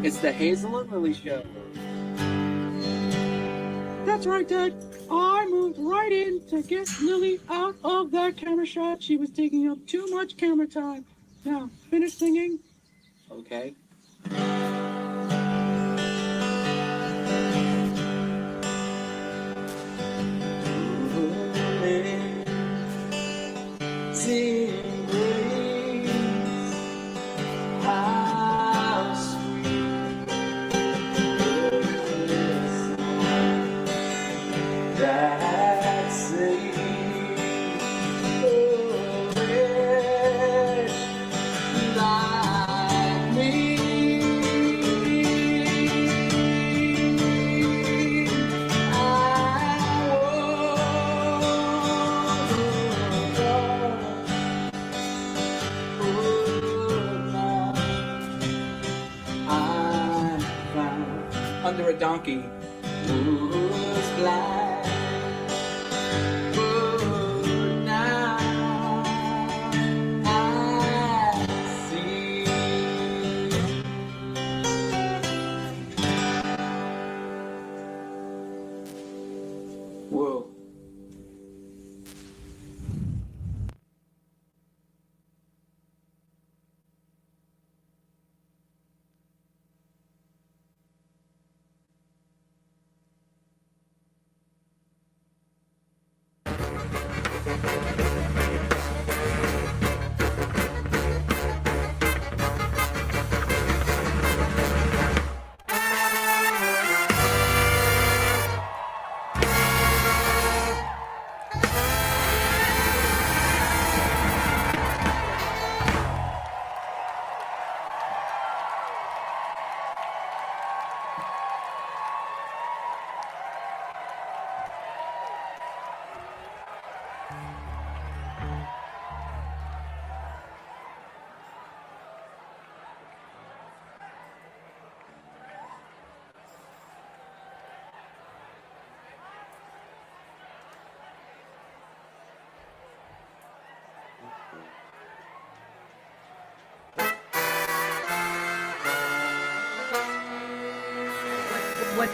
It's the Hazel and Lily show. That's right, Dad. I moved right in to get Lily out of that camera shot. She was taking up too much camera time. Now, finish singing. Okay. Sing grace, how sweet is that saved a wretch like me. Under a donkey who's blind, but now I see. Whoa.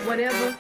Whatever.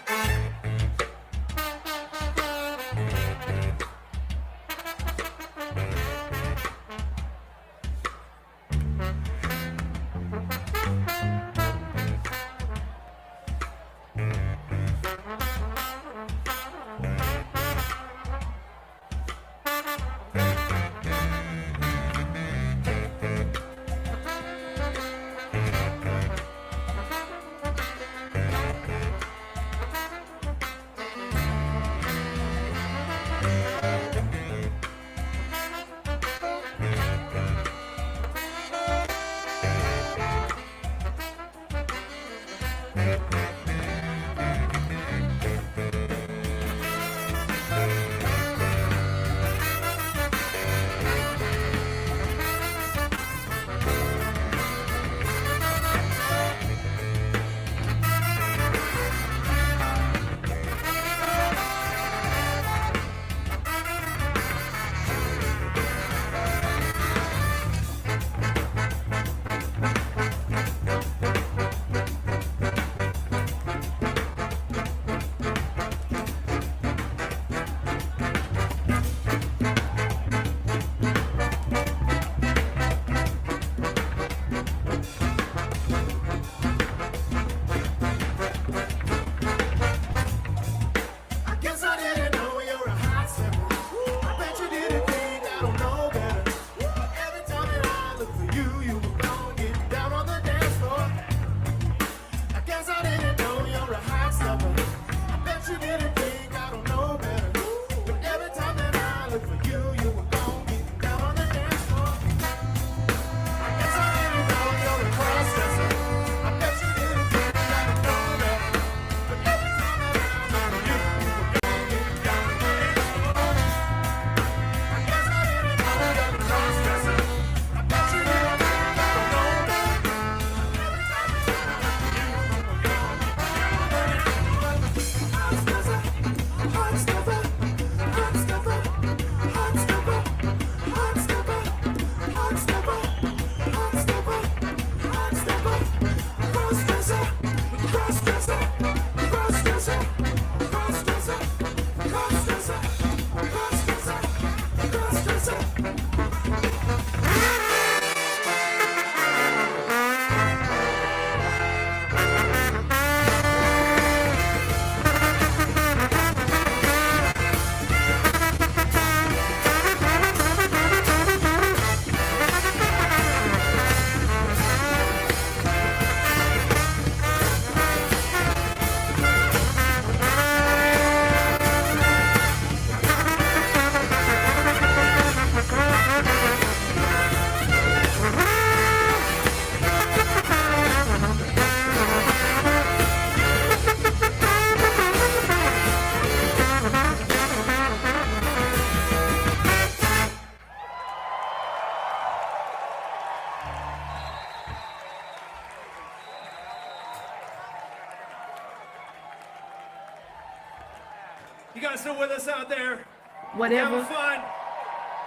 You guys still with us out there? Whatever. Having fun?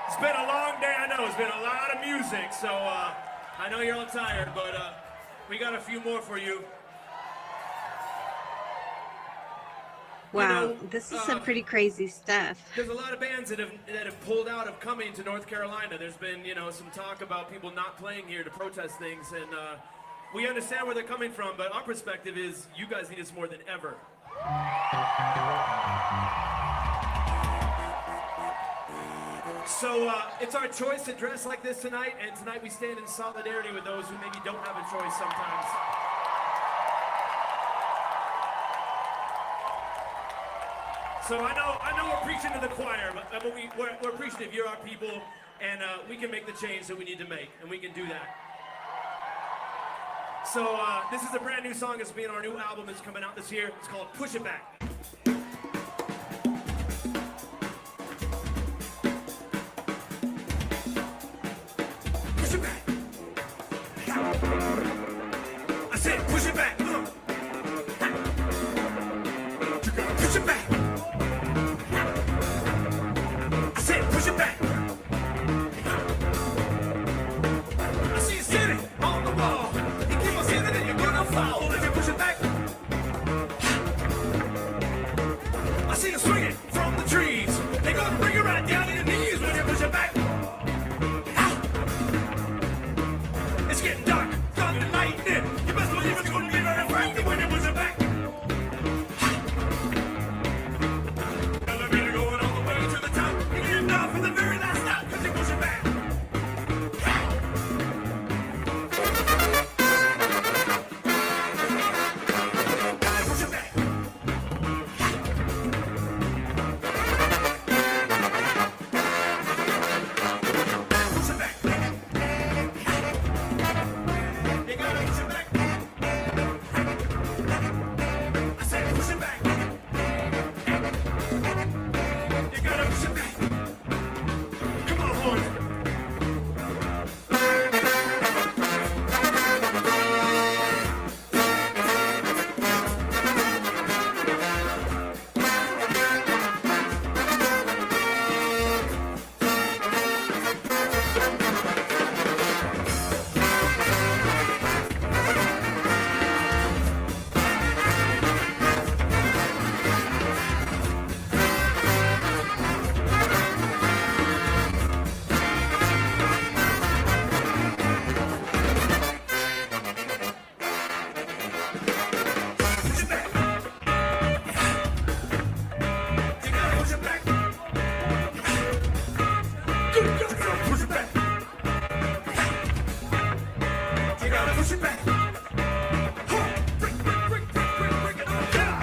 It's been a long day, I know. It's been a lot of music, so I know you're all tired, but we got a few more for you. Wow, You know, this is some pretty crazy stuff. There's a lot of bands that have pulled out of coming to North Carolina. There's been, you know, some talk about people not playing here to protest things, and we understand where they're coming from, but our perspective is you guys need us more than ever. So it's our choice to dress like this tonight, and tonight we stand in solidarity with those who maybe don't have a choice sometimes. So I know we're preaching to the choir, but we're appreciative. You're our people, and we can make the change that we need to make, and we can do that. So this is a brand new song. It's being our new album that's coming out this year. It's called Push It Back. Push it back. I said push it back. Push it back. I said push it back. I see you sitting on the wall. You keep on sitting and you're gonna fall if you push it back. I see you swinging from the trees. They're gonna bring you right down to your knees when you push it back. It's getting dark, thunder and lightning. You best believe it's gonna be very frightening when you push it back. Elevator going all the way to the top. You're getting down for the very last stop because you push it back. Push it back. Push it back. You gotta push it back. I said push it back. You gotta push it back. Come on, boys. Push it back. You gotta push it back. You gotta push it back. You gotta push it back. Break it on down.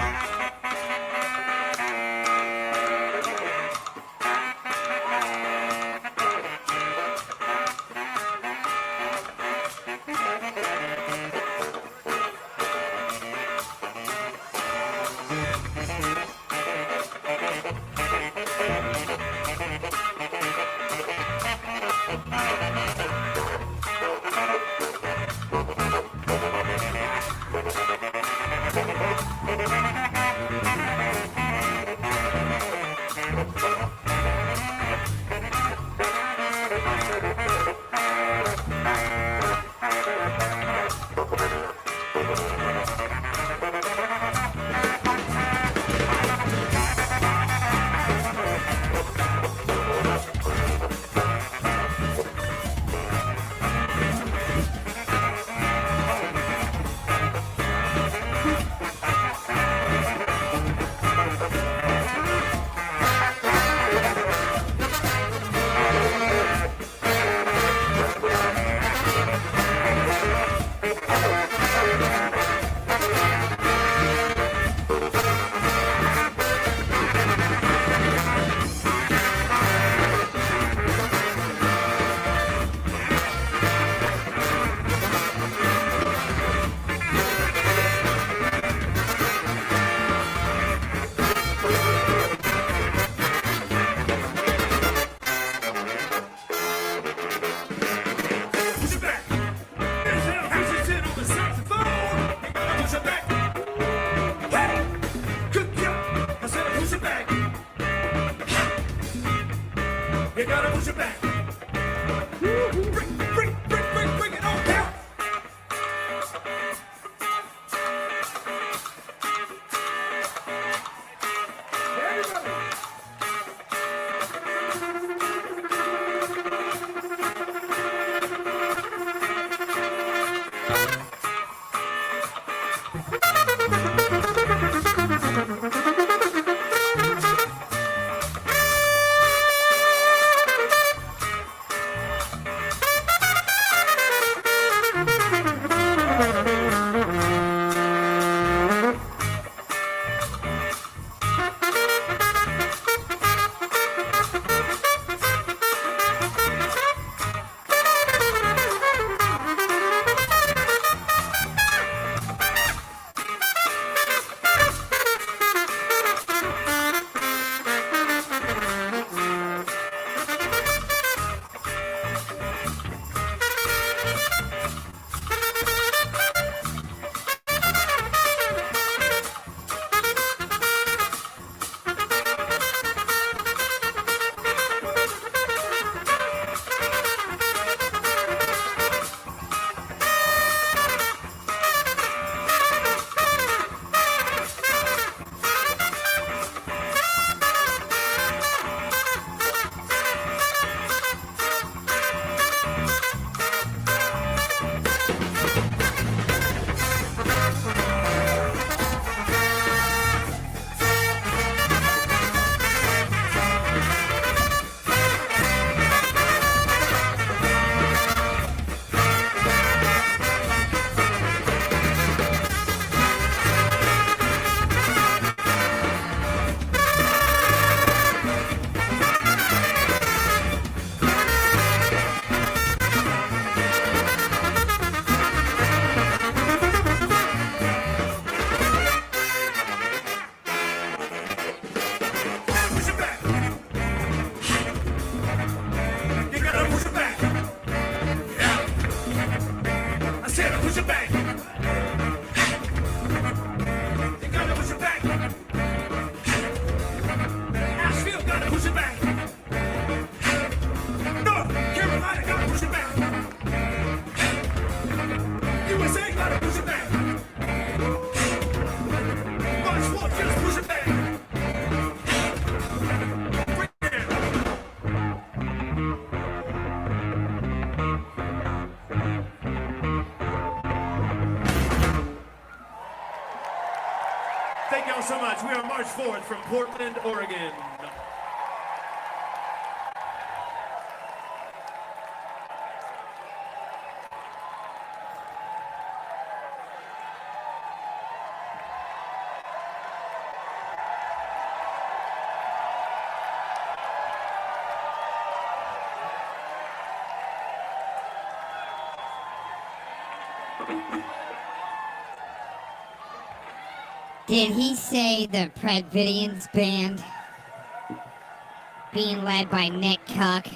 push it back. You gotta push it back. Asheville gotta push it back. North Carolina gotta push it back. USA gotta push it back. March 4th, just push it back. Thank y'all so much. We are March 4th from Portland, Oregon. Did he say the PrEdvidian's band? Being led by Nick Cuck.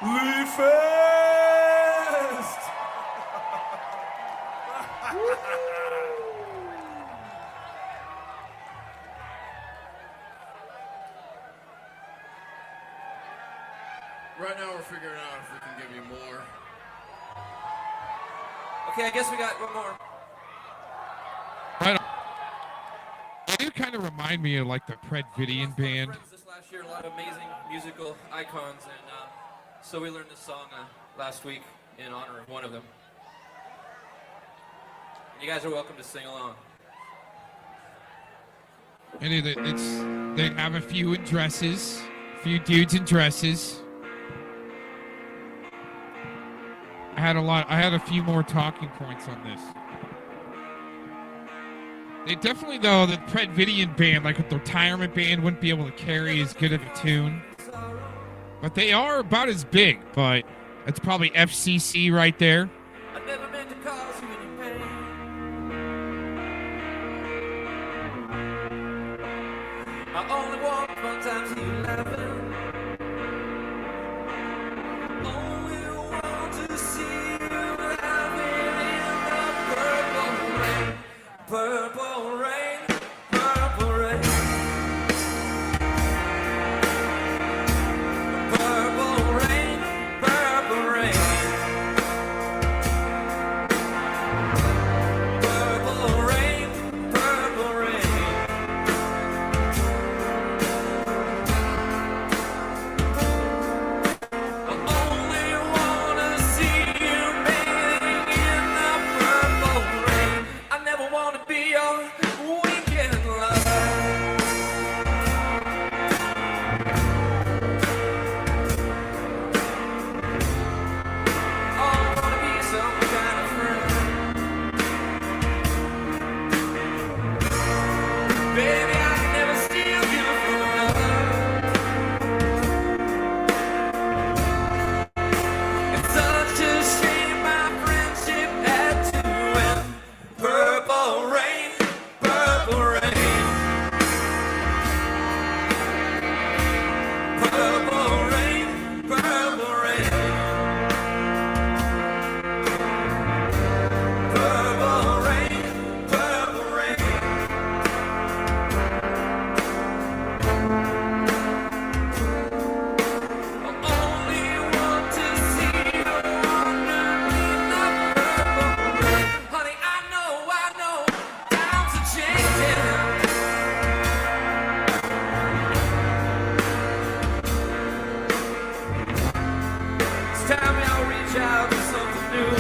Lee Fest! Right now we're figuring out if we can give you more. Okay, I guess we got one more. Right on. They do kind of remind me of like the PrEdvidian band. This last year, a lot of amazing musical icons, and so we learned this song last week in honor of one of them. You guys are welcome to sing along. And they have a few in dresses, a few dudes in dresses. I had a few more talking points on this. They definitely, though, the PrEdvidian band, like the retirement band, wouldn't be able to carry as good of a tune. But they are about as big, but that's probably FCC right there. I never meant to cause you any pain. I only want fun times you laughing. Only want to see you laughing in the purple rain. Purple rain, purple rain. Purple rain, purple rain. Purple rain, purple rain. I only wanna see you bathing in the purple rain. I never wanna be your weekend lover. Oh, I wanna be some kind of friend. Baby, I can never steal you from another. It's such a shame my friendship had to end. Purple rain, purple rain. Purple rain, purple rain. Purple rain, purple rain. I only want to see you underneath the purple rain. Honey, I know, times are changing. It's time we all reach out to something new,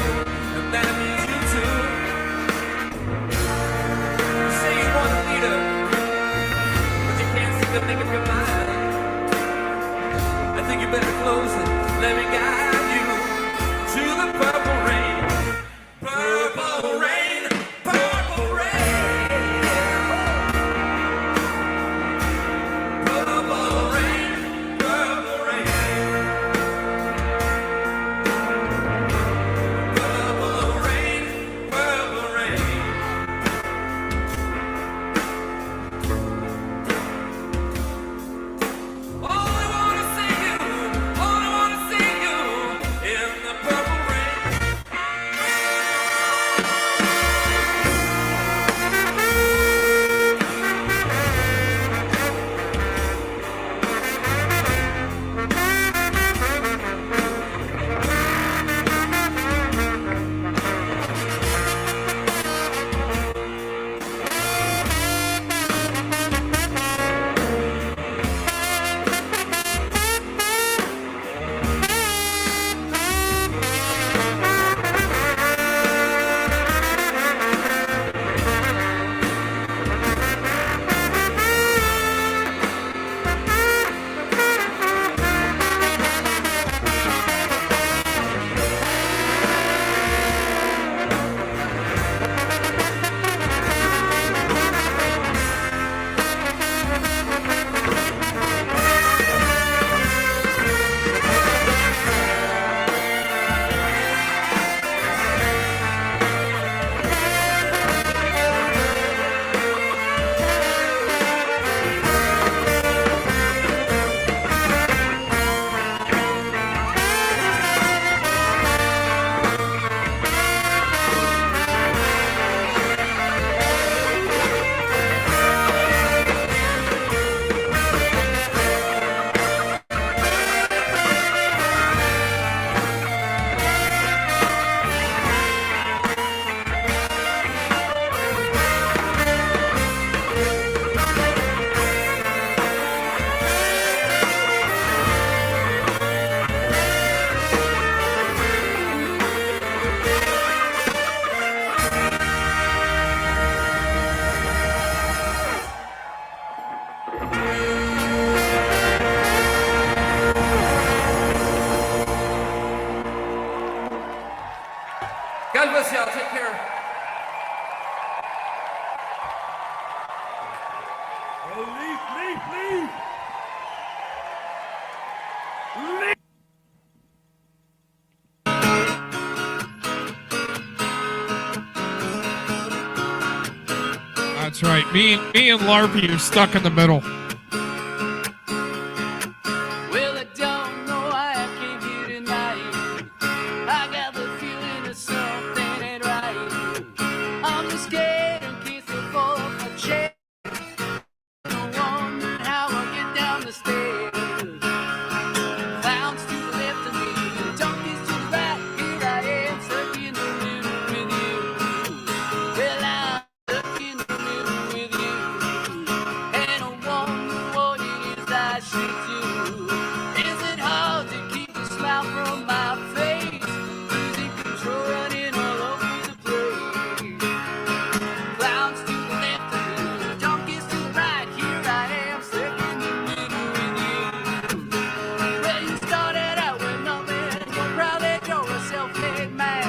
and that means you too. You say you want a leader, but you can't seem to make up your mind. I think you better close it. Let me guide you to the purple rain. Purple rain, purple rain. Purple rain, purple rain. Purple rain, purple rain. Only wanna see you, only wanna see you. God bless y'all. Take care. That's right. Me and Larpy are stuck in the middle. Well, I don't know why I came here tonight. I got the feeling that something ain't right. I'm just scared in case I fall off my chair. I'm wondering how I get down the stairs. Clowns to the left of me, donkeys to the right. Here I am, stuck in the middle with you. Well, I'm stuck in the middle with you. And I wonder what it is I should do. Is it hard to keep the smile from my face? Losing control, running all over the place. Clowns to the left of me, donkeys to the right. Here I am, stuck in the middle with you. Well, you started out with nothing. You're proud that you're a self-made man.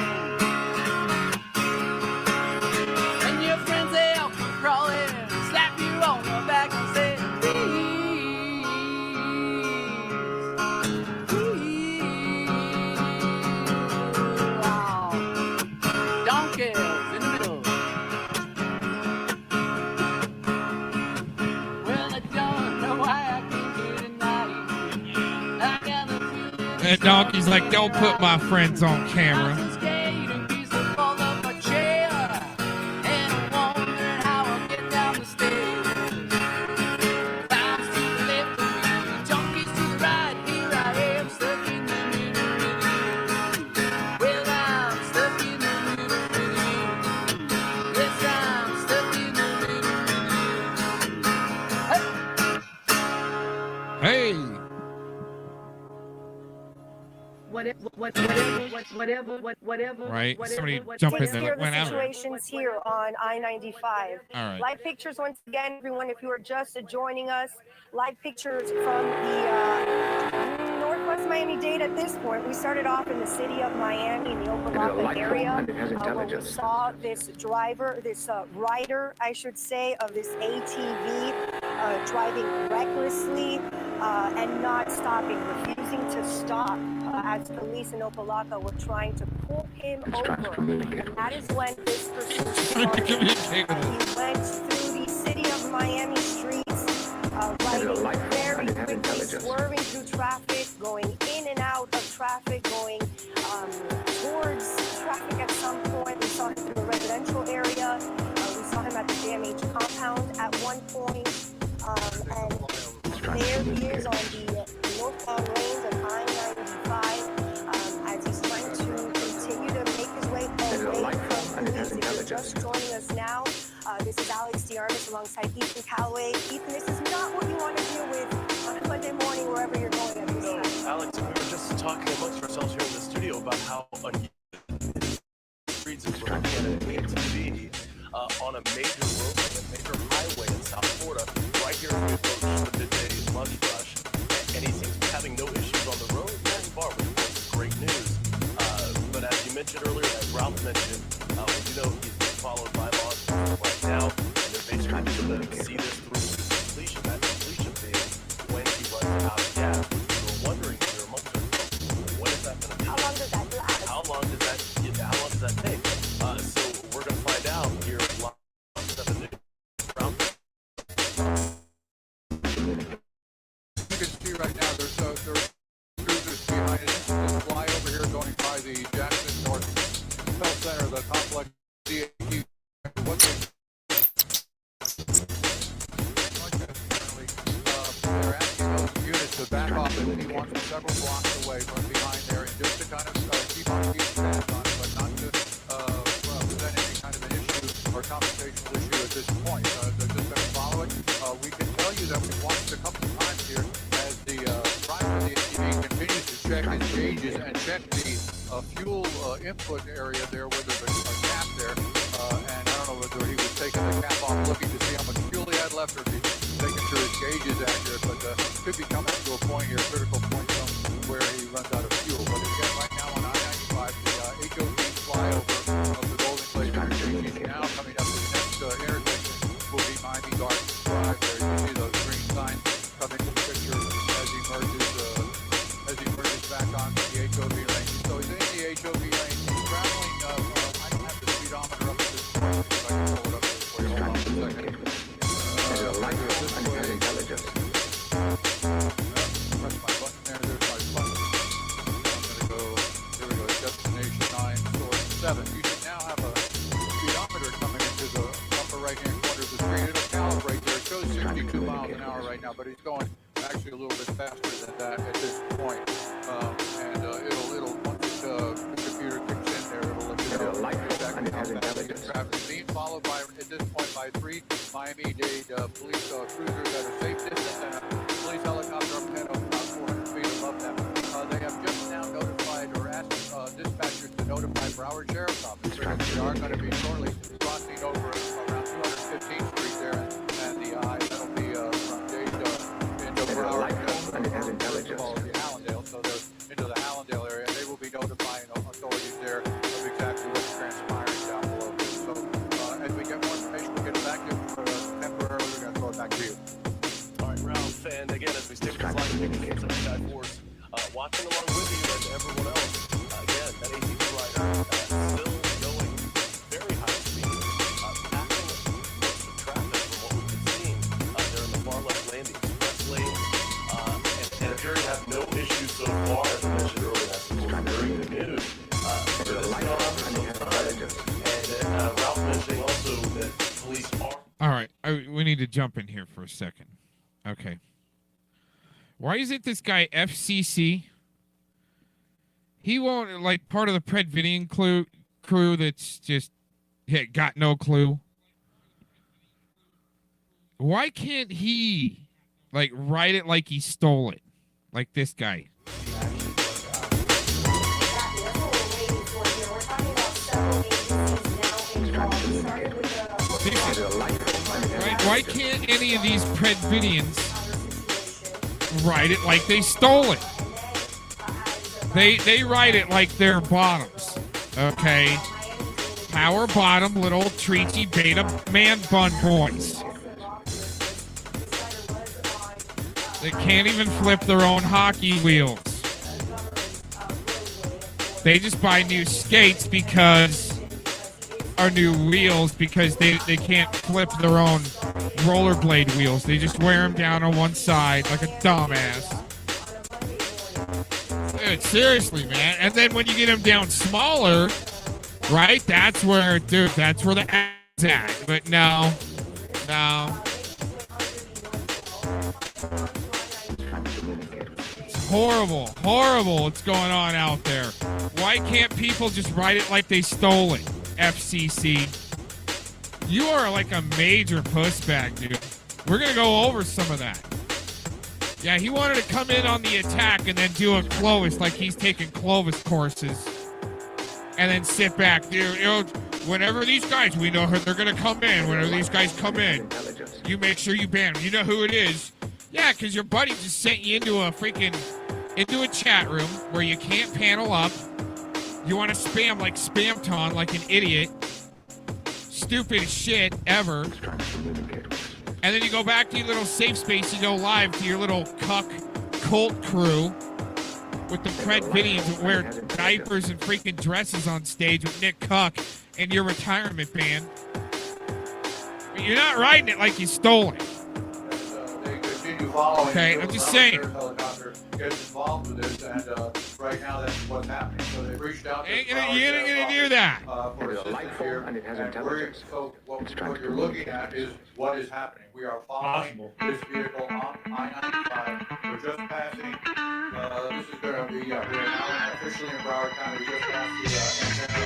And your friends, they all come crawling, slap you on the back and say, donkeys in the middle. Well, I don't know why I came here tonight. I got the feeling And Donkey's like, don't put my friends on I'm camera. so scared in case I fall off my chair. And I'm wondering how I'll get down the stairs. Clowns to the left of me, donkeys to the right. Here I am, stuck in the middle with you. Well, I'm stuck in the middle with you. Yes, I'm stuck in the middle with you. Hey. Whatever. Right. Somebody jump in Takes there. care of Went the out. situations here on I-95. All right. Live pictures once again, everyone. If you are just joining us, live pictures from the Northwest Miami-Dade. At this point, we started off in the city of Miami, in the Opelika area, where we saw this driver, this rider, I should say, of this ATV driving recklessly and not stopping, refusing to stop as police in Opelika were trying to pull him over. And that is when this pursuit started. He went through the city of Miami streets, riding very quickly, swerving through traffic, going in and out of traffic, going towards traffic at some point. We saw him in the residential area. We saw him at the DMH compound at one point. And there he is on the northbound lanes of I-95 as he's trying to continue to make his way away from police. If you're just joining us now, this is Alex DeArmas alongside Ethan Calloway. Ethan, this is not what you want to deal with on a Monday morning wherever you're going at this time. Alex, we were just talking amongst ourselves here in the studio about how unusual streets of Canada needs to be on a major road, a major highway in South Florida, right here as we approach the midday lunch rush. And he seems to be having no issues on the road thus far, which of course is great news. But as you mentioned earlier, as Ralph mentioned, we do know he's being followed by law enforcement right now, and they're basically going to see this through to completion. That completion being when he runs out of gas. We're wondering here amongst ourselves, when is that going to be? How long does that last? How long does that take? So we're going to find out here live on 7 News. Ralph? You can see right now there's cruisers behind it. This flyover here going by the Jackson North Health Center, the complex DAQ. What they're asking those units to back off, and he wants them several blocks away from behind there, and just to kind of keep tabs on it, but not to present any kind of an issue or confrontational issue at this point. They're just going to follow it. We can tell you that we watched a couple of times here as the driver of the ATV continues to check his gauges and check the fuel input area there where there's a cap there. And I don't know whether he was taking the cap off looking to see how much fuel he had left or if he's making sure his gauge is accurate. But could be coming to a point here, a critical point where he runs out of fuel. But again, right now on I-95, the HOV flyover 7. You should now have a speedometer coming into the upper right-hand corner of the screen. It'll calibrate there. It shows 62 miles an hour right now, but he's going actually a little bit faster than that at this point. It'll once the computer kicks in there, it'll let you know exactly how fast the traffic is being followed by, at this point, by 3 Miami-Dade police cruisers at a safe distance and a police helicopter up ahead of about 400 feet above them. They have just now notified or asked dispatchers to notify Broward Sheriff's Office because they are going to be shortly crossing over around 215th Street there, and the that'll be from Dade into Broward, the Allendale, so they're into the Allendale area, and they will be notifying authorities there of exactly what's transpiring down below there. So as we get more information, we'll get it back to you. Temporarily, we're going to throw it back to you. All right, Ralph, and again, as we stay with this live picture of Sky Force, watching along with you and everyone else, again, that ATV rider still going very high speed, passing most of the traffic from what we've been seeing there in the far left lane, the express lane, and appear to have no issues so far, as I mentioned earlier, that's during the news. For this gone on for some time, and Ralph mentioning also that police are... All right, we need to jump in here for a second. Okay. Why isn't this guy FCC? He won't, like, part of the PrEdvidian crew that's just got no clue. Why can't he, like, write it like he stole it? Like this guy. Right? Why can't any of these PrEdvidians write it like they stole it? They write it like they're bottoms. Okay? Power bottom, little treachy beta man bun boys. They can't even flip their own hockey wheels. They just buy new skates or new wheels because they can't flip their own rollerblade wheels. They just wear them down on one side like a dumbass. Dude, seriously, man. And then when you get them down smaller, right? That's where the ass at. But no. It's horrible what's going on out there. Why can't people just write it like they stole it? FCC. You are like a major pussbag, dude. We're going to go over some of that. Yeah, he wanted to come in on the attack and then do a Clovis like he's taking Clovis courses. And then sit back. Dude, whenever these guys, we know they're going to come in. Whenever these guys come in, you make sure you ban them. You know who it is. Yeah, because your buddy just sent you into a chat room where you can't panel up. You want to spam like Spamton like an idiot. Stupidest shit ever. And then you go back to your little safe space. You go live to your little cuck cult crew with the PrEdvidians that wear diapers and freaking dresses on stage with Nick Cuck and your retirement band. But you're not writing it like you stole it. Okay, I'm just saying. Gets involved with this, and right now that's what's happening. So they reached out. You ain't gonna do that. For assistance here, and so what you're looking at is what is happening. We are following this vehicle on I-95. We're just passing. This is going to be. We are now officially in Broward County. We just passed the antenna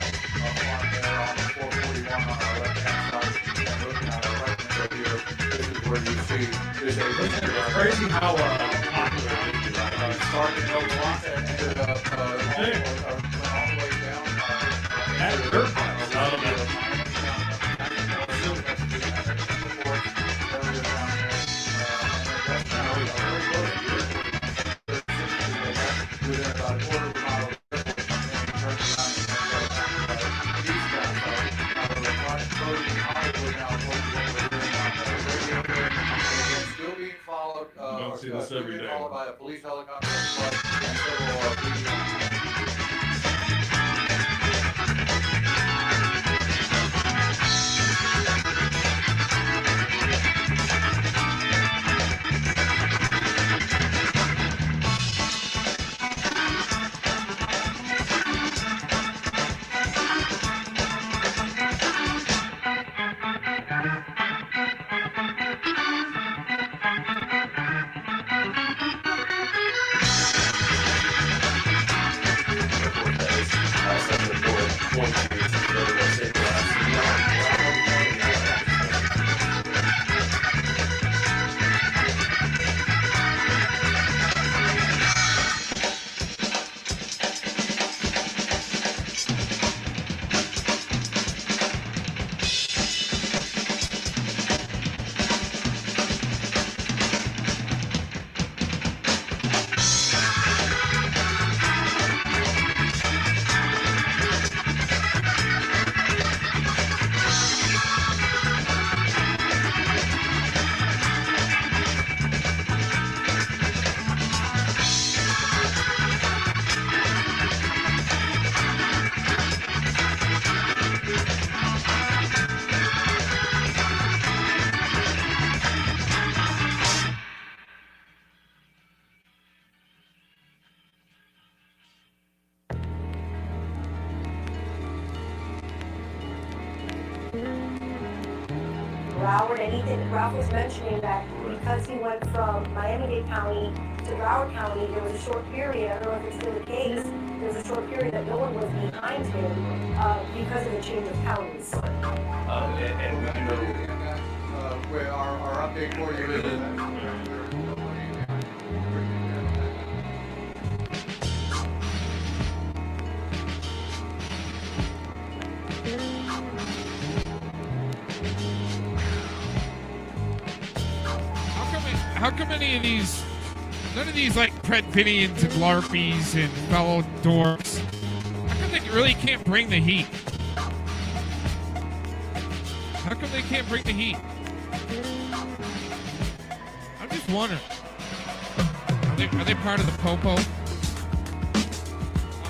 there on 441 on our left-hand side, and looking at our right hand here. This is where you see this. It's crazy how started in Oklahoma and ended up all the way down. Within about a quarter of a mile of still being followed. Don't see this every day. Followed by a police helicopter and several Broward, and Ethan, Ralph was mentioning that because he went from Miami-Dade County to Broward County, there was a short period, I don't know if it's still the case, there was a short period that no one was behind him because of the change of counties. And we know Where our update for you is How come any of these, none of these like PrEdvidians and LARPies and fellow dorks, how come they really can't bring the heat? How come they can't bring the heat? I'm just wondering. Are they part of the Popo?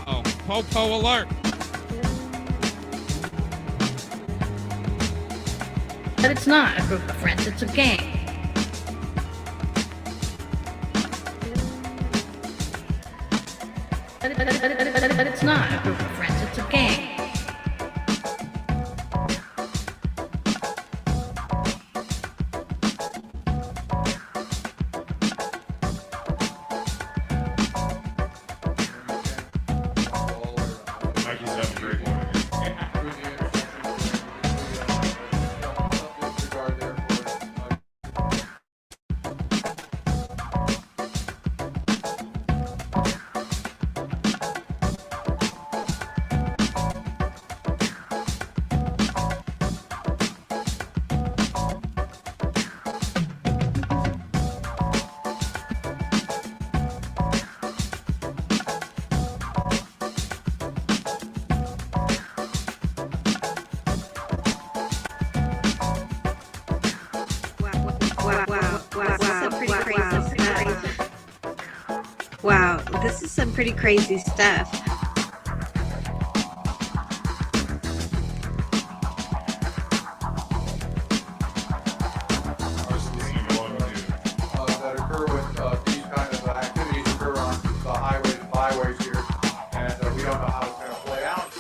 Uh-oh. Popo alert! But it's not a group of friends, it's a gang. But it's not a group of friends, it's a gang. Wow, this is some pretty crazy stuff. that occur with these kind of activities occur on the highways and byways here, and we don't know how it's going to play out.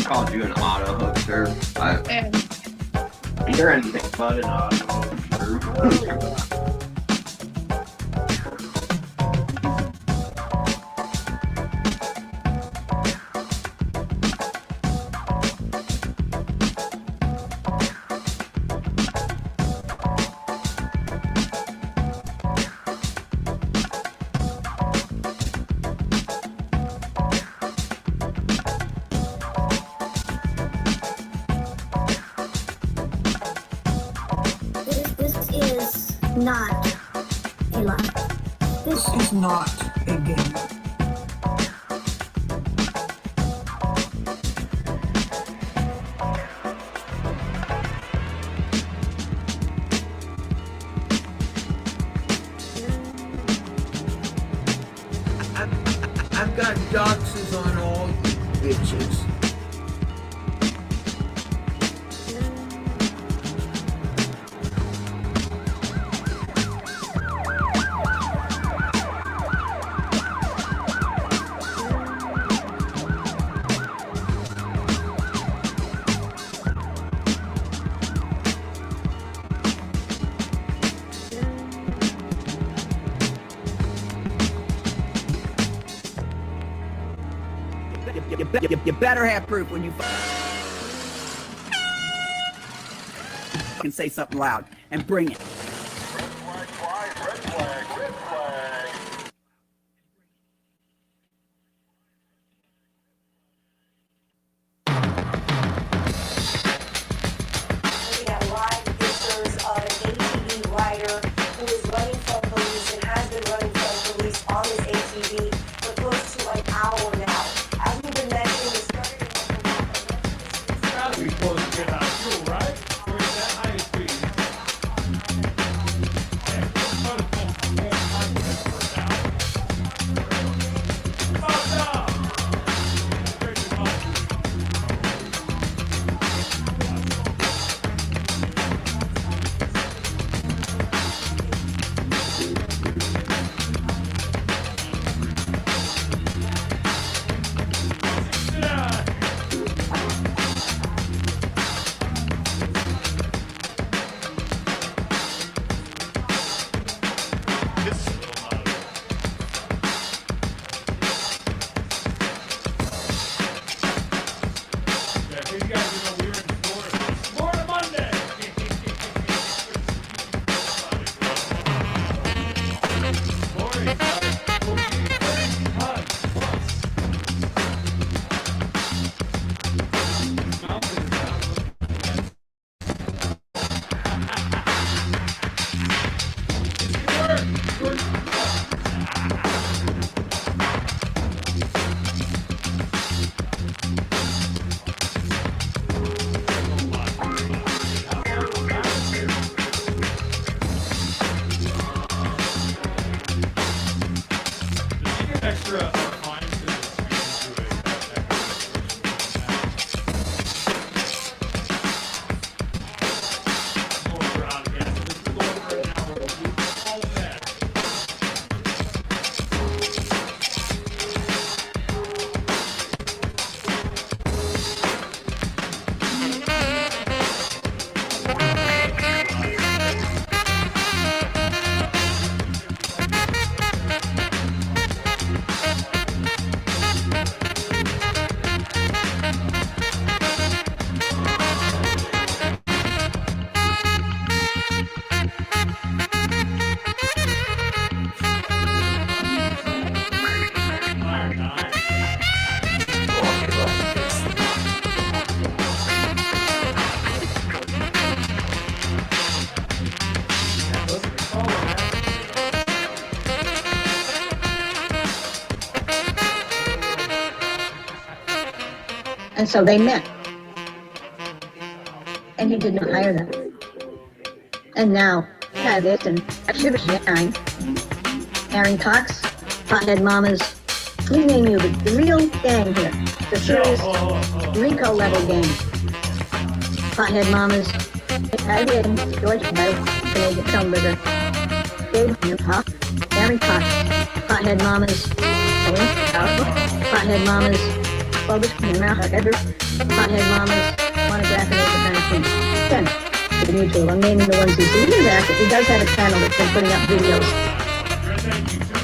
called you an auto hookster. You're anything but an auto hookster. LARP. This is not a game. I've got doxes on all you bitches. You better have proof when you can say something loud and bring it. We have live pictures of an ATV rider who is running from police and has been running from police on his ATV for close to an hour now. As we've been mentioning, we started in Gotta be close to get out of fuel, right? Or is that high speed? And so they met. And he did not hire them. And now, have it and Shiver Shine, Aaron Cox, Pothead Mamas, we name you the real gang here. The serious Rico level gang. Pothead Mamas, Patty Eden, George Meadow, Canadian Schellenberger, Dave Huff, Aaron Cox, Pothead Mamas, Pothead Mamas, Bogus America Edward, Pothead Mamas, Monograph and Open 10. To the mutual, I'm naming the ones he's doing that, but he does have a channel that's been putting up videos.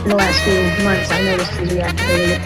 In the last few months, I noticed he's reactivating it.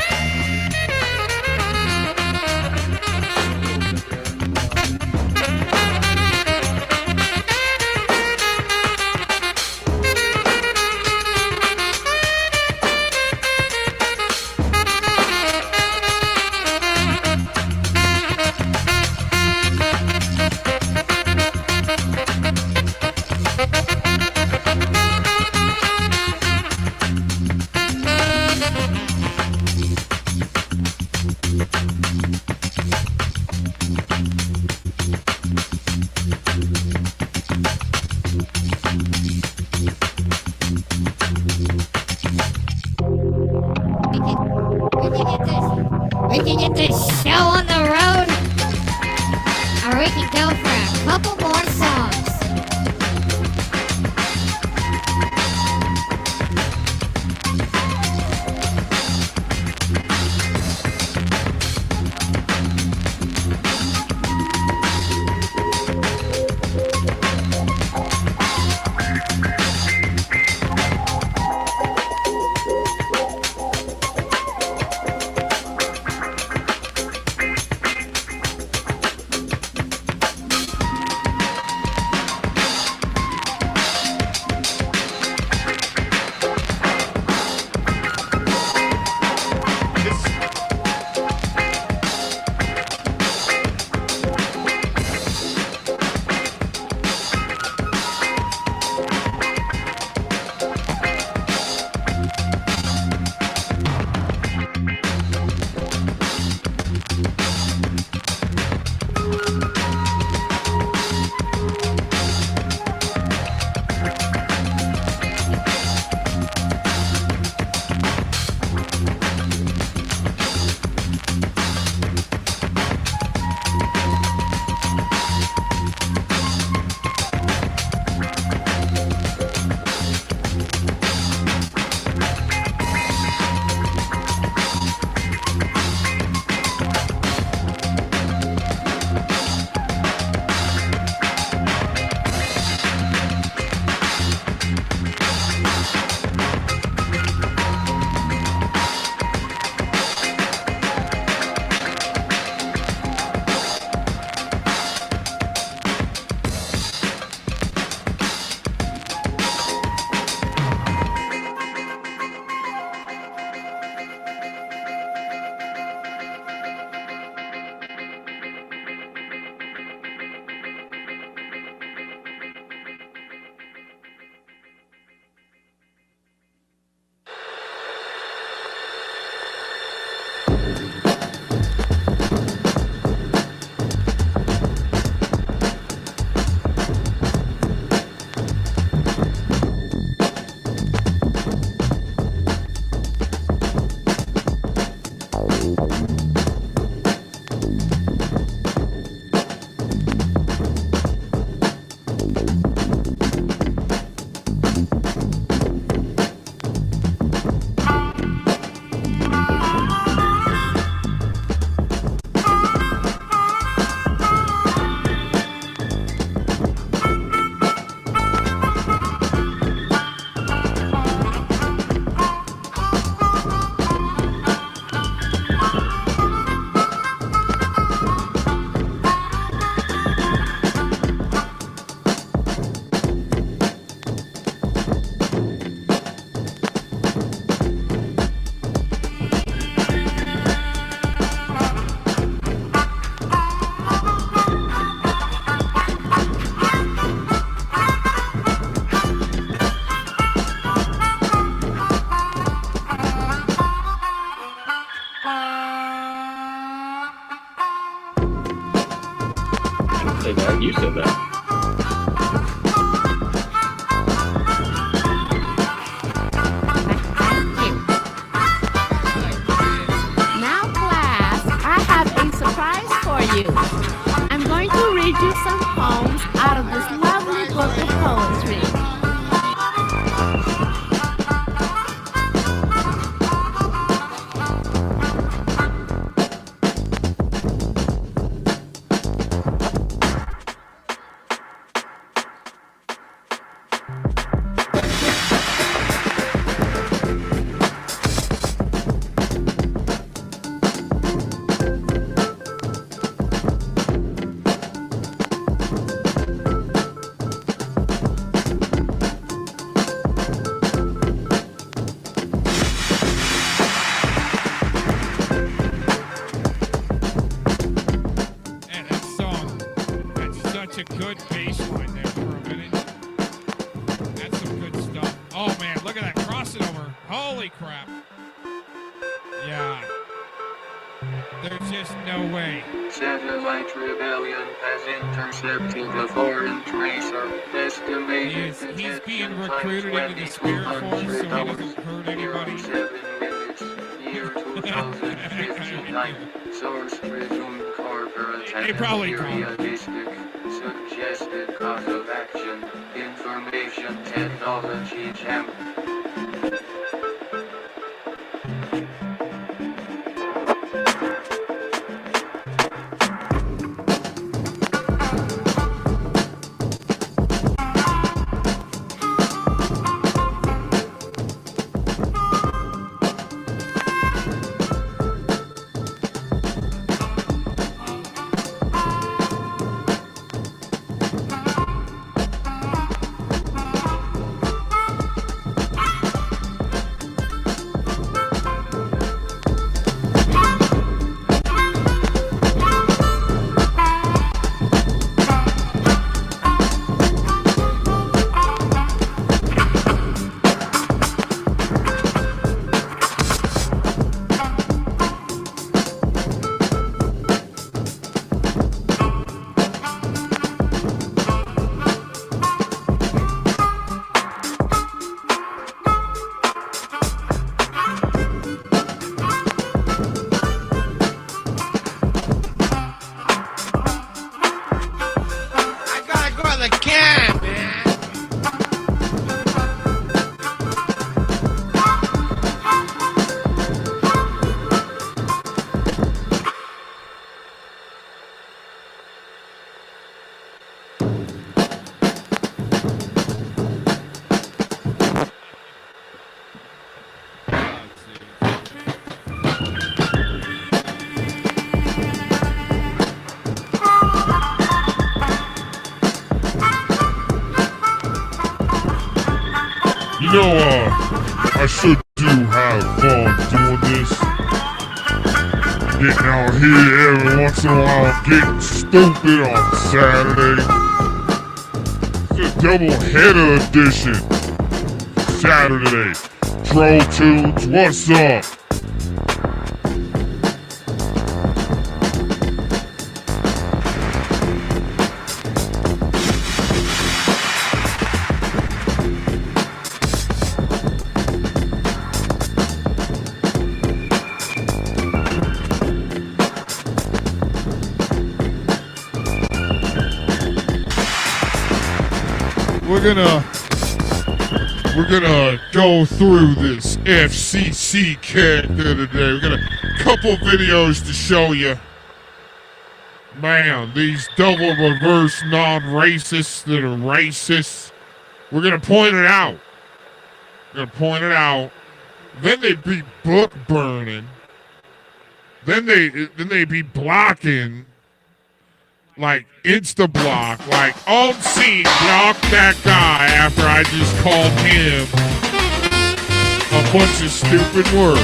read you some poems out of this lovely book of poetry. Satellite rebellion has intercepted the foreign tracer. Estimated he's being recruited into the spirit force so he doesn't hurt anybody. 7 minutes, year 2059. Source presumed corporate periodistic. Suggested cause of action. Information technology gem. I sure do have fun doing this. Getting out here every once in a while, getting stupid on Saturday. It's a double-header edition. Saturday. Troll Tunes, what's up? We're gonna go through this FCC character today. We got a couple videos to show you. Man, these double reverse non-racists that are racist. We're gonna point it out. Then they be book burning. Then they be blocking. Like insta-block, like on scene, block that guy after I just called him a bunch of stupid words.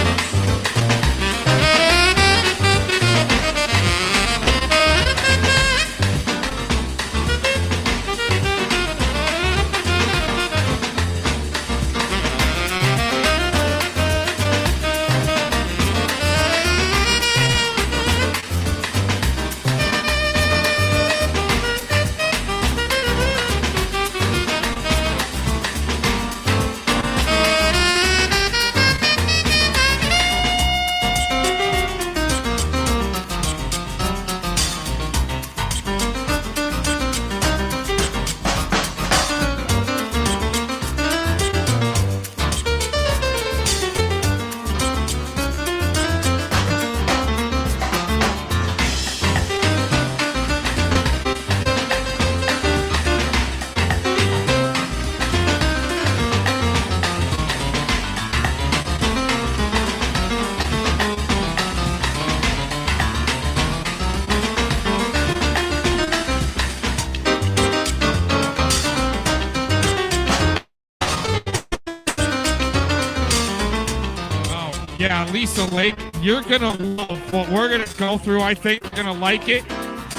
Yeah, Lisa Lake, you're gonna love what we're gonna go through. I think you're gonna like it.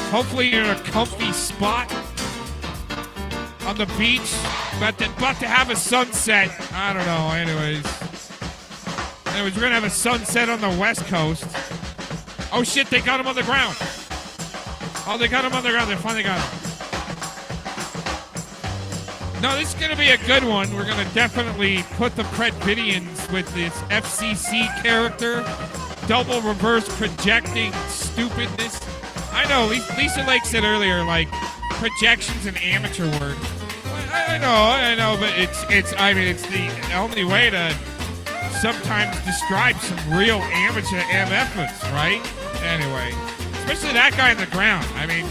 Hopefully you're in a comfy spot on the beach, about to have a sunset. I don't know, anyways, we're gonna have a sunset on the West Coast. Oh shit, they got him on the ground. Oh, they got him on the ground. They finally got him. No, this is going to be a good one. We're going to definitely put the PrEdvidians with this FCC character. Double reverse projecting stupidness. I know, Lisa Lake said earlier, like, projection's an amateur word. I know, but it's the only way to sometimes describe some real amateur MFers, right? Anyway, especially that guy on the ground. I mean,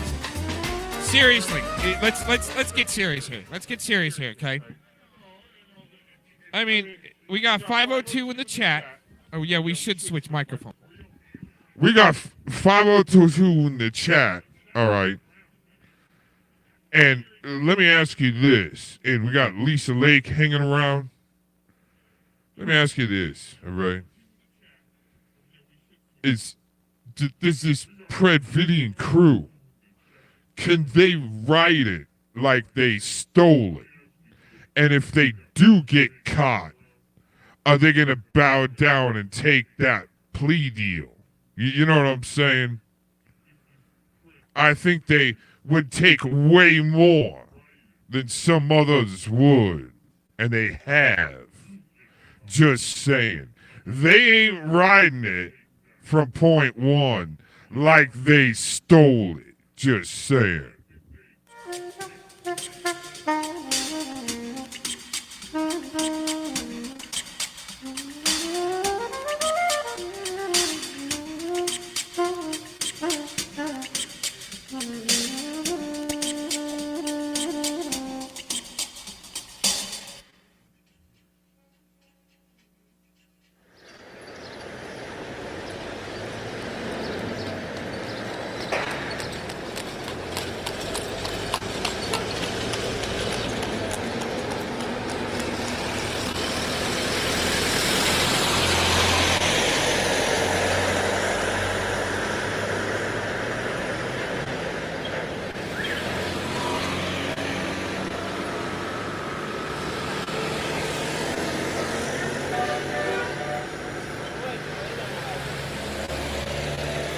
seriously, let's get serious here. Let's get serious here, okay? I mean, we got 502 in the chat. Oh yeah, we should switch microphone. We got 502 in the chat. All right. And let me ask you this. And we got Lisa Lake hanging around. Let me ask you this, all right? Does this PrEdvidian crew, can they write it like they stole it? And if they do get caught, are they going to bow down and take that plea deal? You know what I'm saying? I think they would take way more than some others would. And they have. Just saying. They ain't riding it from point one like they stole it. Just saying.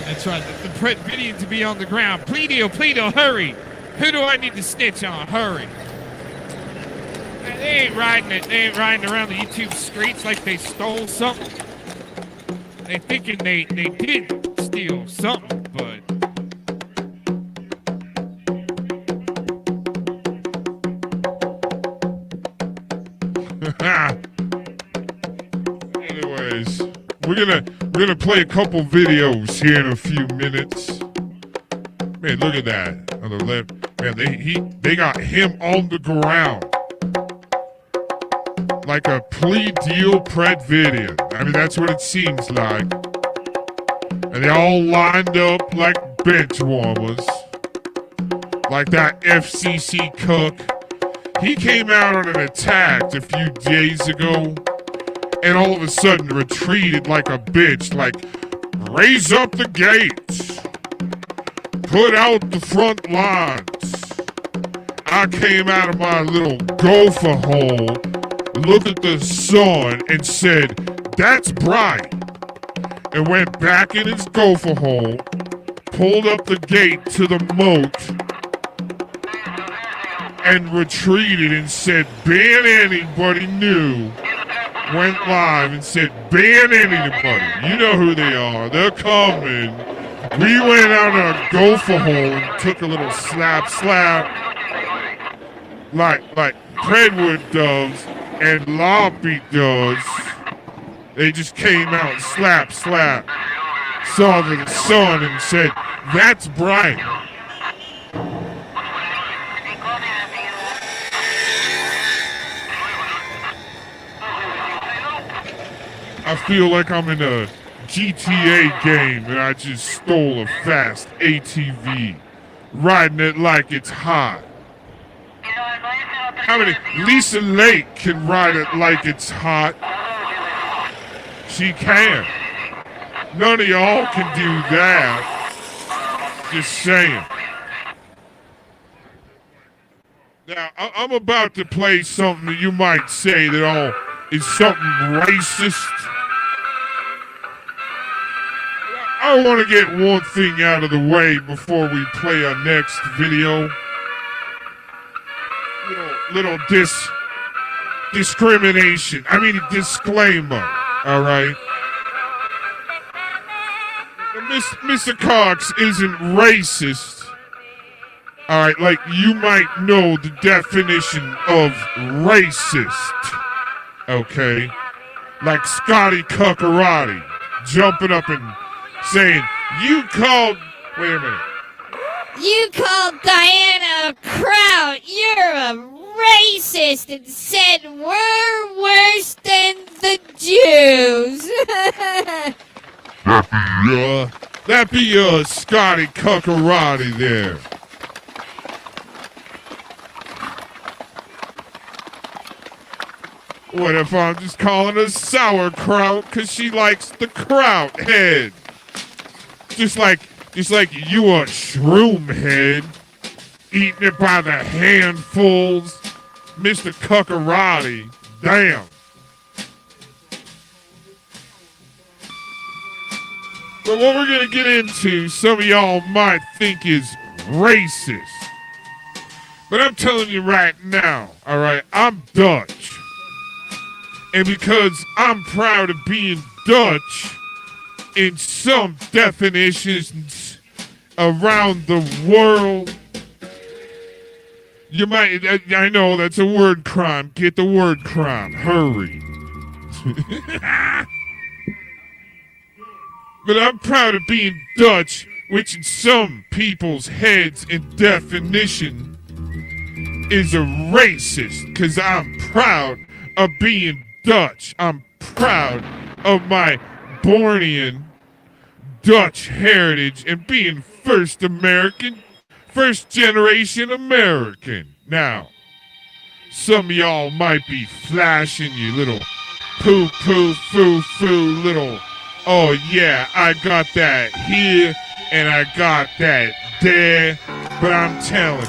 That's right, the PrEdvidian to be on the ground. Pleadio, hurry. Who do I need to snitch on? Hurry. They ain't riding it. They ain't riding around the YouTube streets like they stole something. They thinking they did steal something, but... Anyways, we're gonna play a couple videos here in a few minutes. Man, look at that on the left. Man, they got him on the ground like a plea deal PrEdvidian. I mean, that's what it seems like. And they all lined up like bench warmers, like that FCC cook. He came out on an attack a few days ago, and all of a sudden retreated like a bitch, like, raise up the gates, put out the front lines. I came out of my little gopher hole, looked at the sun and said, that's bright, and went back in his gopher hole, pulled up the gate to the moat, and retreated and said, ban anybody new. Went live and said, ban anybody. You know who they are. They're coming. We went out our gopher hole and took a little slap, like PrEdward does and LARP does. They just came out and slap, saw the sun and said, that's bright. I feel like I'm in a GTA game and I just stole a fast ATV, riding it like it's hot. How many? Lisa Lake can ride it like it's hot. She can. None of y'all can do that. Just saying. Now, I'm about to play something that you might say that is something racist. I want to get one thing out of the way before we play our next video. Little discrimination. I mean, disclaimer. All right. Mr. Cox isn't racist. All right, like you might know the definition of racist. Okay, like Scotty Cuckarati jumping up and saying, "You called." Wait a minute. You called Diana a kraut. You're a racist and said we're worse than the Jews. That be Scotty Cuckarati there. What if I'm just calling her sauerkraut because she likes the kraut head? Just like you a shroom head, eating it by the handfuls, Mr. Cuckarati. Damn. But what we're going to get into, some of y'all might think is racist. But I'm telling you right now, all right, I'm Dutch. And because I'm proud of being Dutch, in some definitions around the world, you might, I know that's a word crime. Get the word crime. Hurry. But I'm proud of being Dutch, which in some people's heads and definition is a racist, because I'm proud of being Dutch. I'm proud of my Burnin Dutch heritage and being first generation American. Now, some of y'all might be flashing you little poo-poo, foo-foo, little, oh yeah, I got that here and I got that there, but I'm telling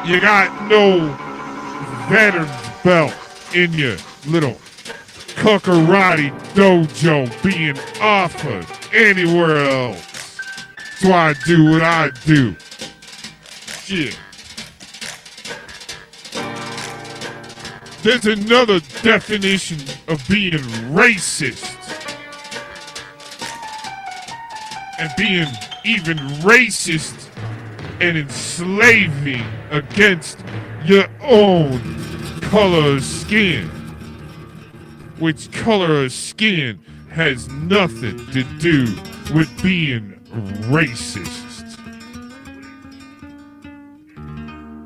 you, you got no veteran's belt in your little Cuckarati dojo being offered anywhere else. That's why I do what I do. Shit. There's another definition of being racist. And being even racist and enslaving against your own color of skin. Which color of skin has nothing to do with being racist.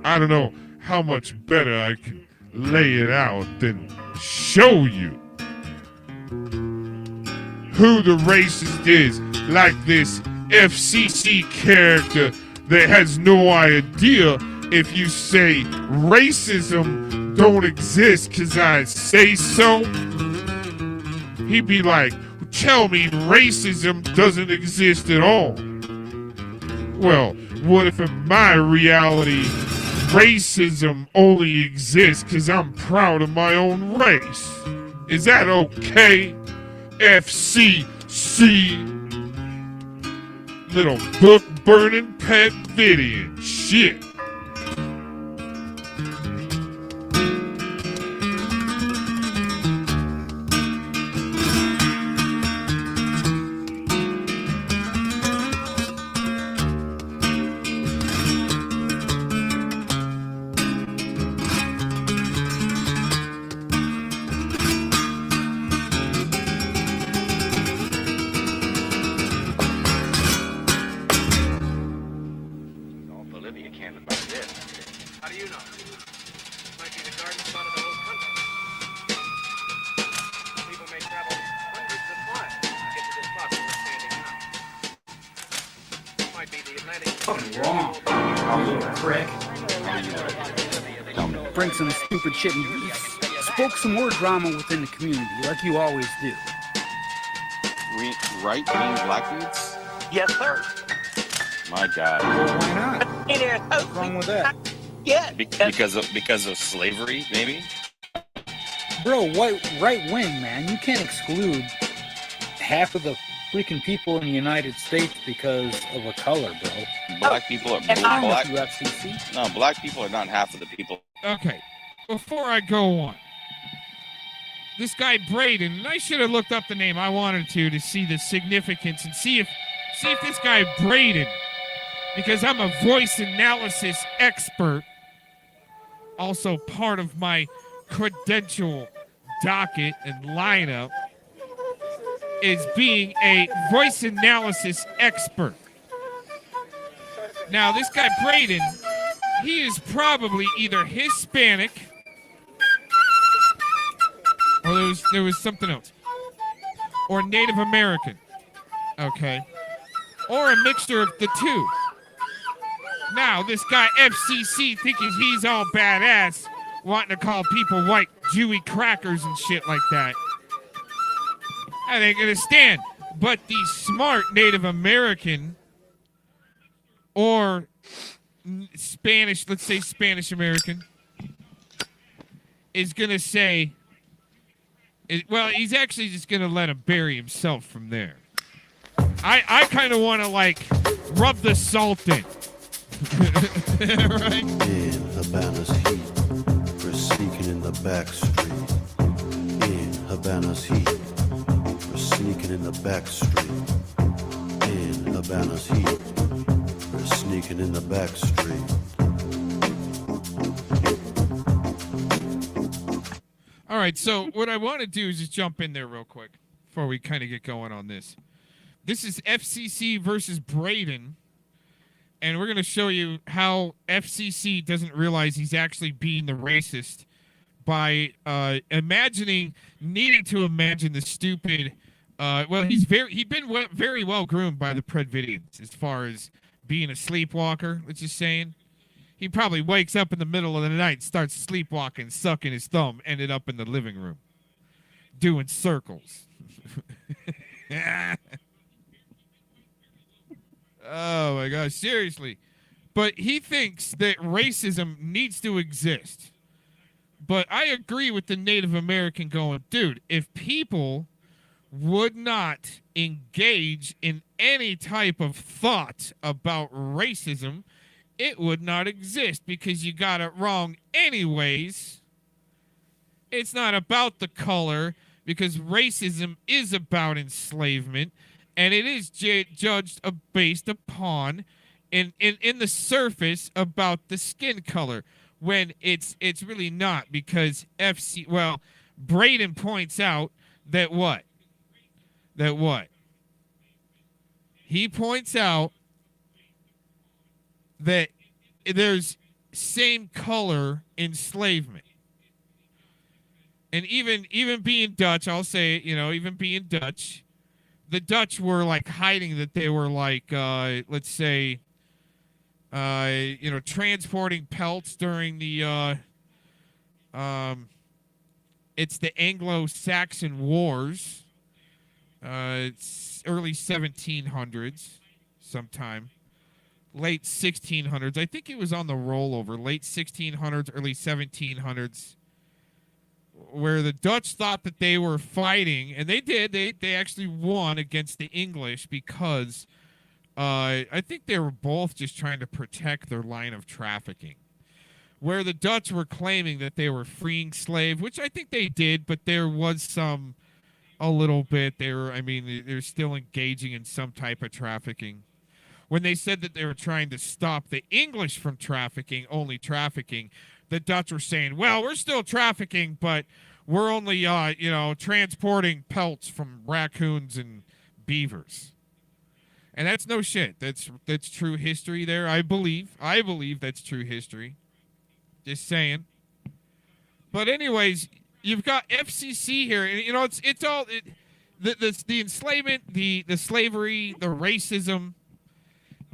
I don't know how much better I can lay it out than show you who the racist is, like this FCC character that has no idea if you say racism don't exist because I say so. He'd be like, tell me racism doesn't exist at all. Well, what if in my reality racism only exists because I'm proud of my own race? Is that okay? FCC. Little book burning PrEdvidian shit. Bring some stupid shit and spoke some more drama within the community, like you always do. Right-wing black dudes? Yes, sir. My God. Well, why not? What's wrong with that? Yeah. Because of slavery, maybe? Bro, right wing, man. You can't exclude half of the freaking people in the United States because of a color, bro. Black people are black. No, black people are not half of the people. Okay, before I go on, this guy Braden, and I should have looked up the name. I wanted to see the significance and see if this guy Braden, because I'm a voice analysis expert, also part of my credential docket and lineup, is being a voice analysis expert. Now, this guy Braden, he is probably either Hispanic, or there was something else, or Native American, okay, or a mixture of the two. Now, this guy FCC thinking he's all badass, wanting to call people white Jewy crackers and shit like that. I ain't gonna stand. But the smart Native American or Spanish, let's say Spanish American, is gonna say, well, he's actually just gonna let him bury himself from there. I kind of want to like rub the salt in. Right? In Havana's heat, we're sneaking in the back street. In Havana's heat, we're sneaking in the back street. In Havana's heat, we're sneaking in the back street. All right, so what I want to do is just jump in there real quick before we kind of get going on this. This is FCC versus Braden. And we're going to show you how FCC doesn't realize he's actually being the racist by needing to imagine the stupid. He's been very well groomed by the PrEdvidians as far as being a sleepwalker. Let's just saying, he probably wakes up in the middle of the night, starts sleepwalking, sucking his thumb, ended up in the living room doing circles. Oh my gosh, seriously. But he thinks that racism needs to exist. But I agree with the Native American going, dude, if people would not engage in any type of thought about racism, it would not exist because you got it wrong anyways. It's not about the color because racism is about enslavement. And it is judged based upon in the surface about the skin color, when it's really not, because Braden points out that what? He points out that there's same color enslavement. And even being Dutch, I'll say, even being Dutch, the Dutch were like hiding that they were like, let's say, transporting pelts during the, it's the Anglo-Saxon Wars. It's early 1700s, sometime. Late 1600s. I think it was on the rollover. Late 1600s, early 1700s. Where the Dutch thought that they were fighting, and they did. They actually won against the English because I think they were both just trying to protect their line of trafficking. Where the Dutch were claiming that they were freeing slaves, which I think they did, but there was a little bit. They're still engaging in some type of trafficking. When they said that they were trying to stop the English from trafficking, only trafficking, the Dutch were saying, well, we're still trafficking, but we're only, transporting pelts from raccoons and beavers. And that's no shit. That's true history there, I believe. I believe that's true history. Just saying. But anyways, you've got FCC here, and, it's all, the enslavement, the slavery, the racism.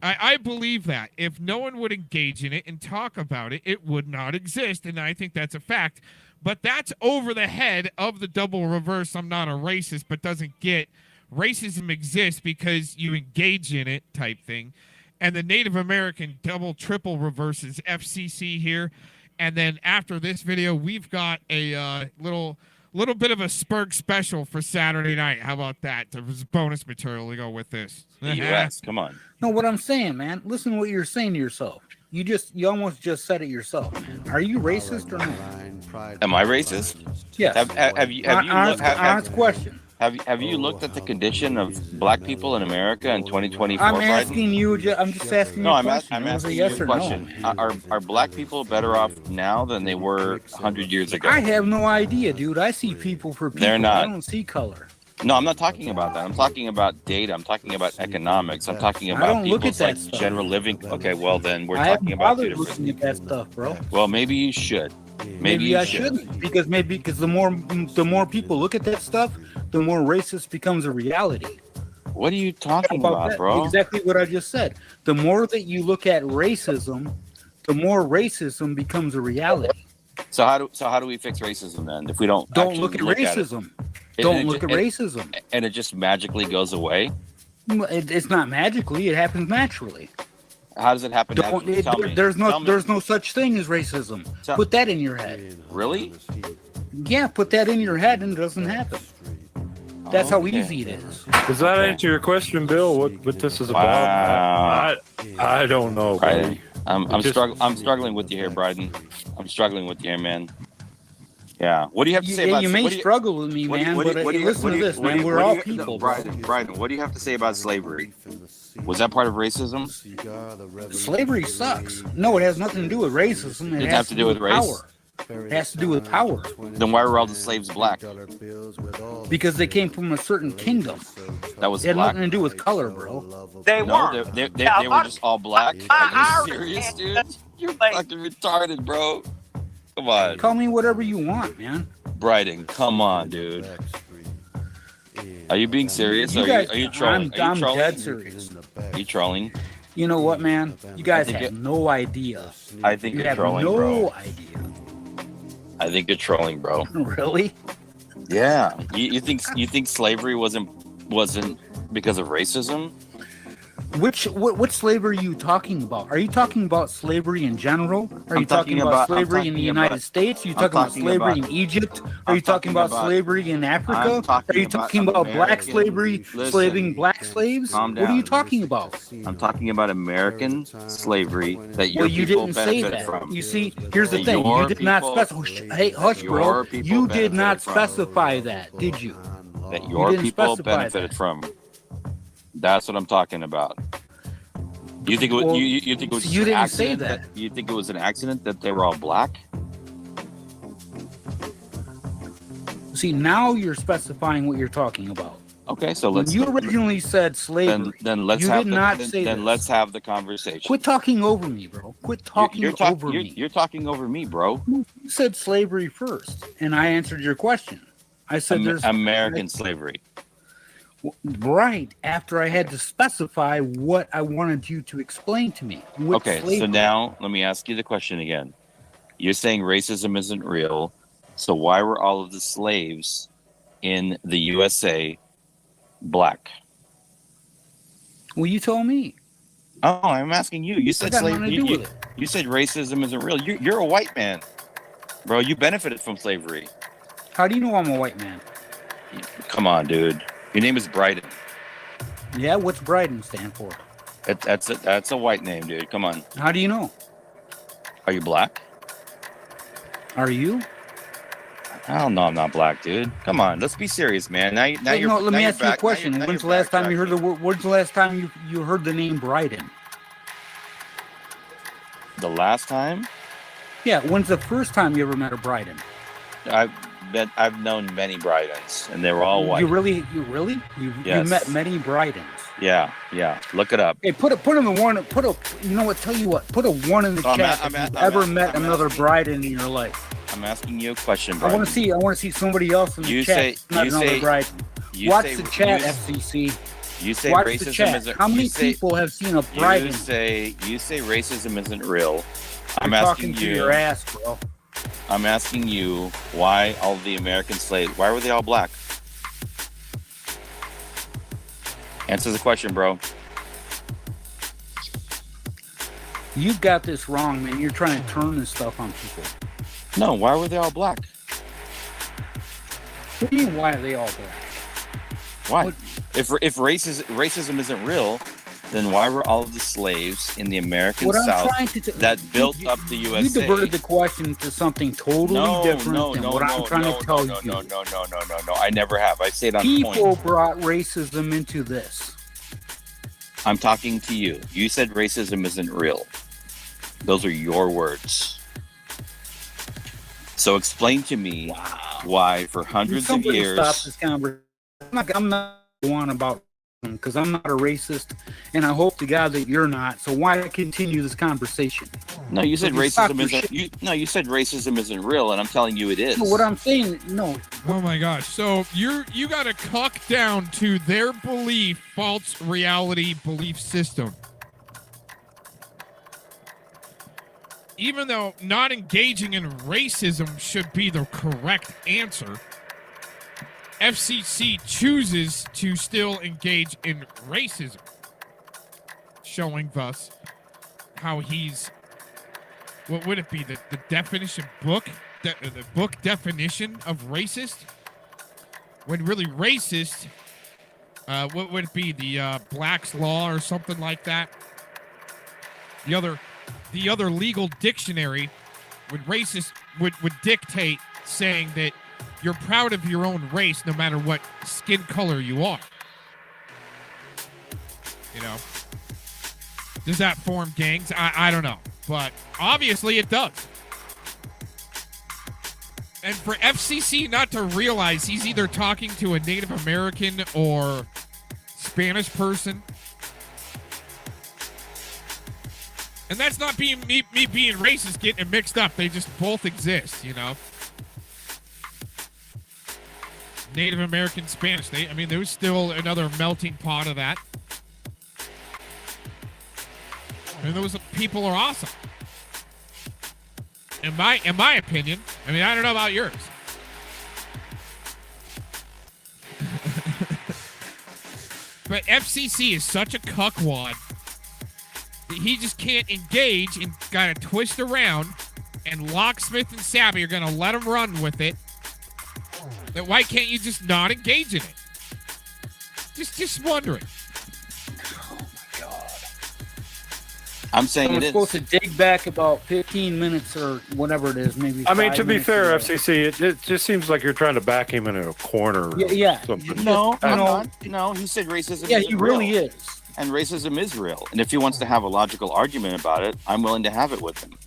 I believe that if no one would engage in it and talk about it, it would not exist, and I think that's a fact. But that's over the head of the double reverse. I'm not a racist, but doesn't get racism exists because you engage in it type thing. And the Native American double triple reverse is FCC here. And then after this video, we've got a little bit of a Spurg special for Saturday night. How about that? There's bonus material to go with this. US, come on. No, what I'm saying, man. Listen to what you're saying to yourself. You almost just said it yourself, man. Are you racist or not? Am I racist? Yes. Have you honest question. Have you looked at the condition of black people in America in 2024? I'm asking you. I'm just asking you. No, a I'm question. asking yes you a or question. No, Are black people better off now than they were 100 years ago? I have no idea, dude. I see people for people. They're not. I don't see color. No, I'm not talking about that. I'm talking about data. I'm talking about economics. I'm talking about people's like general living. Okay, well then we're talking about two different. Looking at that stuff, bro. Well, maybe you should. Maybe I shouldn't because the more people look at that stuff, the more racist becomes a reality. What are you talking about, bro? Exactly what I just said. The more that you look at racism, the more racism becomes a reality. So how do we fix racism then? If we don't look at racism. Don't look at racism. And it just magically goes away? It's not magically. It happens naturally. How does it happen naturally? Tell me. There's no such thing as racism. Put that in your head. Really? Yeah, put that in your head and it doesn't happen. That's how easy it is. Does that answer your question, Bill? What this is about? I don't know, buddy. I'm struggling with you here, Bryden. I'm struggling with you here, man. Yeah. What do you have to say about? You may struggle with me, man, but listen to this, man. We're all people. Bryden, what do you have to say about slavery? Was that part of racism? Slavery sucks. No, it has nothing to do with racism. It has to do with race. Power. It has to do with power. Then why were all the slaves black? Because they came from a certain kingdom. That was it had black. nothing to do with color, bro. They weren't. They were just all black. Are you serious, dude? You're fucking retarded, bro. Come on. Call me whatever you want, man. Bryden, come on, dude. Are you being serious? Are you trolling? I'm dead serious. Are you trolling? You know what, man? You guys have no idea. I think you're trolling, bro. No idea. I think you're trolling, bro. Really? Yeah. You think slavery wasn't because of racism? What slavery are you talking about? Are you talking about slavery in general? Are you talking about slavery in the United States? Are you talking about slavery in Egypt? Are you talking about slavery in Africa? Are you talking about black slavery, slaving black slaves? What are you talking about? I'm talking about American slavery that your people benefited from. You see, here's the thing. You did not specify. Hey, hush, bro. You did not specify that, did you? That your people benefited from. That's what I'm talking about. You think you think it was you an didn't accident say that. You think it was an accident that they were all black? See, now you're specifying what you're talking about. Okay, so let's. When you originally said slavery, then let's have let's have the conversation. Quit talking over me, bro. Quit talking over me. You're talking over me, bro. You said slavery first, and I answered your question. I said there's American slavery. Right after I had to specify what I wanted you to explain to me. Okay, so now let me ask you the question again. You're saying racism isn't real, so why were all of the slaves in the USA black? Well, you told me. Oh, I'm asking you. You said slavery. You said racism isn't real. You're a white man, bro. You benefited from slavery. How do you know I'm a white man? Come on, dude. Your name is Bryden. Yeah, what's Bryden stand for? That's a white name, dude. Come on. How do you know? Are you black? Are you? Hell no, I'm not black, dude. Come on, let's be serious, man. Now you're. No, let me ask you a question. When's the last time you heard When's the last time you heard the name Bryden? The last time? Yeah. When's the first time you ever met a Bryden? I've known many Brydens, and they were all white. You really? Yes. You met many Brydens. Yeah. Look it up. Hey, put in the one. You know what? Tell you what. Put a 1 in the chat if you've ever met another Bryden in your life. I'm asking you a question, Bryden. I want to see somebody else in the chat. Not another Bryden. Watch the chat, FCC. You say Watch racism the chat. isn't. How many people have seen a Bryden? You say racism isn't real. I'm asking you. Your ass, bro. I'm asking you why all the American slaves, why were they all black? Answer the question, bro. You've got this wrong, man. You're trying to turn this stuff on people. No, why were they all black? What do you mean, why are they all black? Why? If racism isn't real, then why were all of the slaves in the American South that built up the USA? You diverted the question to something totally different than what I'm trying to tell you. No. I never have. I say it on point. People brought racism into this. I'm talking to you. You said racism isn't real. Those are your words. So explain to me why for hundreds of years... Stop this conversation. I'm not one about because I'm not a racist, and I hope to God that you're not. So why continue this conversation? No, you said racism isn't. You said racism isn't real, and I'm telling you it is. No, what I'm saying, no. Oh my gosh! So you got to cuck down to their belief, false reality belief system. Even though not engaging in racism should be the correct answer, FCC chooses to still engage in racism, showing thus how he's, what would it be, the definition book, the book definition of racist? When really racist, what would it be, the Black's Law or something like that? The other legal dictionary would racist would dictate saying that you're proud of your own race no matter what skin color you are. You know? Does that form gangs? I don't know. But obviously it does. And for FCC not to realize he's either talking to a Native American or Spanish person. And that's not being me being racist, getting it mixed up. They just both exist, you know? Native American, Spanish. There's still another melting pot of that. And those people are awesome. In my opinion. I don't know about yours. But FCC is such a cuckwad that he just can't engage and gotta twist around, and Locksmith and Savvy are gonna let him run with it. Then why can't you just not engage in it? Just wondering. Oh my God. I'm saying I'm supposed to dig back about 15 minutes or whatever it is, maybe. To be fair, FCC, it just seems like you're trying to back him into a corner. Yeah. No, he said racism. Yeah, he really is. And racism is real. And if he wants to have a logical argument about it, I'm willing to have it with him.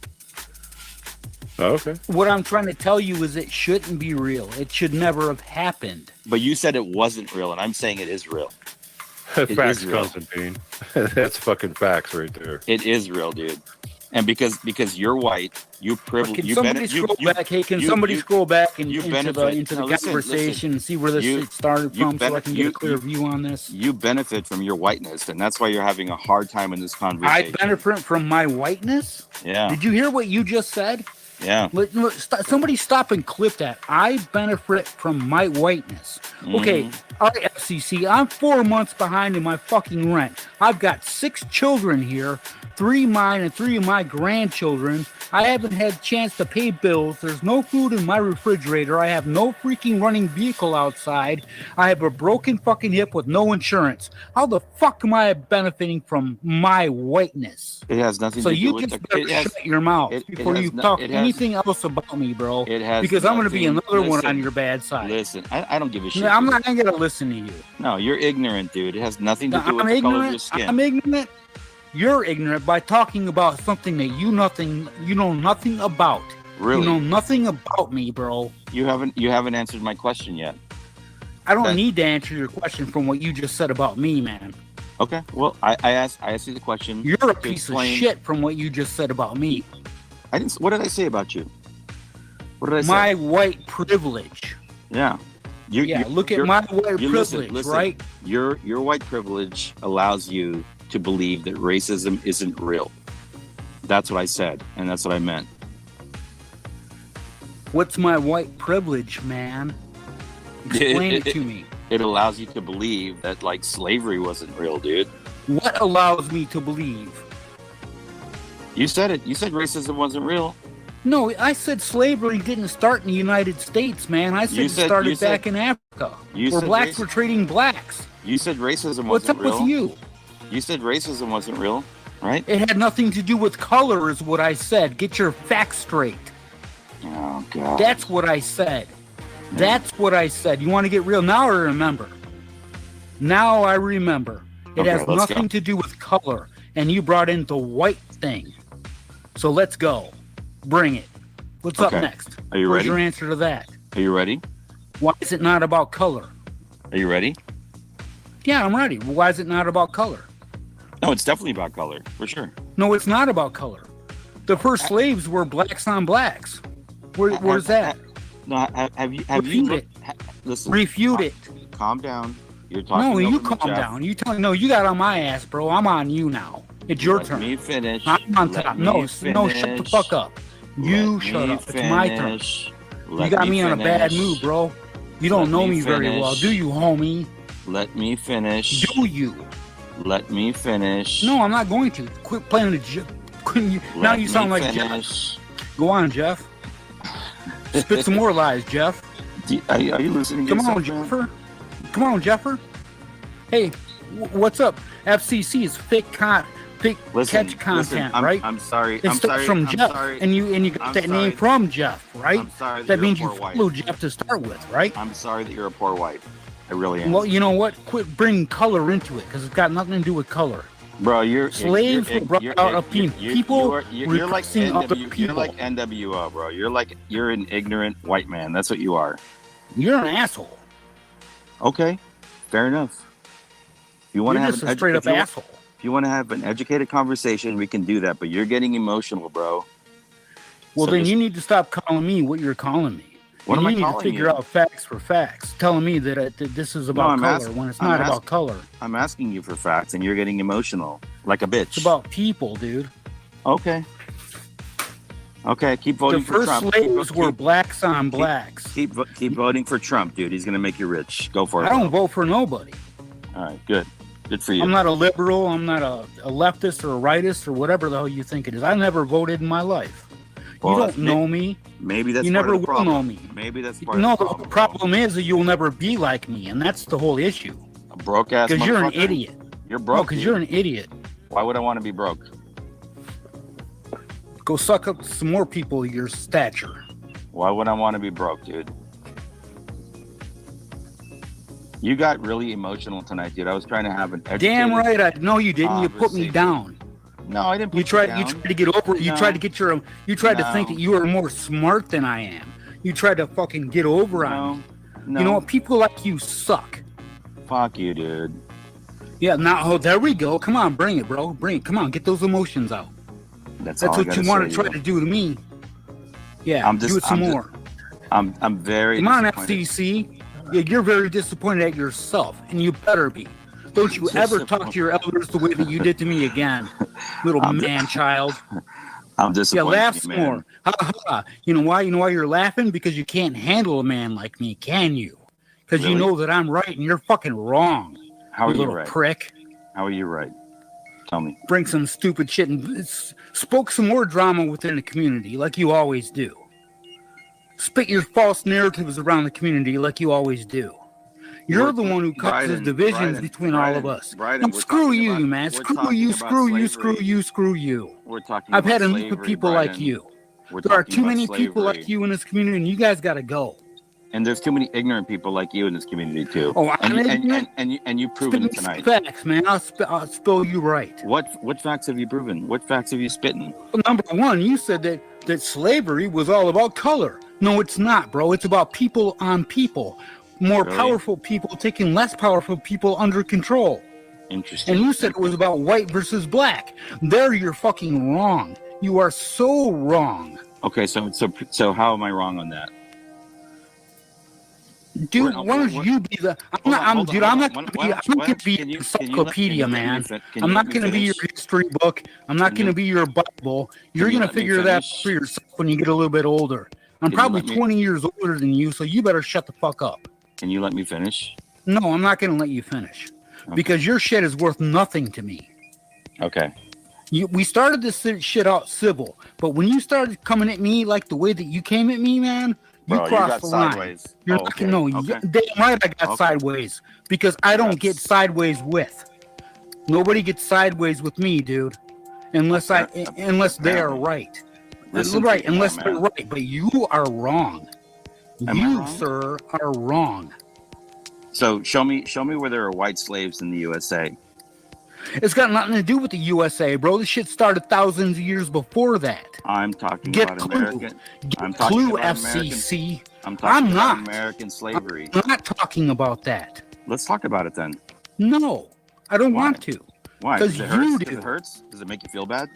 Okay. What I'm trying to tell you is it shouldn't be real. It should never have happened. But you said it wasn't real, and I'm saying it is real. Facts, Constantine. That's fucking facts right there. It is real, dude. And because you're white, you privilege. Can somebody scroll back? Hey, can somebody scroll back and into the conversation and see where this started from, so I can get a clear view on this? You benefit from your whiteness, and that's why you're having a hard time in this conversation. I benefit from my whiteness? Yeah. Did you hear what you just said? Yeah. Somebody stop and clip that. I benefit from my whiteness. Okay, all right, FCC, I'm 4 months behind in my fucking rent. I've got 6 children here, 3 mine and 3 of my grandchildren. I haven't had a chance to pay bills. There's no food in my refrigerator. I have no freaking running vehicle outside. I have a broken fucking hip with no insurance. How the fuck am I benefiting from my whiteness? It has nothing to do with So you just better shut your mouth before you talk anything else about me, bro. Because I'm going to be another one on your bad side. Listen, I don't give a shit. No, I'm not going to listen to you. No, you're ignorant, dude. It has nothing to do with the color of your skin. I'm ignorant. You're ignorant by talking about something that you know nothing about. Really? You know nothing about me, bro. You haven't answered my question yet. I don't need to answer your question from what you just said about me, man. Okay. Well, I asked you the question. You're a piece of shit from what you just said about me. I didn't. What did I say about you? What did I say? My white privilege. Yeah. Look at my white privilege, listen, right? Your white privilege allows you to believe that racism isn't real. That's what I said, and that's what I meant. What's my white privilege, man? Explain it to me. It allows you to believe that like slavery wasn't real, dude. What allows me to believe? You said it. You said racism wasn't real. No, I said slavery didn't start in the United States, man. I said it started back in Africa, where blacks were trading blacks. You said racism wasn't real. What's up with you? You said racism wasn't real, right? It had nothing to do with color, is what I said. Get your facts straight. Oh, God. That's what I said. That's what I said. You want to get real? Now I remember. Now I remember. It has nothing to do with color, and you brought in the white thing. So let's go. Bring it. What's up next? Are you ready? What's your answer to that? Are you ready? Why is it not about color? Are you ready? Yeah, I'm ready. Why is it not about color? No, it's definitely about color, for sure. No, it's not about color. The first slaves were blacks on blacks. Where's that? No, have you Refute it. Listen. Refute it. Calm down. You're talking. No, you over me, calm Jeff. down. You got on my ass, bro. I'm on you now. It's your turn. Let me finish. I'm on top. No, shut the fuck up. You shut up. It's my turn. You got me on a bad mood, bro. You don't know me very well, do you, homie? Let me finish. Do you? Let me finish. No, I'm not going to. Quit playing the. Now you sound like Jeff. Go on, Jeff. Spit some more lies, Jeff. Are you listening? Come on, Jeffer. Come on, Jeffer. Hey, what's up? FCC is fake catch content, right? I'm sorry. It starts from Jeff, and you got that name from Jeff, right? I'm sorry. That means you follow Jeff to start with, right? I'm sorry that you're a poor white. I really am. Well, you know what? Quit bringing color into it, because it's got nothing to do with color. Bro, slaves were brought out of people. You're like other people. You're like NWO, bro. You're an ignorant white man. That's what you are. You're an asshole. Okay, fair enough. If you want to have a straight up asshole. If you want to have an educated conversation, we can do that. But you're getting emotional, bro. Well, then you need to stop calling me what you're calling me. What am I calling you? You need to figure out facts for facts. Telling me that this is about color when it's not about color. I'm asking you for facts, and you're getting emotional like a bitch. It's about people, dude. Okay. Okay, keep voting for Trump. The first slaves were blacks on blacks. Keep voting for Trump, dude. He's gonna make you rich. Go for it. I don't vote for nobody. All right, good. Good for you. I'm not a liberal. I'm not a leftist or a rightist or whatever the hell you think it is. I never voted in my life. Well, you don't know me. Maybe that's you part never of the will problem. know me. Maybe that's part of the problem. No, the problem is that you'll never be like me, and that's the whole issue. A broke ass. Because you're an idiot. You're broke. Because you're an idiot. Why would I want to be broke? Go suck up some more people your stature. Why would I want to be broke, dude? You got really emotional tonight, dude. I was trying to have an educated... Damn right. No, you didn't. You put me down. No, I didn't put you tried down. You tried to get over it. You tried to get your... You tried to think that you were more smart than I am. You tried to fucking get over on me. No. You know what? People like you suck. Fuck you, dude. Yeah, now, there we go. Come on, bring it, bro. Bring it. Come on, get those emotions out. That's what you want to try to do to me. Yeah, do it some more. I'm very Come on, FCC. Yeah, you're very disappointed at yourself, and you better be. Don't you ever talk to your elders the way that you did to me again, little man-child. I'm disappointed. Yeah, laugh some more. Ha, ha. You know why? You know why you're laughing? Because you can't handle a man like me, can you? Because you know that I'm right and you're fucking wrong. How are you little right? Prick. How are you right? Tell me. Bring some stupid shit and spoke some more drama within the community, like you always do. Spit your false narratives around the community, like you always do. You're the one who causes divisions between all of us. And screw you, man. Screw you, screw you, screw you, screw you. I've had enough of people like you. There are too many people like you in this community, and you guys got to go. And there's too many ignorant people like you in this community too. Oh, and you've proven it tonight. Facts, man. I'll spell you right. What facts have you proven? What facts have you spitting? Well, number one, you said that slavery was all about color. No, it's not, bro. It's about people on people. More powerful people taking less powerful people under control. Interesting. And you said it was about white versus black. There, you're fucking wrong. You are so wrong. Okay, so how am I wrong on that? Dude, why don't you be the? I'm not going to be your encyclopedia, man. I'm not going to be your history book. I'm not going to be your Bible. You're going to figure that out for yourself when you get a little bit older. I'm Can you probably let me- 20 years older than you, so you better shut the fuck up. Can you let me finish? No, I'm not going to let you finish because your shit is worth nothing to me. Okay. We started this shit out civil, but when you started coming at me like the way that you came at me, man, you Bro, you crossed got the line. sideways. You're Oh, not, okay, no, okay. damn right I got Okay. sideways because I don't get sideways with. Nobody gets sideways with me, dude, unless they are right. Listen to Right, me, unless man. they're right, but you are wrong. Am I You, wrong? sir, are wrong. So show me where there are white slaves in the USA. It's got nothing to do with the USA, bro. This shit started thousands of years before that. I'm talking Get about Clue. American. I'm Get talking Clue, about FCC. American. I'm talking I'm about not. American slavery. I'm not talking about that. Let's talk about it then. No, I don't Why? want to. Why? Because Does it you hurt? do. Does it hurts? Does it make you feel bad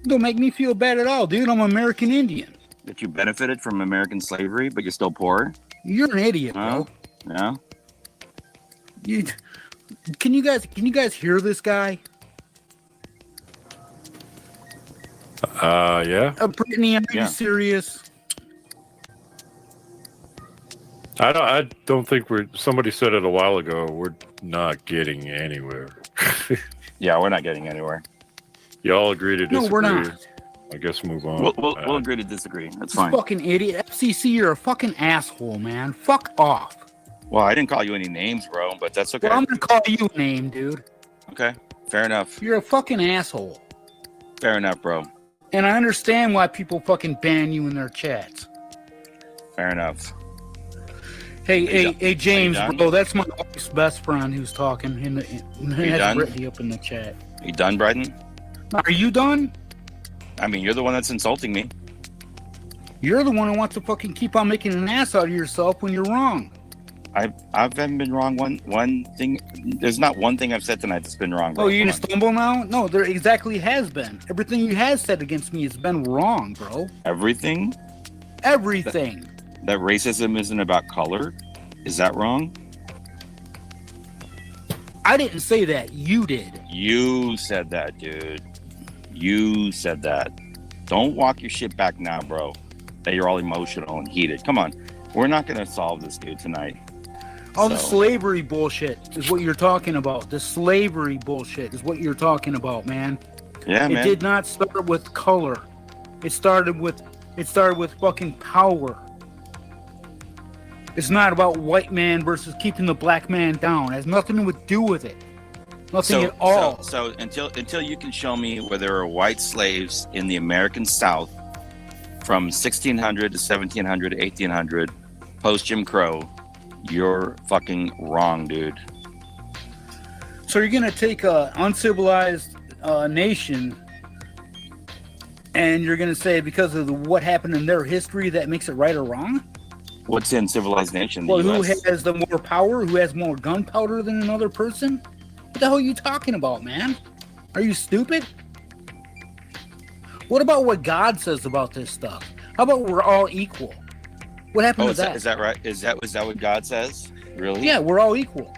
Don't make me feel bad at all, dude. I'm American Indian. that you benefited from American slavery, but you're still poor? You're an idiot, bro. Yeah. Can you guys hear this guy? Yeah. Brittany, are you serious? I don't think somebody said it a while ago, we're not getting anywhere. Yeah, we're not getting anywhere. Y'all agree to disagree. No, we're not. I guess move on. We'll agree to disagree. That's You fine. fucking idiot. FCC, you're a fucking asshole, man. Fuck off. Well, I didn't call you any names, bro, but that's okay. Well, I'm gonna call you a name, dude. Okay, fair enough. You're a fucking asshole. Fair enough, bro. And I understand why people fucking ban you in their chats. Fair enough. Hey, James, done? bro, that's my wife's best friend who's talking. And has done? Brittany up in the chat. You done, Bryden? Are you done? I mean, you're the one that's insulting me. You're the one who wants to fucking keep on making an ass out of yourself when you're wrong. I haven't been wrong one thing. There's not one thing I've said tonight that's been wrong, bro. Oh, you're Come gonna stumble now? No, there exactly has been. Everything you have said against me has been wrong, bro. on. Everything? Everything. That racism isn't about color? Is that wrong? I didn't say that. You did. You said that, dude. You said that. Don't walk your shit back now, bro. That you're all emotional and heated. Come on. We're not going to solve this, dude, tonight. All the slavery bullshit is what you're talking about. The slavery bullshit is what you're talking about, man. Yeah, It man. did not start with color. It started with fucking power. It's not about white man versus keeping the black man down. It has nothing to do with it. Nothing at all. So until you can show me where there were white slaves in the American South from 1600 to 1700 to 1800, post Jim Crow, you're fucking wrong, dude. So you're gonna take a uncivilized nation, and you're gonna say because of what happened in their history that makes it right or wrong? What's in civilized nation? Well, The who US? has the more power? Who has more gunpowder than another person? What the hell are you talking about, man? Are you stupid? What about what God says about this stuff? How about we're all equal? What happened to that? Is that right? Is that what God says? Really? Yeah, we're all equal.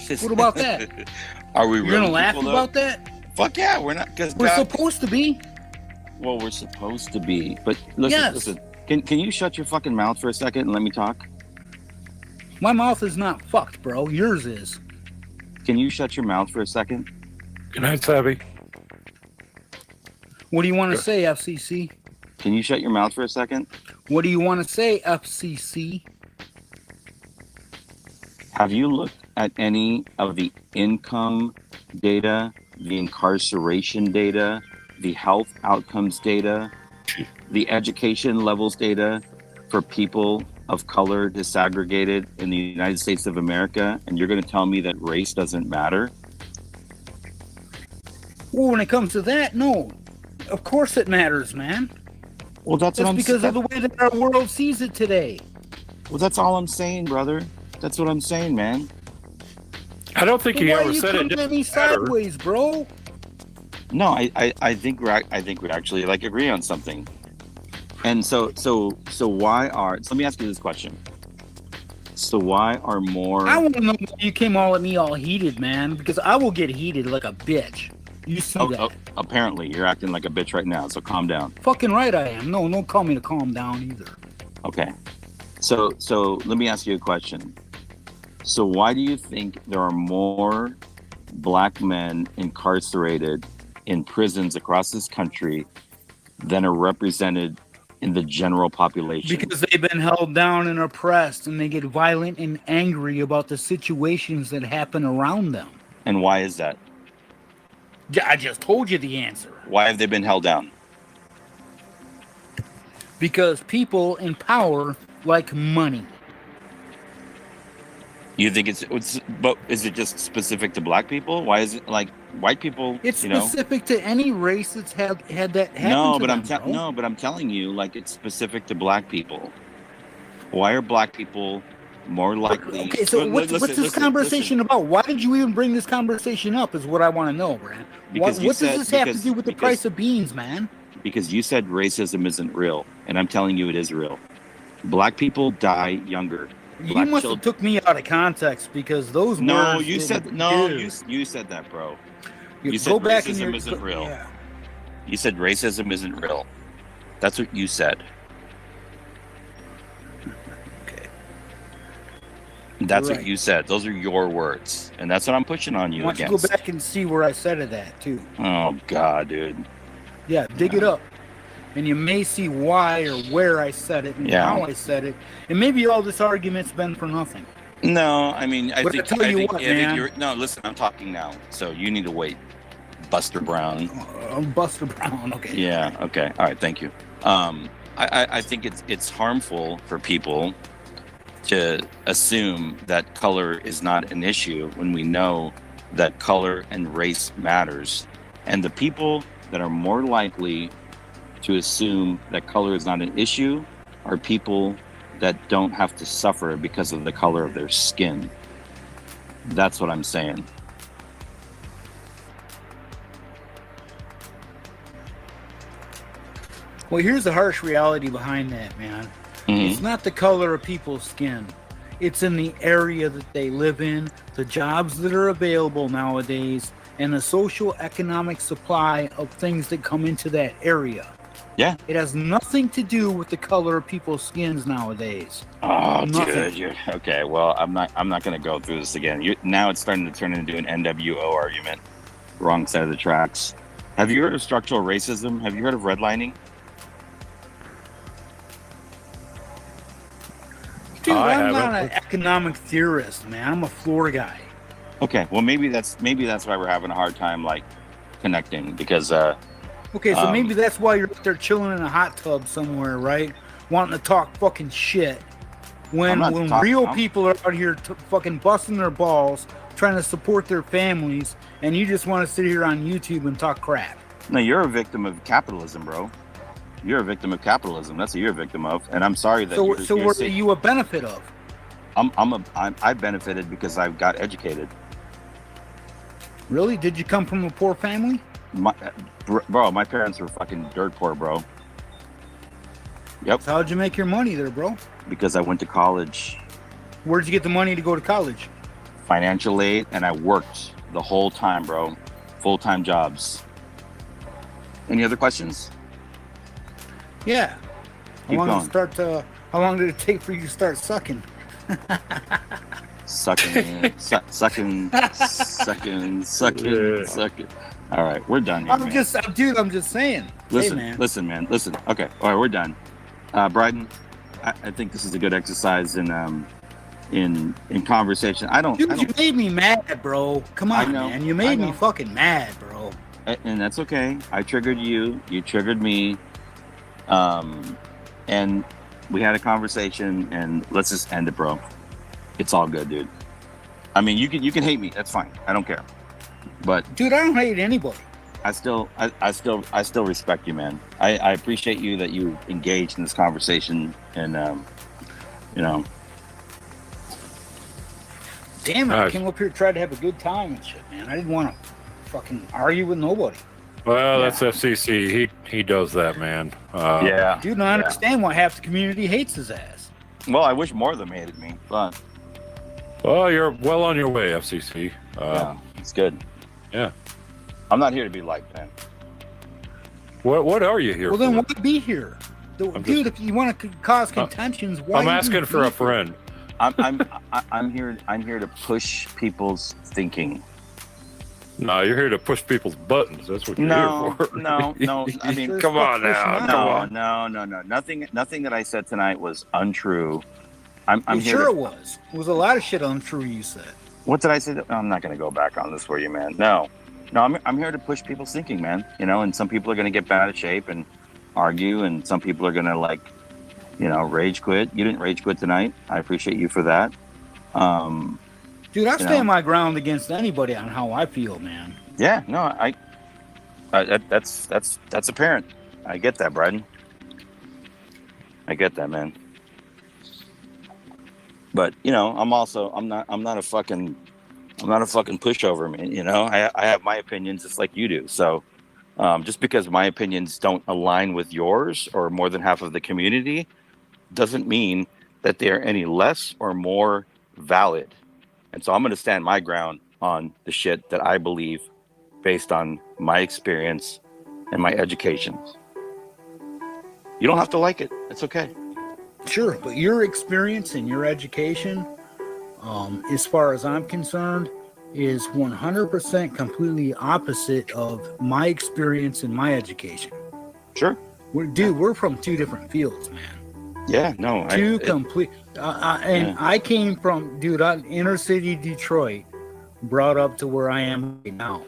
What about that? Are we You're really gonna laugh equal, though? about that? Fuck yeah, we're not. Because We're supposed to be. Well, we're supposed to be. But listen, Yes. listen. Can you shut your fucking mouth for a second and let me talk? My mouth is not fucked, bro. Yours is. Can you shut your mouth for a second? Good night, Sabby. What do you want to say, FCC? Can you shut your mouth for a second? What do you want to say, FCC? Have you looked at any of the income data, the incarceration data, the health outcomes data, the education levels data for people of color disaggregated in the United States of America, and you're going to tell me that race doesn't matter? Well, when it comes to that, no. Of course it matters, man. Well, that's what I'm because of the way that our world sees it today. Well, that's all I'm saying, brother. That's what I'm saying, man. I don't think he Why ever are you said it coming at me didn't matter. sideways, bro? No, I think we actually like agree on something. And so let me ask you this question. So why are more I want to know why you came all at me all heated, man, because I will get heated like a bitch. You see that? Apparently you're acting like a bitch right now, so calm down. Fucking right I am. No, don't call me to calm down either. Okay. So let me ask you a question. So why do you think there are more black men incarcerated in prisons across this country than are represented in the general population? Because they've been held down and oppressed, and they get violent and angry about the situations that happen around them. And why is that? I just told you the answer. Why have they been held down? Because people in power like money. You think but is it just specific to black people? Why is it like white people? It's specific to any race that's had that happen. No, but I'm telling you, like, it's specific to black people. Why are black people more likely? Okay, so what's this conversation about? Why did you even bring this conversation up? Is what I want to know, Brad. What does this have to do with the price of beans, man? Because you said racism isn't real, and I'm telling you it is real. Black people die younger. You must have took me out of context, because those words. You said that, bro. You said go back racism isn't real. Yeah. You said racism isn't real. That's what you said. Okay. That's what you said. Those are your words, and that's what I'm pushing on you against. Why don't you go back and see where I said it at too? Oh God, dude. Yeah, dig it up. And you may see why or where I said it and how I said it. And maybe all this argument's been for nothing. No, I mean, I think man. No, listen, I'm talking now, so you need to wait. Buster Brown. Buster Brown, okay. Yeah, okay. All right, thank you. I think it's harmful for people to assume that color is not an issue when we know that color and race matters. And the people that are more likely to assume that color is not an issue are people that don't have to suffer because of the color of their skin. That's what I'm saying. Well, here's the harsh reality behind that, man. Mm-hmm. It's not the color of people's skin. It's in the area that they live in, the jobs that are available nowadays, and the social economic supply of things that come into that area. Yeah. It has nothing to do with the color of people's skins nowadays. Oh, dude. Okay, well, I'm not going to go through this again. Now it's starting to turn into an NWO argument. Wrong side of the tracks. Have you heard of structural racism? Have you heard of redlining? Dude, I'm not an economic theorist, man. I'm a floor guy. Okay, well, maybe that's why we're having a hard time, like, connecting, because okay, so maybe that's why you're up there chilling in a hot tub somewhere, right? Wanting to talk fucking shit when real people are out here fucking busting their balls, trying to support their families, and you just want to sit here on YouTube and talk crap. No, you're a victim of capitalism, bro. You're a victim of capitalism. That's what you're a victim of, and I'm sorry that. So what are you a benefit of? I benefited because I got educated. Really? Did you come from a poor family? Bro, my parents were fucking dirt poor, bro. Yep. So how'd you make your money there, bro? Because I went to college. Where'd you get the money to go to college? Financial aid, and I worked the whole time, bro. Full-time jobs. Any other questions? Yeah. Keep going. How long did it take for you to start sucking? Sucking. All right, we're done here, I'm just saying. Listen, hey, man. Listen, man. Listen. Okay. All right, we're done. Bryden, I think this is a good exercise in conversation. You made me mad, bro. Come on, man. You made me fucking mad, bro. And that's okay. I triggered you. You triggered me. And we had a conversation, and let's just end it, bro. It's all good, dude. I mean, you can hate me. That's fine. I don't care. But dude, I don't hate anybody. I still respect you, man. I appreciate you that you engaged in this conversation, and you know. Damn it! I came up here to try to have a good time and shit, man. I didn't want to fucking argue with nobody. Well, that's FCC. He does that, man. Yeah. Dude, I understand why half the community hates his ass. Well, I wish more of them hated me, but. Well, you're well on your way, FCC. Yeah, it's good. Yeah. I'm not here to be liked, man. What are you here for? Well, then why be be here? Dude, if you want to cause contentions, why? I'm asking for a friend. I'm here to push people's thinking. No, you're here to push people's buttons. That's what you're here for. No. I mean, come on now. No. Nothing that I said tonight was untrue. I'm here. Sure, it was. It was a lot of shit untrue you said. What did I say? I'm not going to go back on this for you, man. No. I'm here to push people's thinking, man. You know, and some people are going to get bad out of shape and argue, and some people are going to rage quit. You didn't rage quit tonight. I appreciate you for that. Dude, I stand my ground against anybody on how I feel, man. Yeah, no, that's apparent. I get that, Bryden. I get that, man. But I'm not a fucking pushover, man. You know, I have my opinions just like you do. So just because my opinions don't align with yours or more than half of the community doesn't mean that they are any less or more valid. And so I'm going to stand my ground on the shit that I believe based on my experience and my education. You don't have to like it. It's okay. Sure, but your experience and your education, as far as I'm concerned, is 100% completely opposite of my experience and my education. Sure. We're from two different fields, man. Yeah, no. I came from, inner city Detroit, brought up to where I am right now.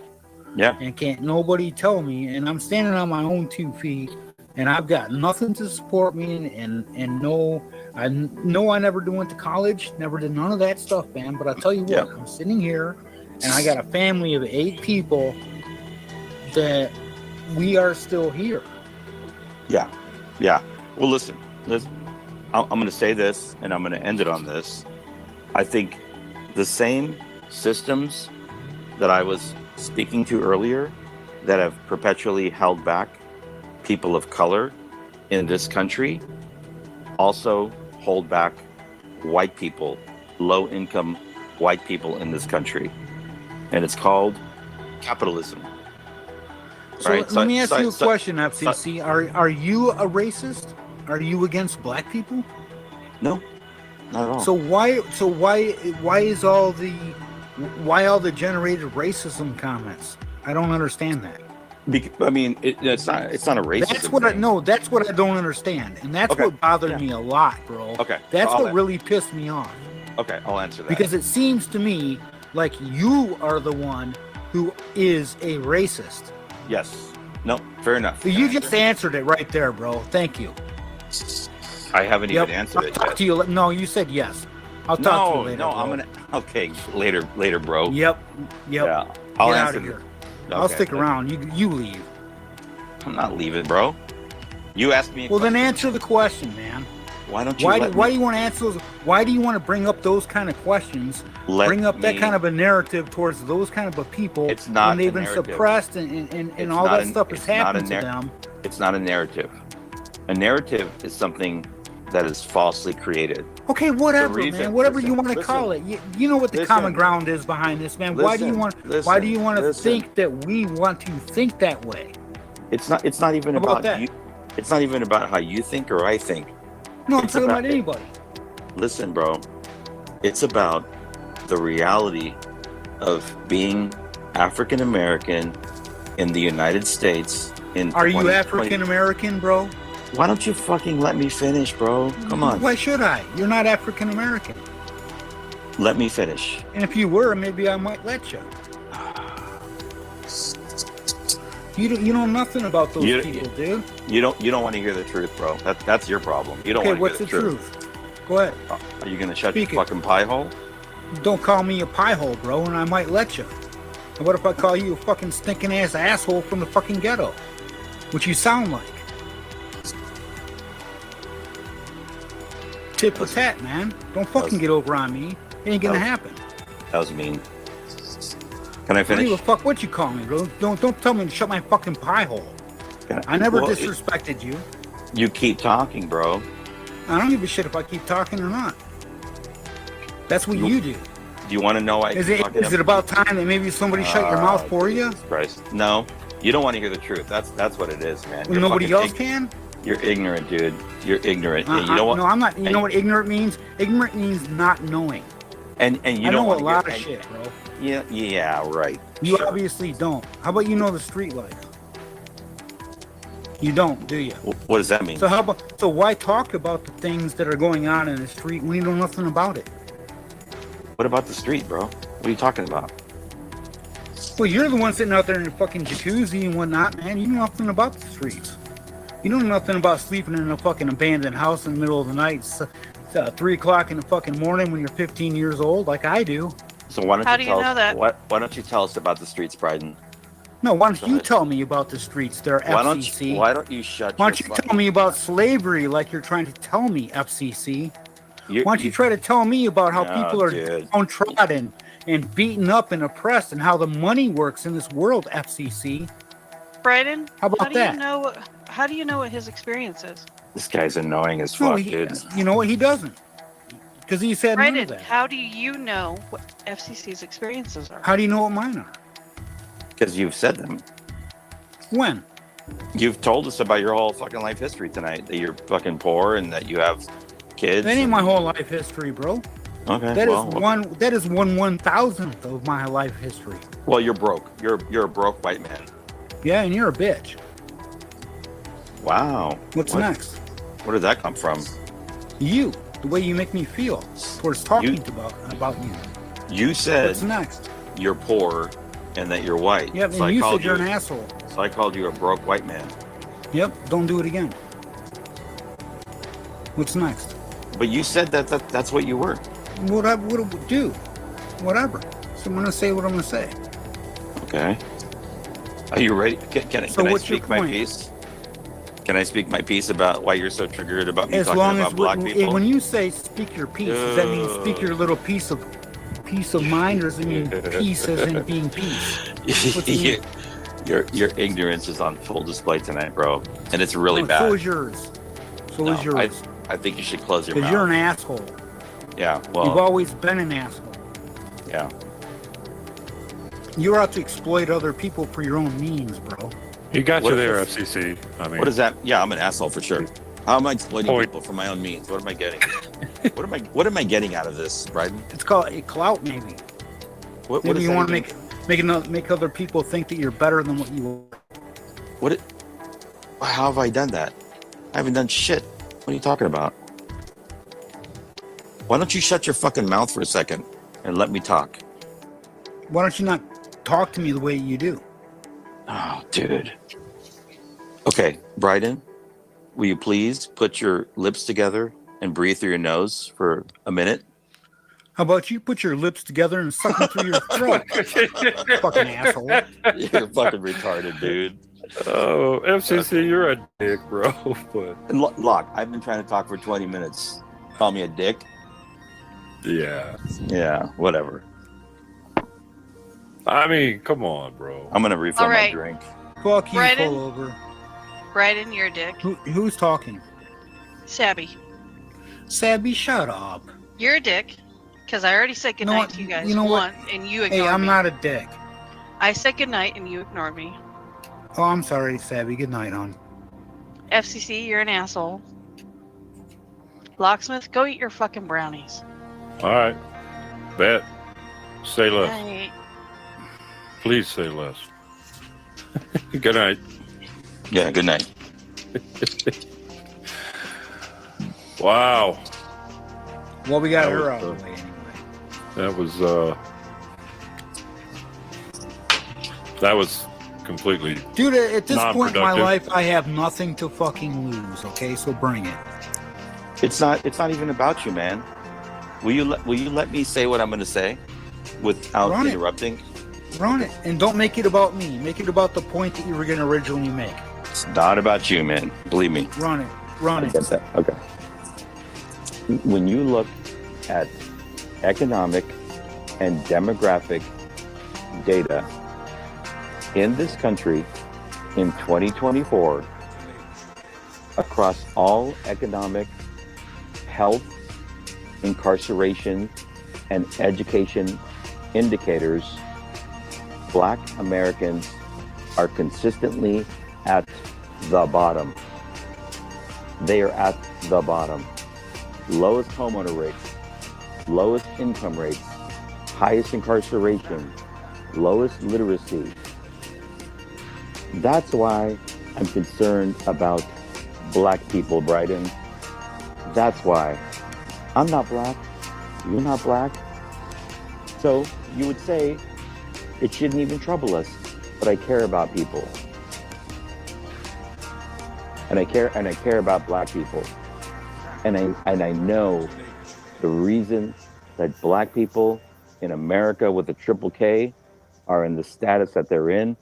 Yeah. And can't nobody tell me, and I'm standing on my own 2 feet, and I've got nothing to support me, and no, I know I never went to college, never did none of that stuff, man. But I tell you what, I'm sitting here, and I got a family of 8 people that we are still here. Yeah. Well, listen. I'm going to say this, and I'm going to end it on this. I think the same systems that I was speaking to earlier that have perpetually held back people of color in this country also hold back white people, low-income white people in this country. And it's called capitalism. So let me ask you a question, FCC. Are you a racist? Are you against black people? No, not at all. So why is all the generated racism comments? I don't understand that. It's not a racism. That's what I don't understand, and that's what bothered me a lot, bro. Okay, that's what really pissed me off. Okay, I'll answer that. Because it seems to me like you are the one who is a racist. Yes. No, fair enough. You just answered it right there, bro. Thank you. I haven't even answered it yet. To you. No, you said yes. I'll talk to you later. No, bro. I'm gonna. Okay, later, bro. Yep. Yeah, I'll Get answer out of here. I'll stick around. You leave. I'm not leaving, bro. You asked me. Then answer the question, man. Why don't you? Why do you want to answer those? Why do you want to bring up those kind of questions? Bring up that kind of a narrative towards those kind of a people. It's not. When they've been suppressed and all that stuff has happened to them. It's not a narrative. A narrative is something that is falsely created. Okay, whatever, man. Whatever you want to call it. You know what the common ground is behind this, man. Why do you want to think that we want to think that way? It's not even about you. It's not even about how you think or I think. No, I'm talking about anybody. Listen, bro. It's about the reality of being African American in the United States. Are you African American, bro? Why don't you fucking let me finish, bro? Come on. Why should I? You're not African American. Let me finish. And if you were, maybe I might let you. You know nothing about those people, dude. You don't want to hear the truth, bro. That's your problem. You don't want to hear the truth. What's the truth? Go ahead. Are you gonna shut your fucking pie hole? Don't call me a pie hole, bro, and I might let you. And what if I call you a fucking stinking ass asshole from the fucking ghetto? Which you sound like. Tit for tat, man. Don't fucking get over on me. It ain't gonna happen. That was mean. Can I finish? I don't give a fuck what you call me, bro. Don't tell me to shut my fucking pie hole. I never disrespected you. You keep talking, bro. I don't give a shit if I keep talking or not. That's what you do. Do you want to know why? Is it about time that maybe somebody shut your mouth for you? Jesus Christ. No. You don't want to hear the truth. That's what it is, man. Well, nobody else can? You're ignorant, dude. You're ignorant. And you know what? No, I'm not. You know what ignorant means? Ignorant means not knowing. And you I don't know a want lot of shit, bro. Yeah, right. You obviously don't. How about you know the street life? You don't, do you? What does that mean? So how about? So why talk about the things that are going on in the street when you know nothing about it? What about the street, bro? What are you talking about? Well, you're the one sitting out there in your fucking jacuzzi and whatnot, man. You know nothing about the streets. You know nothing about sleeping in a fucking abandoned house in the middle of the night. It's 3 o'clock in the fucking morning when you're 15 years old, like I do. So why don't How you do tell you know us, that? Why don't you tell us about the streets, Bryden? No, why don't you tell me about the streets there, FCC? Why don't you shut Why your don't you fucking... tell me about slavery like you're trying to tell me, FCC? Why don't you try to tell me about how people are dude. downtrodden and beaten up and oppressed and how the money works in this world, FCC? Bryden, How about that? How do you know what his experience is? This guy's annoying as No, fuck, dude. you know what? He doesn't. Because he said none of Bryden, that. how do you know what FCC's experiences are? How do you know what mine are? Because you've said them. When? You've told us about your whole fucking life history tonight. That you're fucking poor and that you have kids. That ain't my whole life history, bro. Okay. That well, is one. That is 1/1000th of my life history. Well, you're broke. You're a broke white man. Yeah, and you're a bitch. Wow. What's next? Where did that come from? You. The way you make me feel towards talking about you. You said What's next? you're poor and that you're white. Yep, So and I you called said you're an asshole. So I called you a broke white man. Yep, don't do it again. What's next? But you said that's what you were. What I would do. Whatever. So I'm going to say what I'm going to say. Okay. Are you ready? Can I what's your speak my point? piece? Can I speak my piece about why you're so triggered about me As talking long about as black people? when you say speak your piece, does that mean speak your little piece of mind, or does it mean peace as in being peace? What's it mean? Your ignorance is on full display tonight, bro, and it's really bad. So is yours. So is yours. I think you should close your mouth. Because you're an asshole. Yeah, well, You've always been an asshole. yeah. You're out to exploit other people for your own means, bro. He got What you there, if FCC. I mean, What is that? Yeah, I'm an asshole for sure. How am I exploiting people for my own means? What am I getting? What am I getting out of this, Bryden? It's called a clout, maybe. What Maybe does you that want to even- make other people think that you're better than what you are. How have I done that? I haven't done shit. What are you talking about? Why don't you shut your fucking mouth for a second and let me talk? Why don't you not talk to me the way you do? Oh, dude. Okay, Bryden, will you please put your lips together and breathe through your nose for a minute? How about you put your lips together and suck them through your throat? Fucking asshole. You're fucking retarded, dude. Oh, FCC, you're a dick, bro. But And Locke, I've been trying to talk for 20 minutes. Call me a dick? yeah, Yeah, whatever. I mean, come on, bro. I'm gonna refill All right. my drink. Fuck you, Bryden? pull over. Bryden, you're a dick. Who's talking? Sabby, Sabby, shut up. you're a dick. Because I already said You know goodnight what? to you guys You know what? once, and you ignored Hey, I'm me. not a dick. I said goodnight, and you ignored me. Oh, I'm sorry, Sabby. Good night, hon. FCC, you're an asshole. Locksmith, go eat your fucking brownies. All right, bet. Say less. Night. Please say less. Good night. Yeah, good night. Wow. Well, we got That her was, out of the way anyway. That was completely Dude, at this point in my non-productive. life, I have nothing to fucking lose, okay? So bring it. It's not even about you, man. Will you let me say what I'm gonna say without Run it. interrupting? Run it. And don't make it about me. Make it about the point that you were going to originally make. It's not about you, man. Believe me. Run it. Run I it. get that. Okay. When you look at economic and demographic data in this country in 2024 across all economic, health, incarceration, and education indicators, Black Americans are consistently at the bottom. they are at the bottom. Lowest homeowner rates, lowest income rates, highest incarceration, lowest literacy. That's why I'm concerned about black people, Bryden. That's why. I'm not black. You're not black. So you would say it shouldn't even trouble us, but I care about people. And I care about black people. And I know the reason that black people in America with a triple K are in the status that they're in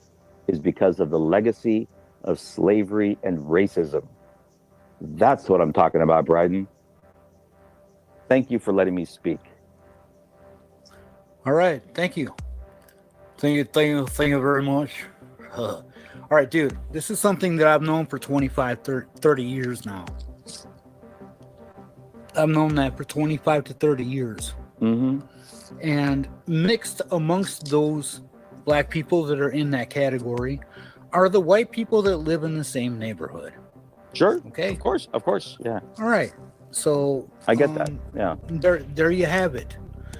is because of the legacy of slavery and racism. That's what I'm talking about, Bryden. Thank you for letting me speak. All right, thank you. Thank you very much. All right, dude, this is something that I've known for 25, 30 years now. I've known that for 25 to 30 years. Mm-hmm. And mixed amongst those black people that are in that category are the white people that live in the same neighborhood. Sure. Okay. Of course. Yeah. All right. So I get that. Yeah. There you have it.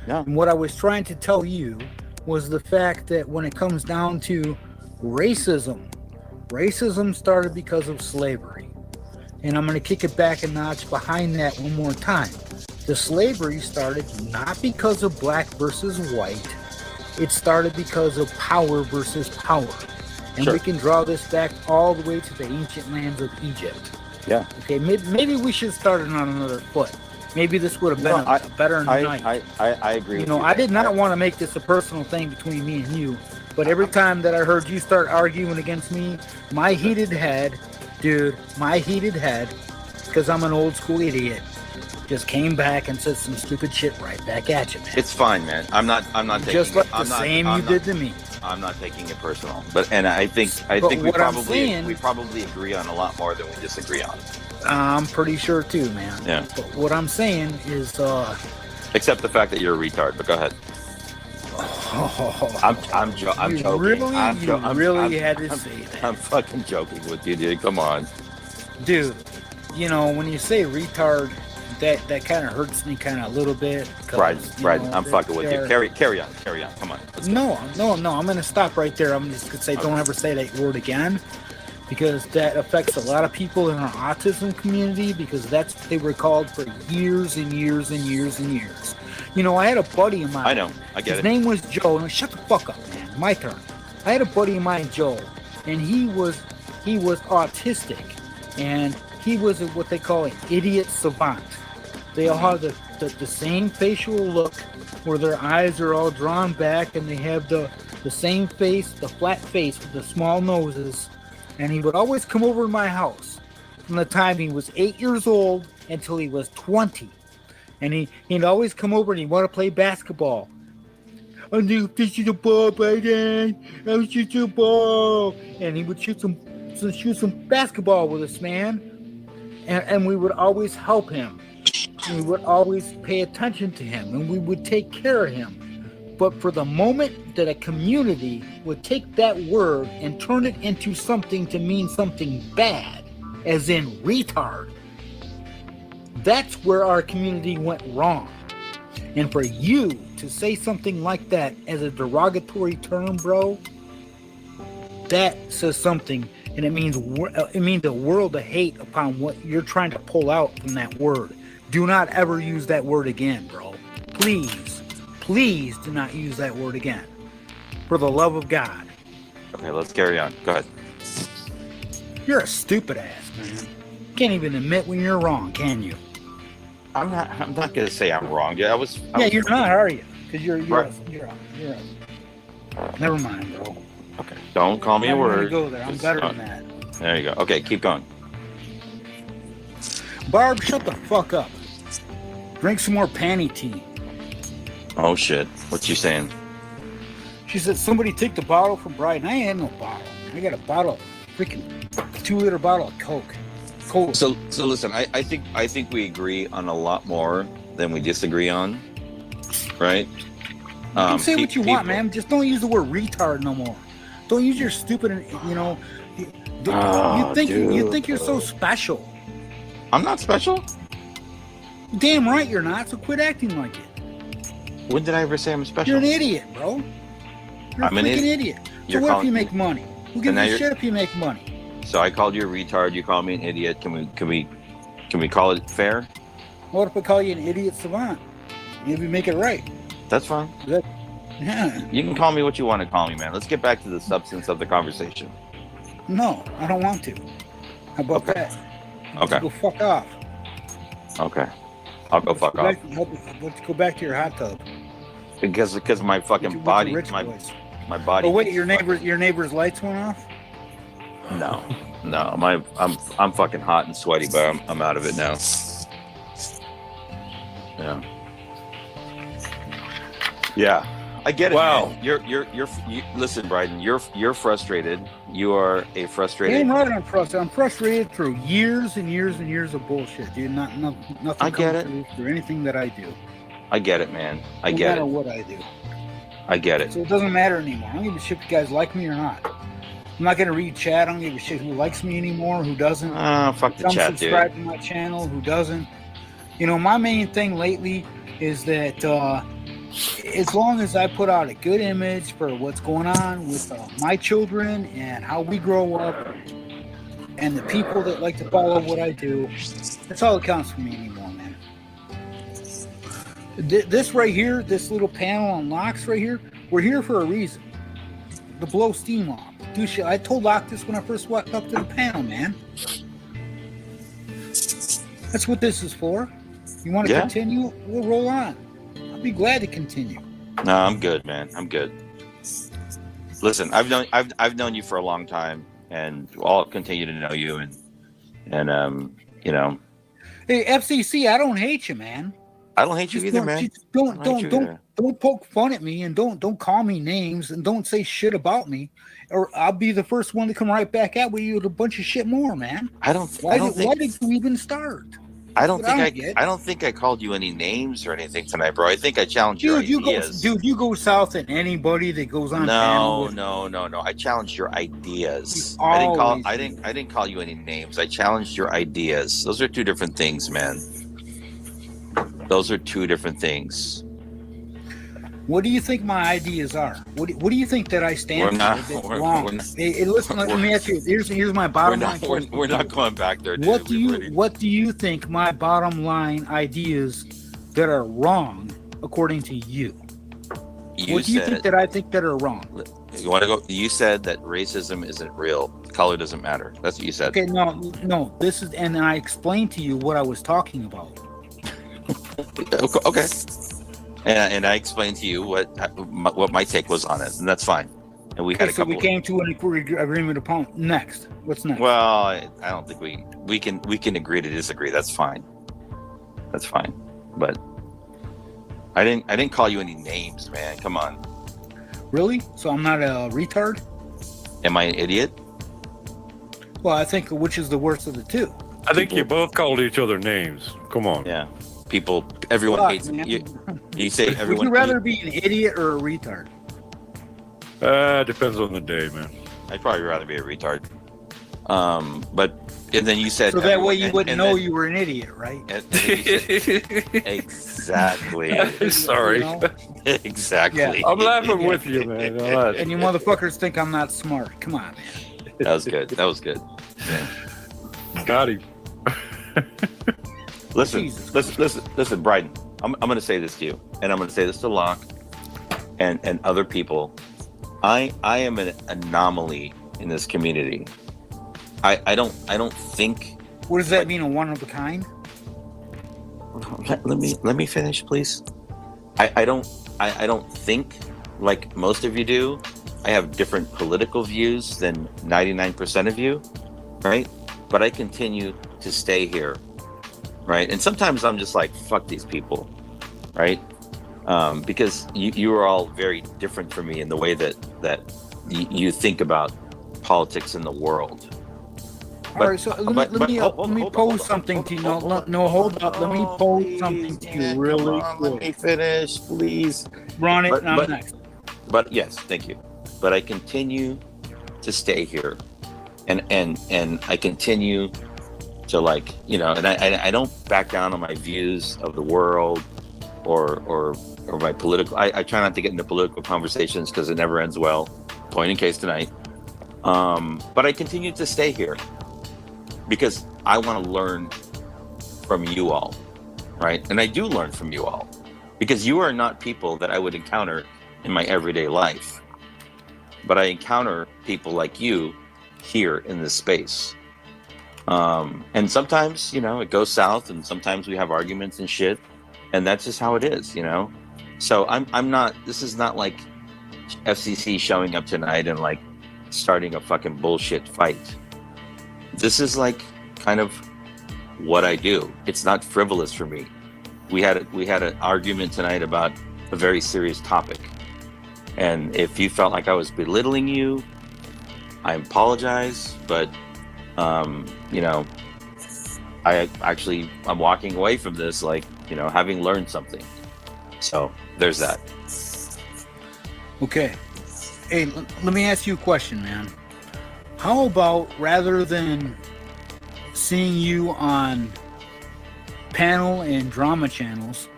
Yeah. And what I was trying to tell you was the fact that when it comes down to racism started because of slavery. And I'm going to kick it back a notch behind that one more time. The slavery started not because of black versus white. It started because of power versus power. And Sure. we can draw this back all the way to the ancient lands of Egypt. Yeah. Okay, maybe we should start it on another foot. Maybe this would have been a better night. I agree. You know, I did not want to make this a personal thing between me and you, but every time that I heard you start arguing against me, my heated head, because I'm an old school idiot, just came back and said some stupid shit right back at you, man. It's fine, man. I'm not taking Just like it. the same you did to me. I'm not taking it personal. I think we probably agree on a lot more than we disagree on. I'm pretty sure too, man. Yeah. But what I'm saying is except the fact that you're a retard, but go ahead. I'm joking. You really had to say that. I'm fucking joking with you, dude. Come on. Dude, you know, when you say retard, that kind of hurts me kind of a little bit. Right. I'm fucking with you. Carry on. Come on. No. I'm going to stop right there. I'm just going to say, don't ever say that word again, because that affects a lot of people in our autism community, because that's what they were called for years and years and years and years. You know, I had a buddy of mine. I know. I get it. His name was Joe. No, shut the fuck up, man. My turn. I had a buddy of mine, Joe, and he was autistic, and he was what they call an idiot savant. They all have the same facial look, where their eyes are all drawn back, and they have the same face, the flat face with the small noses. And he would always come over to my house from the time he was 8 years old until he was 20. And he'd always come over and he'd want to play basketball. And this is a ball, Biden. I'll shoot a ball. And he would shoot some basketball with us, man. And we would always help him. We would always pay attention to him, and we would take care of him. But for the moment that a community would take that word and turn it into something to mean something bad, as in retard, that's where our community went wrong. And for you to say something like that as a derogatory term, bro, that says something, and it means a world of hate upon what you're trying to pull out from that word. Do not ever use that word again, bro. Please do not use that word again. For the love of God. Okay, let's carry on. Go ahead. You're a stupid ass, man. Can't even admit when you're wrong, can you? I'm not gonna say I'm wrong. Yeah, you're not, are you? Because you're Right. Never mind, bro. Okay, don't call me a word. Go there. I'm better than that. There you go. Okay, keep going. Barb, shut the fuck up. Drink some more panty tea. Oh shit! What you saying? She said, somebody take the bottle from Brian. I ain't had no bottle. I got a bottle, freaking 2-liter bottle of Coke. So listen. I think we agree on a lot more than we disagree on, right? You can say what you want, man. Just don't use the word retard no more. Don't use your stupid. You know, you think you're so special. I'm not special. Damn right you're not. So quit acting like it. When did I ever say I'm special? You're an idiot, bro. You're I'm a an freaking idiot. idiot. So You're what if calling- you make money? Who gives now a you're- shit if you make money? So I called you a retard. You call me an idiot. Can we call it fair? What if I call you an idiot savant? Maybe make it right. That's fine. Yeah. You can call me what you want to call me, man. Let's get back to the substance of the conversation. No, I don't want to. How about that? Okay. Go fuck off. Okay. I'll go fuck off. Let's go back to your hot tub. Because my fucking body, my body. Oh wait, your neighbor's lights went off. No, I'm fucking hot and sweaty, but I'm out of it now. Yeah, I get it. Wow. Man. You listen, Bryden. You're frustrated. You are a frustrated. Damn right, I'm frustrated. I'm frustrated through years and years and years of bullshit, dude. Nothing. I get it. Through anything that I do. I get it, man. I No get matter it. what I do. I get it. So it doesn't matter anymore. I don't give a shit if you guys like me or not. I'm not gonna read chat. I don't give a shit who likes me anymore, who doesn't. Fuck the Some chat, dude. subscribe to my channel, who doesn't. You know, my main thing lately is that as long as I put out a good image for what's going on with my children and how we grow up and the people that like to follow what I do, that's all that counts for me anymore, man. This right here, this little panel on locks right here, we're here for a reason. To blow steam off. Do shit. I told Locke this when I first walked up to the panel, man. That's what this is for. You want to continue? We'll roll on. I'll be glad to continue. No, I'm good, man. I'm good. Listen, I've known you for a long time, and I'll continue to know you, and you know. Hey, FCC, I don't hate you, man. I don't hate you either, man. Don't poke fun at me and don't call me names and don't say shit about me, or I'll be the first one to come right back at you with a bunch of shit more, man. Why did you even start? I don't think I called you any names or anything tonight, bro. I think I challenged your ideas. You go south at anybody that goes on. No. I challenged your ideas. I didn't call you any names. I challenged your ideas. Those are two different things, man. Those are two different things. What do you think my ideas are? What do you think that I stand for? Hey, listen, let me ask you. Here's my bottom line question. We're not going back there. What do you think my bottom line ideas that are wrong according to you? What do you think that I think that are wrong? You want to go? You said that racism isn't real. Color doesn't matter. That's what you said. Okay, no. This is, and then I explained to you what I was talking about. Okay. And I explained to you what my take was on it, and that's fine. And we had a couple. So we came to an agreement upon next. What's next? Well, I don't think we can agree to disagree. That's fine. That's fine. But I didn't call you any names, man. Come on. Really? So I'm not a retard? Am I an idiot? Well, I think which is the worst of the two. I think you both called each other names. Come on. Yeah. Everyone hates you. You say everyone. Would you rather be an idiot or a retard? Depends on the day, man. I'd probably rather be a retard. And then you said so that way you wouldn't know you were an idiot, right? Exactly. Sorry. Exactly. Yeah. I'm laughing with you, man. And you motherfuckers think I'm not smart. Come on, man. That was good. Yeah. Got him. Listen, Bryden. I'm going to say this to you, and I'm going to say this to Locke and other people. I am an anomaly in this community. I don't think. What does that mean? A one of a kind? Let me finish, please. I don't think like most of you do. I have different political views than 99% of you, right? But I continue to stay here, right? And sometimes I'm just like, fuck these people, right? Because you are all very different from me in the way that you think about politics in the world. All right, so let me pose something to you. No, hold up. Let me pose something to you really quick. Let me finish, please. Ron, I'm next. But yes, thank you. But I continue to stay here, and I continue to like, you know, and I don't back down on my views of the world or my political. I try not to get into political conversations because it never ends well. Point in case tonight. But I continue to stay here because I want to learn from you all, right? And I do learn from you all because you are not people that I would encounter in my everyday life. But I encounter people like you here in this space. And sometimes, you know, it goes south and sometimes we have arguments and shit. And that's just how it is, you know? So I'm not, this is not like FCC showing up tonight and like starting a fucking bullshit fight. This is like kind of what I do. It's not frivolous for me. We had an argument tonight about a very serious topic. And if you felt like I was belittling you, I apologize, but you know, I'm walking away from this like, you know, having learned something. So there's that. Okay. Hey, let me ask you a question, man. How about rather than seeing you on panel and drama channels,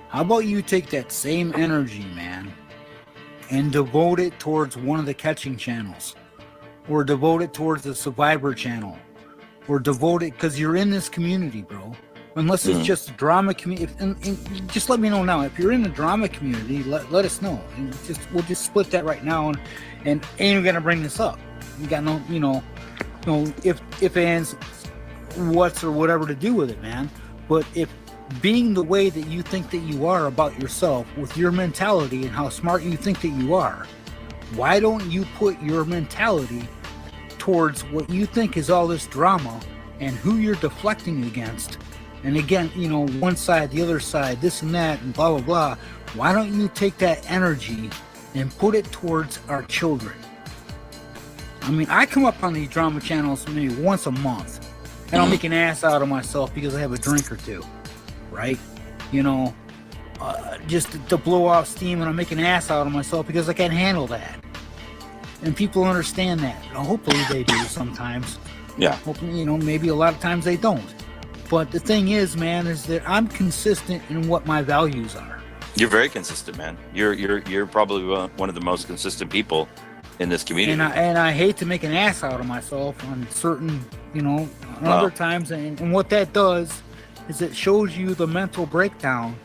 how about you take that same energy, man, and devote it towards one of the catching channels, or devote it towards the Survivor channel, or devote it, because you're in this community, bro. Unless it's just a drama community, and just let me know now. If you're in the drama community, let us know. And we'll just split that right now, and ain't gonna bring this up. You got no, you know, if ands, what's or whatever to do with it, man. But if being the way that you think that you are about yourself, with your mentality and how smart you think that you are, why don't you put your mentality towards what you think is all this drama and who you're deflecting against? And again, you know, one side, the other side, this and that, and blah, blah, blah. Why don't you take that energy and put it towards our children? I mean, I come up on these drama channels maybe once a month, and I'll make an ass out of myself because I have a drink or two, right? You know, just to blow off steam, and I make an ass out of myself because I can't handle that. And people understand that. Hopefully they do sometimes. Yeah. Hopefully, you know, maybe a lot of times they don't. But the thing is, man, is that I'm consistent in what my values are. You're very consistent, man. You're probably one of the most consistent people in this community. And I hate to make an ass out of myself on certain, you know, other times. And what that does is it shows you the mental breakdown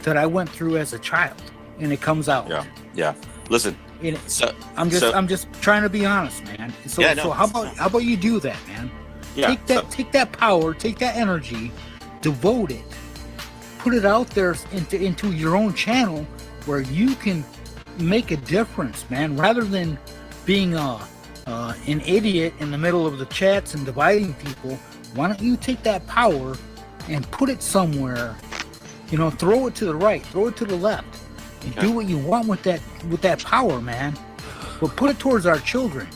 that I went through as a child, and it comes out. Yeah. Listen. I'm just trying to be honest, man. So how about you do that, man? Yeah, take that power, take that energy, devote it, put it out there into your own channel where you can make a difference, man. Rather than being an idiot in the middle of the chats and dividing people, why don't you take that power and put it somewhere? You know, throw it to the right, throw it to the left, and do what you want with that power, man. But put it towards our children,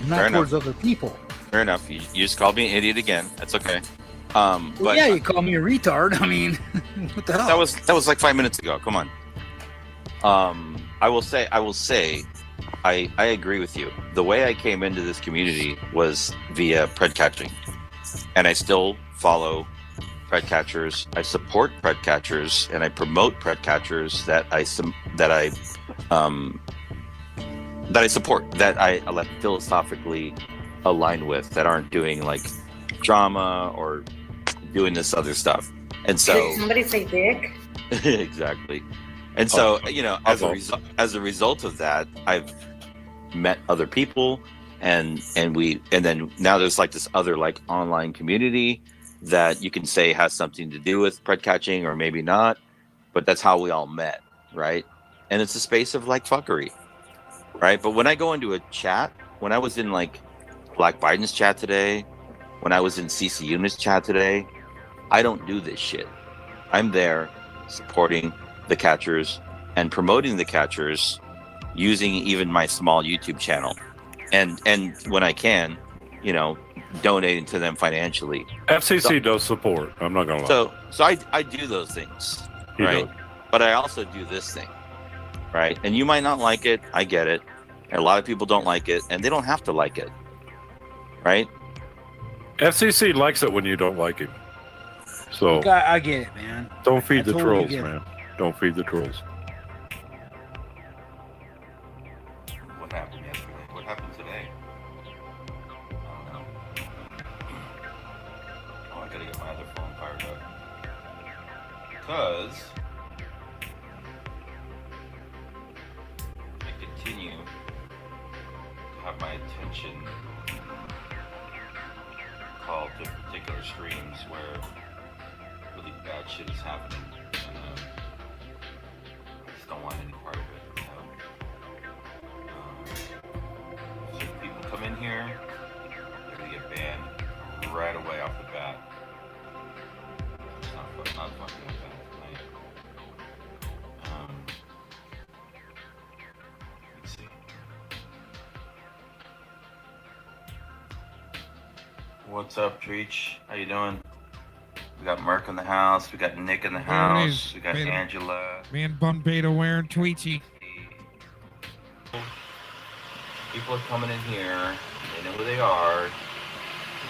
not towards other people. Fair enough. You just called me an idiot again. That's okay. But yeah, you called me a retard. I mean, what the hell? That was like 5 minutes ago. Come on. I will say, I agree with you. The way I came into this community was via pred catching, and I still follow pred catchers. I support pred catchers, and I promote pred catchers that I support, that I like philosophically align with, that aren't doing like drama or doing this other stuff. And so did somebody say dick? Exactly. And so, you know, as a result of that, I've met other people, and then now there's like this other like online community that you can say has something to do with pred catching or maybe not, but that's how we all met, right? And it's a space of like fuckery, right? But when I go into a chat, when I was in like Black Biden's chat today, when I was in CC Unit's chat today, I don't do this shit. I'm there supporting the catchers and promoting the catchers using even my small YouTube channel, and when I can, you know, donating to them financially. FCC does support. I'm not gonna lie. So I do those things, right? But I also do this thing, right? And you might not like it. I get it. And a lot of people don't like it, and they don't have to like it, right? FCC likes it when you don't like him. So I get it, man. don't feed I the totally trolls, get it. man. Don't feed the trolls. What happened yesterday? What happened today? I don't know. Oh, I gotta get my other phone fired up. Because I continue to have my attention called to particular streams where really bad shit is happening. And, I just don't want any part of it. So if people come in here, they're gonna get banned right away off the bat. It's not fucking with that tonight. Let's see. What's up, Treach? How you doing? We got Merc in the house. We got Nick in the house. We got Beta. Angela. Man bun beta wearing Tweety. People are coming in here. They know who they are.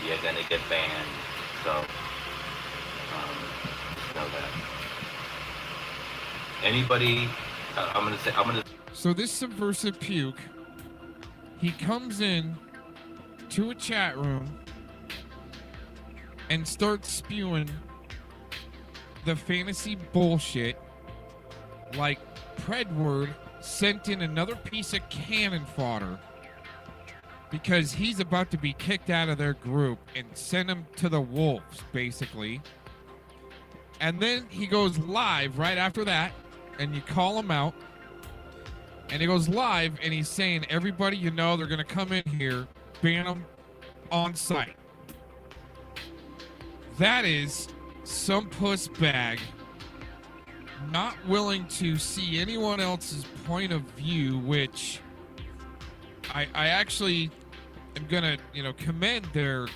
You're gonna get banned. So, just know that. Anybody? I'm gonna. So this subversive puke, he comes in to a chat room and starts spewing the fantasy bullshit like PrEdward sent in another piece of cannon fodder because he's about to be kicked out of their group and send him to the wolves, basically. And then he goes live right after that, and you call him out, and he goes live, and he's saying, everybody you know, they're going to come in here, ban them on site. That is some puss bag not willing to see anyone else's point of view, which I actually am gonna, commend the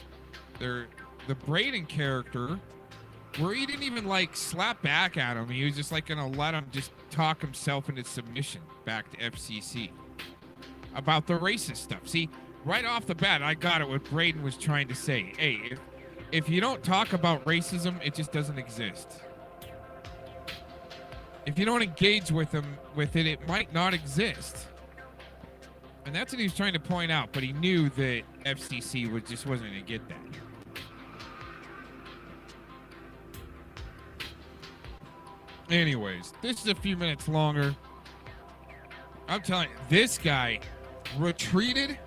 Braden character, where he didn't even like slap back at him. He was just like gonna let him just talk himself into submission back to FCC about the racist stuff. See, right off the bat, I got it. What Braden was trying to say. Hey, if you don't talk about racism, it just doesn't exist. If you don't engage with it, it might not exist. And that's what he was trying to point out, but he knew that FCC just wasn't going to get that. Anyways, this is a few minutes longer. I'm telling you, this guy retreated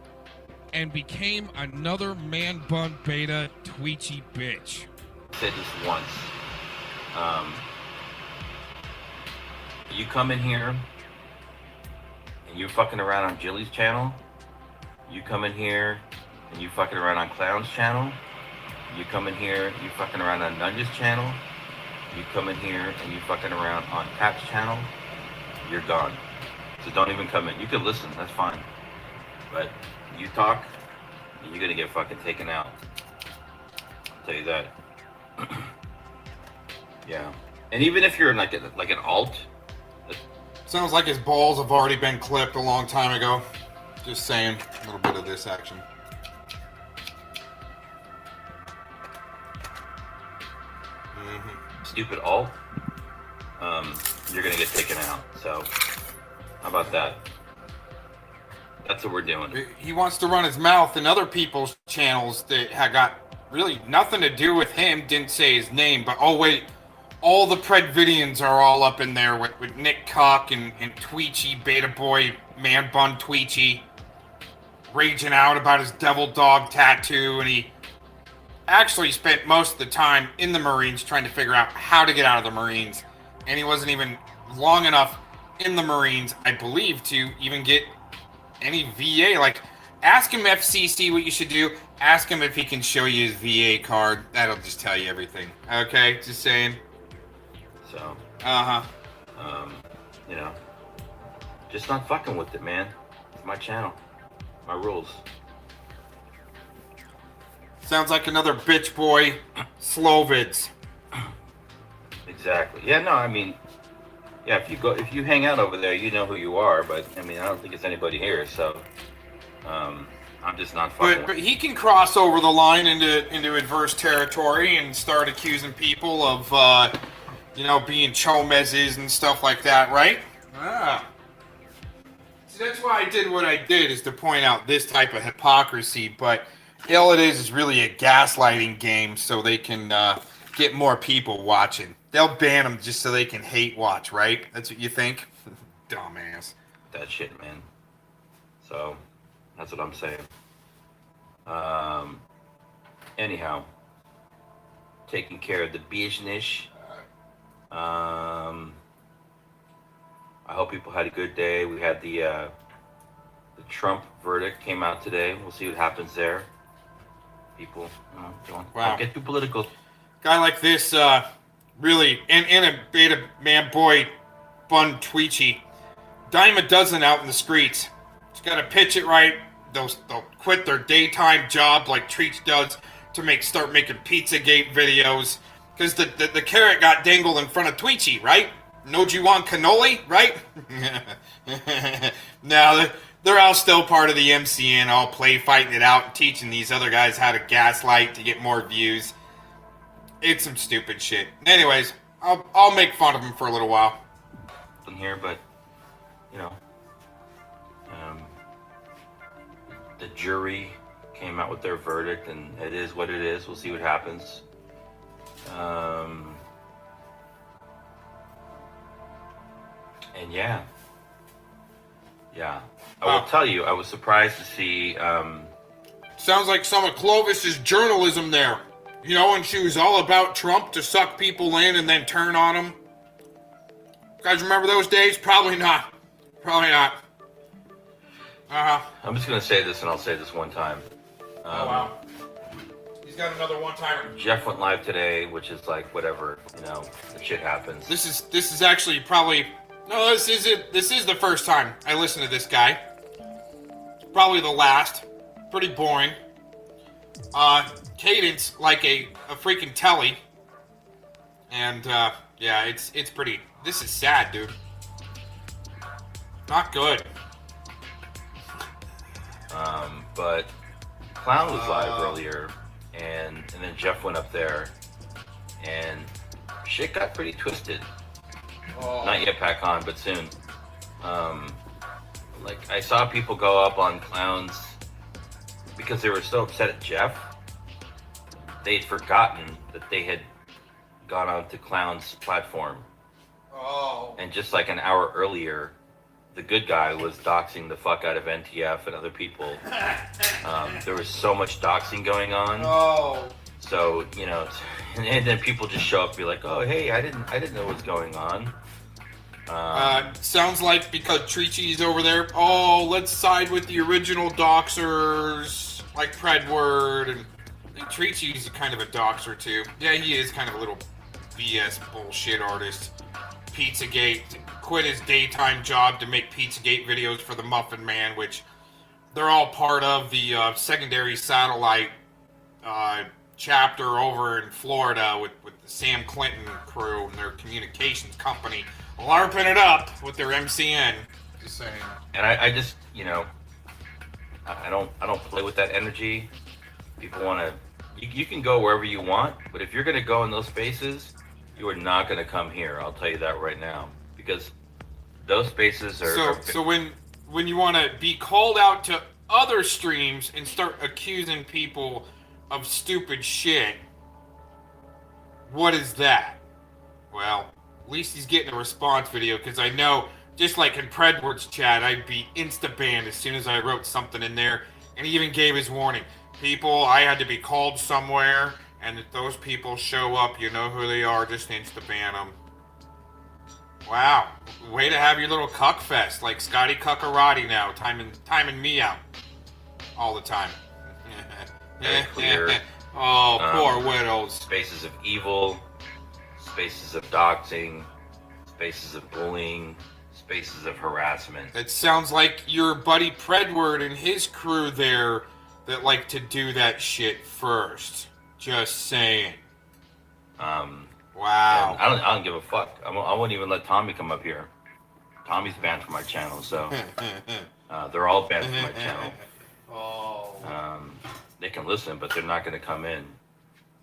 and became another man bun beta twitchy bitch. Said this once. You come in here and you're fucking around on Jilly's channel. You come in here and you fucking around on Clown's channel. You come in here, you fucking around on Nunja's channel. You come in here and you fucking around on Cap's channel. You're gone. So don't even come in. You can listen, that's fine. But you talk, you're gonna get fucking taken out. I'll tell you that. Yeah. And even if you're in like an alt. Sounds like his balls have already been clipped a long time ago. Just saying, a little bit of this action. Stupid alt, you're gonna get taken out. So, how about that? That's what we're doing. He wants to run his mouth in other people's channels that have got really nothing to do with him. Didn't say his name, but oh wait, all the PrEdvidians are all up in there with Nick Cock and Tweechy, Beta Boy, Man Bun Tweechy, raging out about his devil dog tattoo, and he actually spent most of the time in the Marines trying to figure out how to get out of the Marines, and he wasn't even long enough in the Marines, I believe, to even get any VA. Like, ask him FCC what you should do. Ask him if he can show you his VA card. That'll just tell you everything. Okay, just saying. So. You know, just not fucking with it, man. It's my channel, my rules. Sounds like another bitch boy Slovids. Exactly. Yeah, no, I mean, yeah, if you hang out over there, you know who you are, but I mean, I don't think it's anybody here, so I'm I'm just not fucking. But he can cross over the line into adverse territory and start accusing people of, being chomezes and stuff like that, right? Ah. See, that's why I did what I did, is to point out this type of hypocrisy. But all it is really a gaslighting game, so they can get more people watching. They'll ban them just so they can hate watch, right? That's what you think? Dumbass. That shit, man. So, that's what I'm saying. Anyhow, taking care of the business. I hope people had a good day. We had the Trump verdict came out today. We'll see what happens there. People, don't get too political. Guy like this, really, and a beta man boy, Bun Tweechy, dime a dozen out in the streets. Just gotta pitch it right. They'll quit their daytime job like Treach does to start making Pizzagate videos. Because the carrot got dangled in front of Tweechy, right? No, do you want cannoli, right? Now they're all still part of the MCN, all play fighting it out and teaching these other guys how to gaslight to get more views. It's some stupid shit. Anyways, I'll make fun of him for a little while. In here, but the jury came out with their verdict, and it is what it is. We'll see what happens. And yeah, I will tell you, I was surprised to see. Sounds like some of Clovis's journalism there. And she was all about Trump to suck people in and then turn on them. You guys remember those days? Probably not. Probably not. I'm just gonna say this, and I'll say this one time. Oh wow. He's got another one-timer. Jeff went live today, which is like whatever, the shit happens. This is actually probably this is it. This is the first time I listen to this guy. Probably the last. Pretty boring. Cadence like a freaking telly. And it's pretty. This is sad, dude. Not good. But Clown was live earlier, and then Jeff went up there, and shit got pretty twisted. Not yet, Pac-On, but soon. I saw people go up on Clown's because they were so upset at Jeff. They'd forgotten that they had gone on to Clown's platform. And just like an hour earlier, the good guy was doxing the fuck out of NTF and other people. There was so much doxing going on. So, and then people just show up and be like, oh, hey, I didn't know what was going on. Sounds like because Treachy's over there, let's side with the original doxers, like PrEdward, and I think Treachy's kind of a doxer too. Yeah, he is kind of a little BS bullshit artist. Pizzagate, quit his daytime job to make Pizzagate videos for the Muffin Man, which they're all part of the secondary satellite chapter over in Florida with the Sam Clinton crew and their communications company, LARPing it up with their MCN. Just saying. And I just, I don't play with that energy. People want to, you can go wherever you want, but if you're going to go in those spaces, you are not going to come here. I'll tell you that right now, because those spaces are. So when you want to be called out to other streams and start accusing people of stupid shit, what is that? Well, at least he's getting a response video, because I know, just like in PrEdward's chat, I'd be insta-banned as soon as I wrote something in there, and he even gave his warning. People, I had to be called somewhere, and if those people show up, you know who they are, just insta-ban them. Wow, way to have your little cuck fest, like Scotty Cuckarati now, timing me out all the time. Very clear. Poor widows. Spaces of evil, spaces of doxing, spaces of bullying, spaces of harassment. It sounds like your buddy PrEdward and his crew there that like to do that shit first. Just saying. Wow. I don't give a fuck. I won't even let Tommy come up here. Tommy's banned from my channel, so they're all banned from my channel. They can listen, but they're not going to come in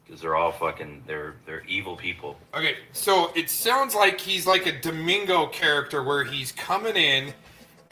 because they're all fucking, they're evil people. Okay, so it sounds like he's like a Domingo character where he's coming in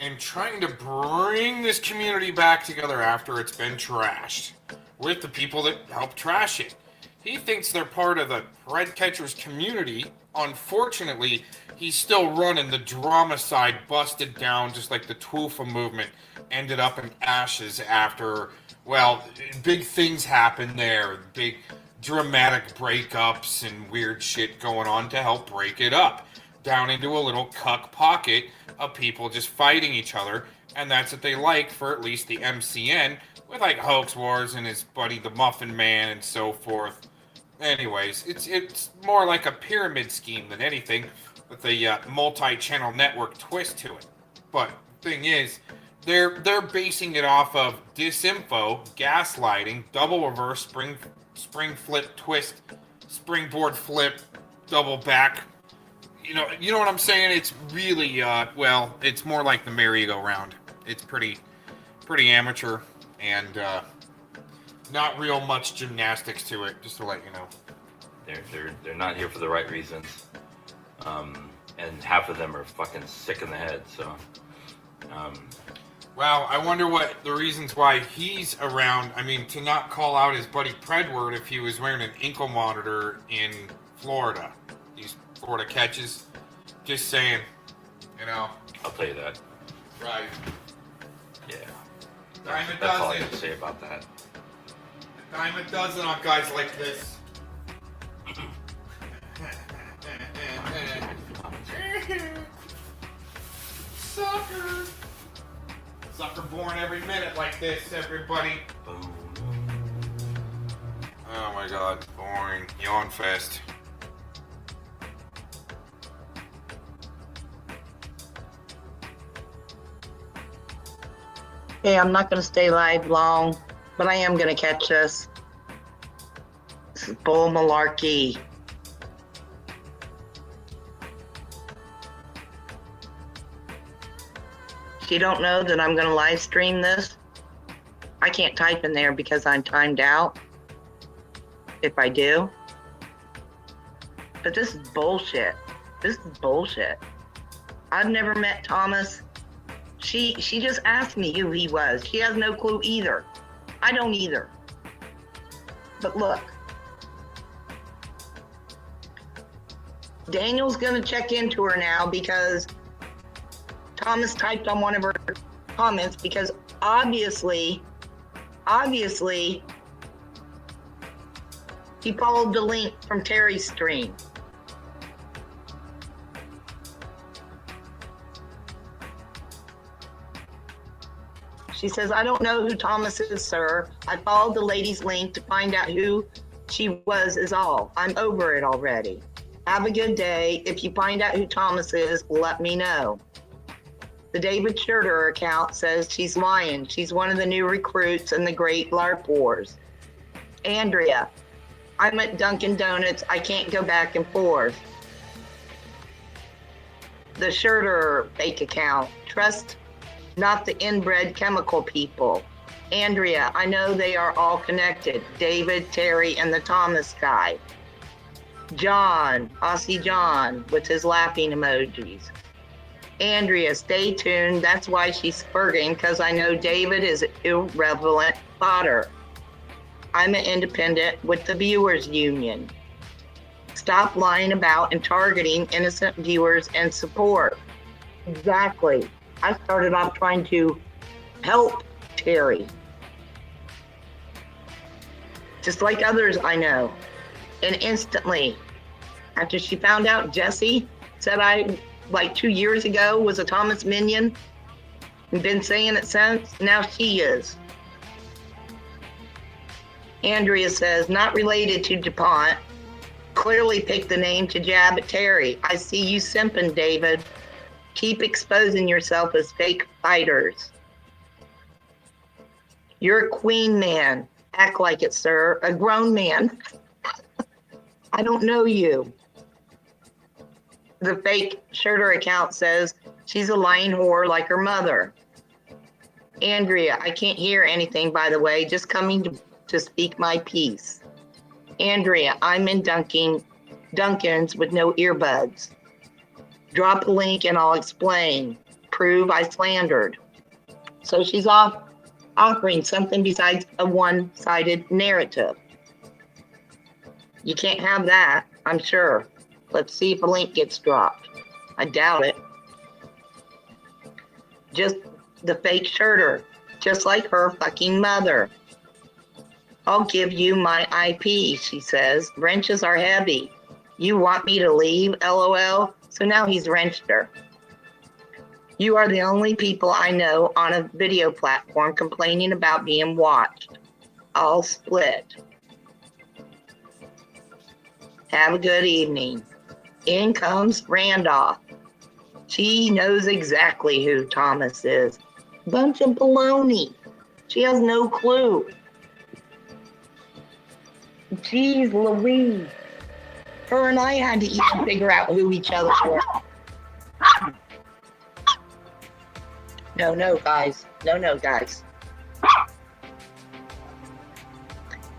and trying to bring this community back together after it's been trashed with the people that helped trash it. He thinks they're part of the Pred Catchers community. Unfortunately, he's still running the drama side, busted down, just like the Tuff movement ended up in ashes after, well, big things happened there. Big dramatic breakups and weird shit going on to help break it up down into a little cuck pocket of people just fighting each other. And that's what they like for at least the MCN, with like Hoax Wars and his buddy the Muffin Man and so forth. Anyways, it's more like a pyramid scheme than anything, with a multi-channel network twist to it. But thing is, they're basing it off of disinfo, gaslighting, double reverse, spring flip twist, springboard flip, double back. You know what I'm saying? It's really well, it's more like the merry-go-round. It's pretty amateur and not real much gymnastics to it, just to let you know. They're not here for the right reasons, and half of them are fucking sick in the head. So, well, I wonder what the reasons why he's around. I mean, to not call out his buddy PrEdward if he was wearing an ankle monitor in Florida. These Florida catches. Just saying, you know. I'll tell you that. Right. Yeah. Dime a That's all I dozen. have to say about that. Dime a dozen on guys like this. Sucker. Sucker born every minute like this, everybody. Oh my god, boring. Yawn fest. Hey, I'm not going to stay live long, but I am going to catch this. This is bull malarkey. If you don't know that I'm going to live stream this, I can't type in there because I'm timed out. If I do. But this is bullshit. This is bullshit. I've never met Thomas. She just asked me who he was. She has no clue either. I don't either. But look. Daniel's gonna check into her now because Thomas typed on one of her comments because obviously, he followed the link from Terry's stream. She says, I don't know who Thomas is, sir. I followed the lady's link to find out who she was is all. I'm over it already. Have a good day. If you find out who Thomas is, let me know. The David Schurter account says she's lying. She's one of the new recruits in the Great LARP Wars. Andrea, I'm at Dunkin' Donuts. I can't go back and forth. The Schurter fake account. Trust not the inbred chemical people. Andrea, I know they are all connected. David, Terry, and the Thomas guy. John, Aussie John, with his laughing emojis. Andrea, stay tuned. That's why she's spurting, because I know David is irrelevant fodder. I'm an independent with the Viewers Union. Stop lying about and targeting innocent viewers and support. Exactly. I started off trying to help Terry. Just like others I know. And instantly, after she found out Jesse said I, like 2 years ago, was a Thomas minion, and been saying it since, now she is. Andrea says, not related to DuPont. Clearly picked the name to jab at Terry. I see you simping, David. Keep exposing yourself as fake fighters. You're a queen man. Act like it, sir. A grown man. I don't know you. The fake Schurter account says she's a lying whore like her mother. Andrea, I can't hear anything, by the way, just coming to speak my piece. Andrea, I'm in Duncan's with no earbuds. Drop a link and I'll explain. Prove I slandered. So she's offering something besides a one-sided narrative. You can't have that, I'm sure. Let's see if a link gets dropped. I doubt it. Just the fake shirter, just like her fucking mother. I'll give you my IP, she says. Wrenches are heavy. You want me to leave, LOL? So now he's wrenched her. You are the only people I know on a video platform complaining about being watched. I'll split. Have a good evening. In comes Randolph. She knows exactly who Thomas is. Bunch of baloney. She has no clue. Jeez Louise. Her and I had to even figure out who each other were. No, guys. No, guys.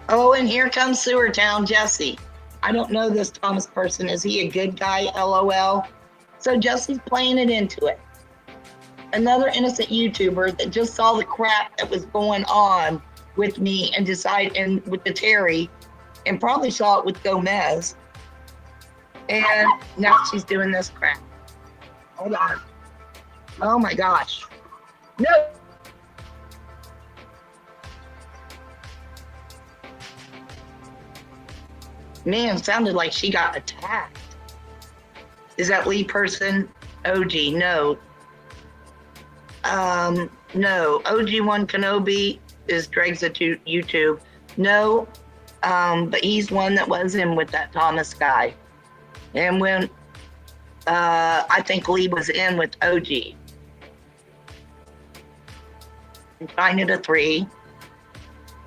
Oh, and here comes Sewer Town Jesse. I don't know this Thomas person. Is he a good guy? LOL. So Jesse's playing it into it. Another innocent YouTuber that just saw the crap that was going on with me and with the Terry, and probably saw it with Gomez. And now she's doing this crap. Hold on. Oh my gosh. No. Man, sounded like she got attacked. Is that Lee person? OG, no. No. OG1 Kenobi is Dregs at YouTube. No. But he's one that was in with that Thomas guy. And when I think Lee was in with OG. And China to 3.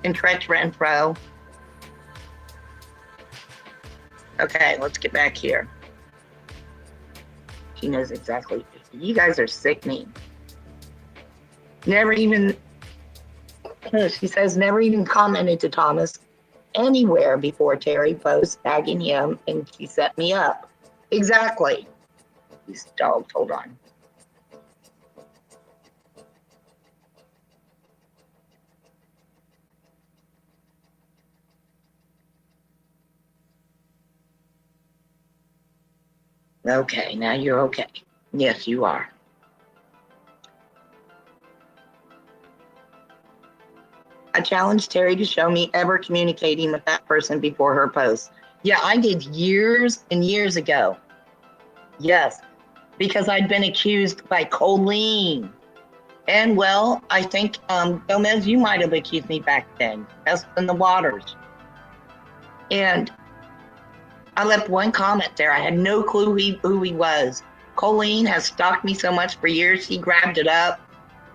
And Tretch Renfro. Okay, let's get back here. She knows exactly. You guys are sickening. Never even, she says, never even commented to Thomas anywhere before Terry posts tagging him, and she set me up. Exactly. These dogs, hold on. Okay, now you're okay. Yes, you are. I challenged Terry to show me ever communicating with that person before her post. Yeah, I did years and years ago. Yes, because I'd been accused by Colleen. And well, I think, Gomez, you might have accused me back then. That's in the waters. And I left one comment there. I had no clue who he was. Colleen has stalked me so much for years. She grabbed it up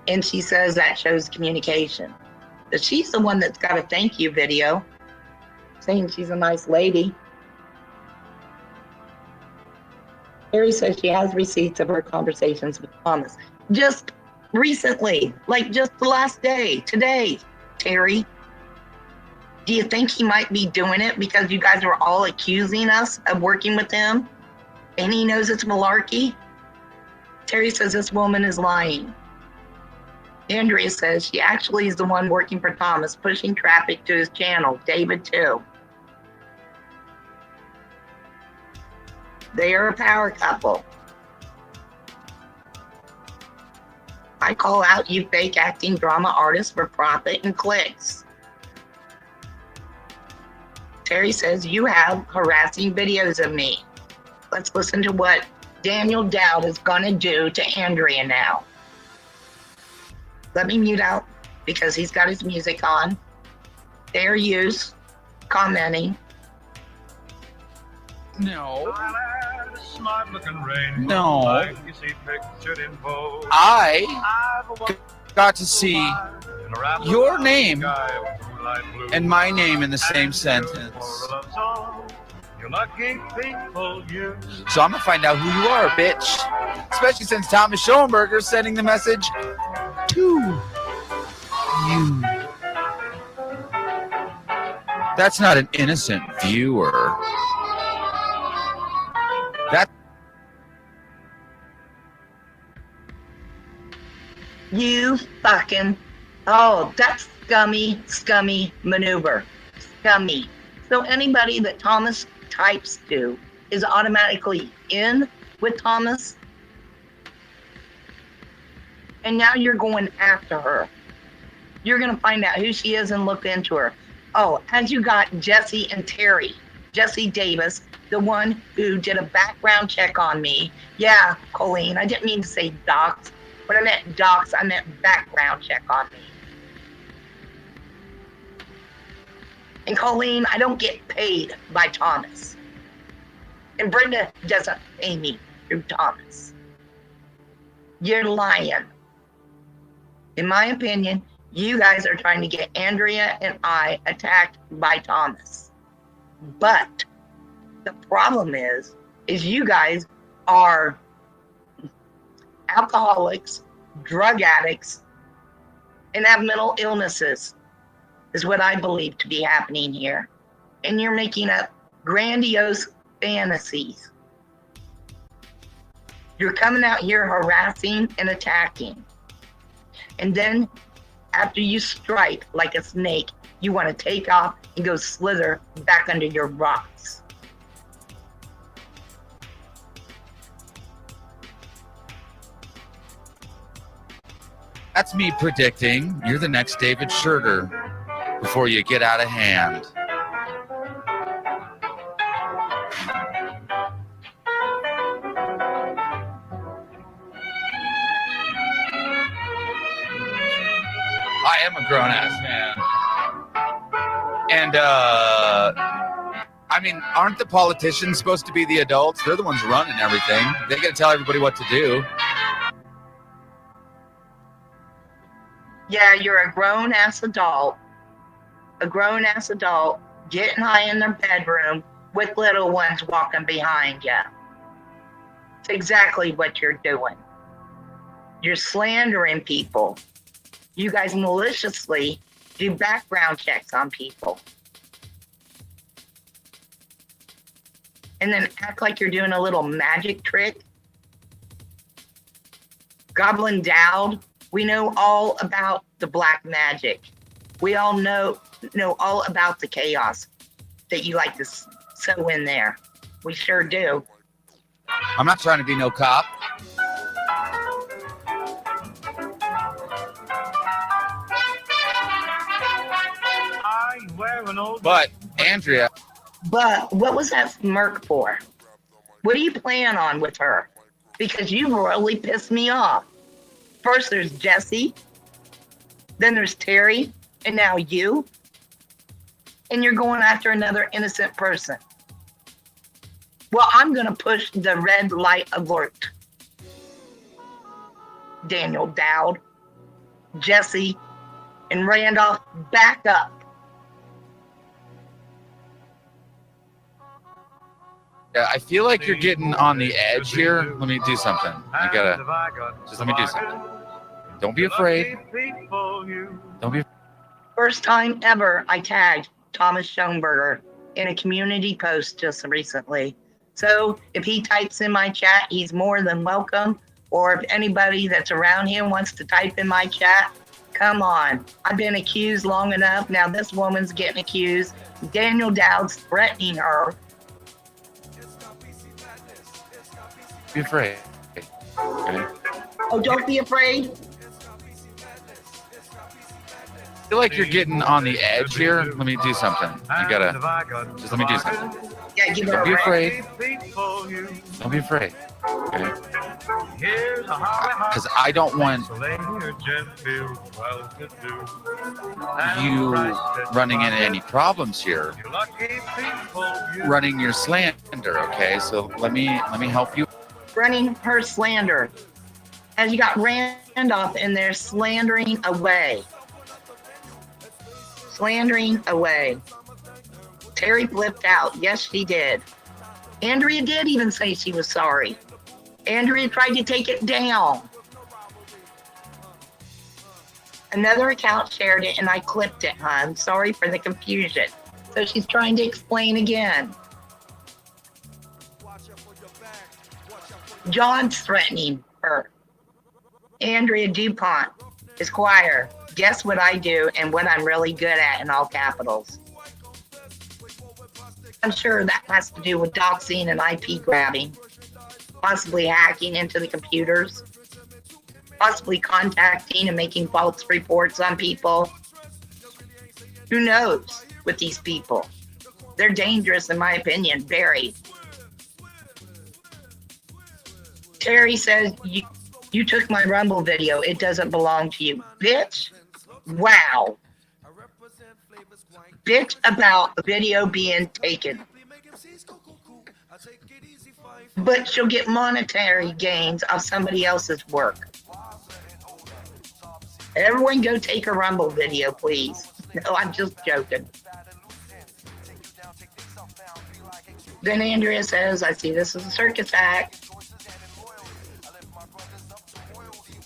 and she says that shows communication. But she's the one that's got a thank you video saying she's a nice lady. Terry says she has receipts of her conversations with Thomas. Just recently, like just the last day, today, Terry. Do you think he might be doing it because you guys are all accusing us of working with him and he knows it's malarkey? Terry says this woman is lying. Andrea says she actually is the one working for Thomas, pushing traffic to his channel, David too. They are a power couple. I call out you fake acting drama artists for profit and clicks. Terry says you have harassing videos of me. Let's listen to what Daniel Dowd is gonna do to Andrea now. Let me mute out because he's got his music on. Fair use, commenting. No. No. I got to see your name and my name in the same sentence. So I'm gonna find out who you are, bitch. Especially since Thomas Schoenberger is sending the message to That's not an innocent viewer. That You fucking, oh, that's scummy maneuver. Scummy. So anybody that Thomas types to is automatically in with Thomas. And now you're going after her. You're going to find out who she is and look into her. Oh, as you got Jesse and Terry. Jesse Davis, the one who did a background check on me. Yeah, Colleen, I didn't mean to say docs. When I meant docs, I meant background check on me. And Colleen, I don't get paid by Thomas. And Brenda doesn't pay me through Thomas. You're lying. In my opinion, you guys are trying to get Andrea and I attacked by Thomas. But the problem is you guys are alcoholics, drug addicts, and have mental illnesses, is what I believe to be happening here. And you're making up grandiose fantasies. You're coming out here harassing and attacking. And then after you strike like a snake, you want to take off and go slither back under your rocks. That's me predicting you're the next David Scherger before you get out of hand. I am a grown-ass man. And, I mean, aren't the politicians supposed to be the adults? They're the ones running everything. They got to tell everybody what to do. Yeah, you're a grown-ass adult. A grown-ass adult getting high in their bedroom with little ones walking behind you. It's exactly what you're doing. You're slandering people. You guys maliciously do background checks on people. And then act like you're doing a little magic trick. Goblin Dowd, we know all about the black magic. We all know all about the chaos that you like to sew in there. We sure do. I'm not trying to be no cop. But, Andrea. But what was that smirk for? What do you plan on with her? Because you really pissed me off. First there's Jesse, then there's Terry, and now you. And you're going after another innocent person. Well, I'm going to push the red light alert. Daniel Dowd, Jesse, and Randolph, back up. Yeah, I feel like you're getting on the edge here. Let me do something. Let me do something. Don't be afraid. Don't be. First time ever I tagged Thomas Schoenberger in a community post just recently. So if he types in my chat, he's more than welcome. Or if anybody that's around him wants to type in my chat, come on. I've been accused long enough. Now this woman's getting accused. Daniel Dowd's threatening her. Be afraid. Okay. Oh, don't be afraid. I feel like you're getting on the edge here. Let me do something. Let me do something. Yeah, give Don't be afraid. Don't be afraid. Okay. Because I don't want you running into any problems here. Running your slander, okay? So let me help you. Running her slander. As you got Randolph in there slandering away. Slandering away. Terry flipped out. Yes, she did. Andrea did even say she was sorry. Andrea tried to take it down. Another account shared it and I clipped it, hon. Sorry for the confusion. So she's trying to explain again. John's threatening her. Andrea DuPont, Esquire, guess what I do and what I'm really good at in all capitals. I'm sure that has to do with doxing and IP grabbing, possibly hacking into the computers, possibly contacting and making false reports on people. Who knows with these people? They're dangerous in my opinion, very. Terry says, you took my Rumble video. It doesn't belong to you. Bitch. Wow. Bitch about a video being taken. But she'll get monetary gains off somebody else's work. Everyone go take a Rumble video, please. No, I'm just joking. Then Andrea says, I see this as a circus act.